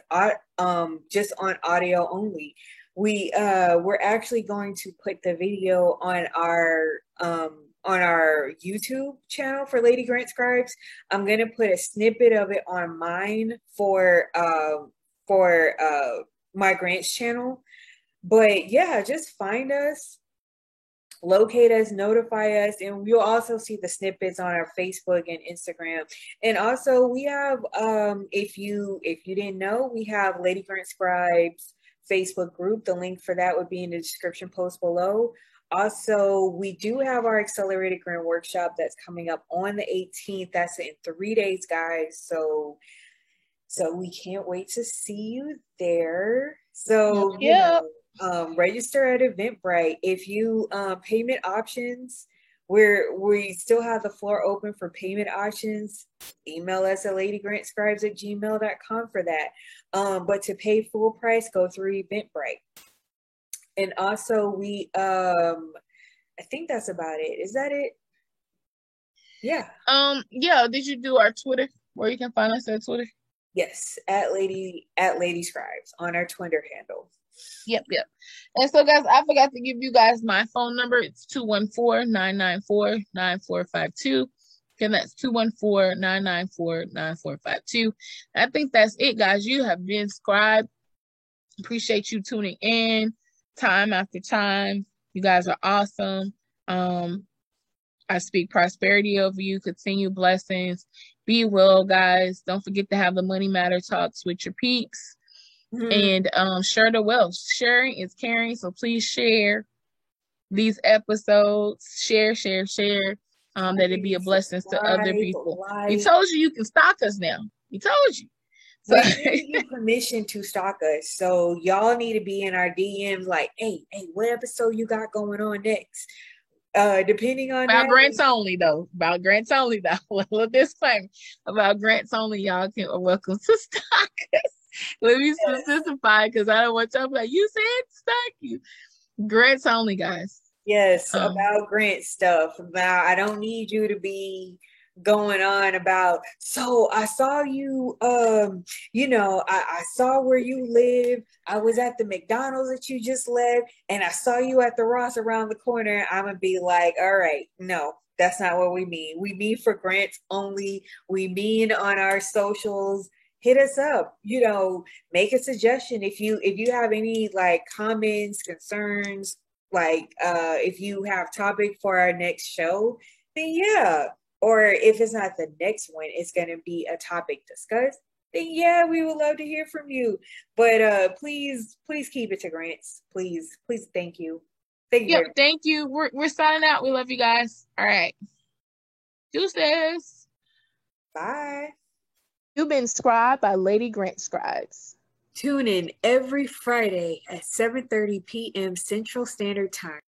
just on audio only, we're actually going to put the video on our YouTube channel for Lady Grant Scribes. I'm gonna put a snippet of it on mine for my Grants channel. But yeah, just find us, locate us, notify us, and you'll also see the snippets on our Facebook and Instagram. And also we have if you didn't know, we have Lady Grant Scribes Facebook group. The link for that would be in the description post below. Also, we do have our accelerated grant workshop that's coming up on the 18th. That's in 3 days, guys. So we can't wait to see you there. So, Yep. register at Eventbrite. If you payment options, we still have the floor open for payment options. Email us at ladygrantscribes@gmail.com for that. But to pay full price, go through Eventbrite. And also I think that's about it. Is that it? Yeah. Yeah, did you do our Twitter where you can find us at Twitter? Yes, at Lady Scribes on our Twitter handle. Yep. And so, guys, I forgot to give you guys my phone number. It's 214-994-9452. Again, that's 214-994-9452. I think that's it, guys. You have been Scribe. Appreciate you tuning in time after time. You guys are awesome. I speak prosperity over you, continue blessings. Be well, guys. Don't forget to have the Money Matter talks with your peeps. And share the wealth. Sharing is caring, so please share these episodes. Share. That it be a blessing to other people. We told you can stalk us now. We told you. So we gave you permission to stalk us. So y'all need to be in our DMs like, hey, what episode you got going on next? Depending on about grants only though. About grants only though. A little disclaimer about grants only. Y'all are welcome to stalk us. Let me specify because I don't want y'all to be like, you said stalk you. Grants only, guys. Yes, about grant stuff. Now I don't need you to be going on about, so I saw you, I saw where you live. I was at the McDonald's that you just left, and I saw you at the Ross around the corner. I'm gonna be like, all right, no, that's not what we mean. We mean for grants only. We mean on our socials. Hit us up, make a suggestion if you have any like comments, concerns, like if you have topic for our next show, then yeah. Or if it's not the next one, it's going to be a topic discussed, then yeah, we would love to hear from you. But please keep it to grants. Please, thank you. Thank you. We're signing out. We love you guys. All right. Deuces. Bye. You've been Scribed by Lady Grant Scribes. Tune in every Friday at 7:30 p.m. Central Standard Time.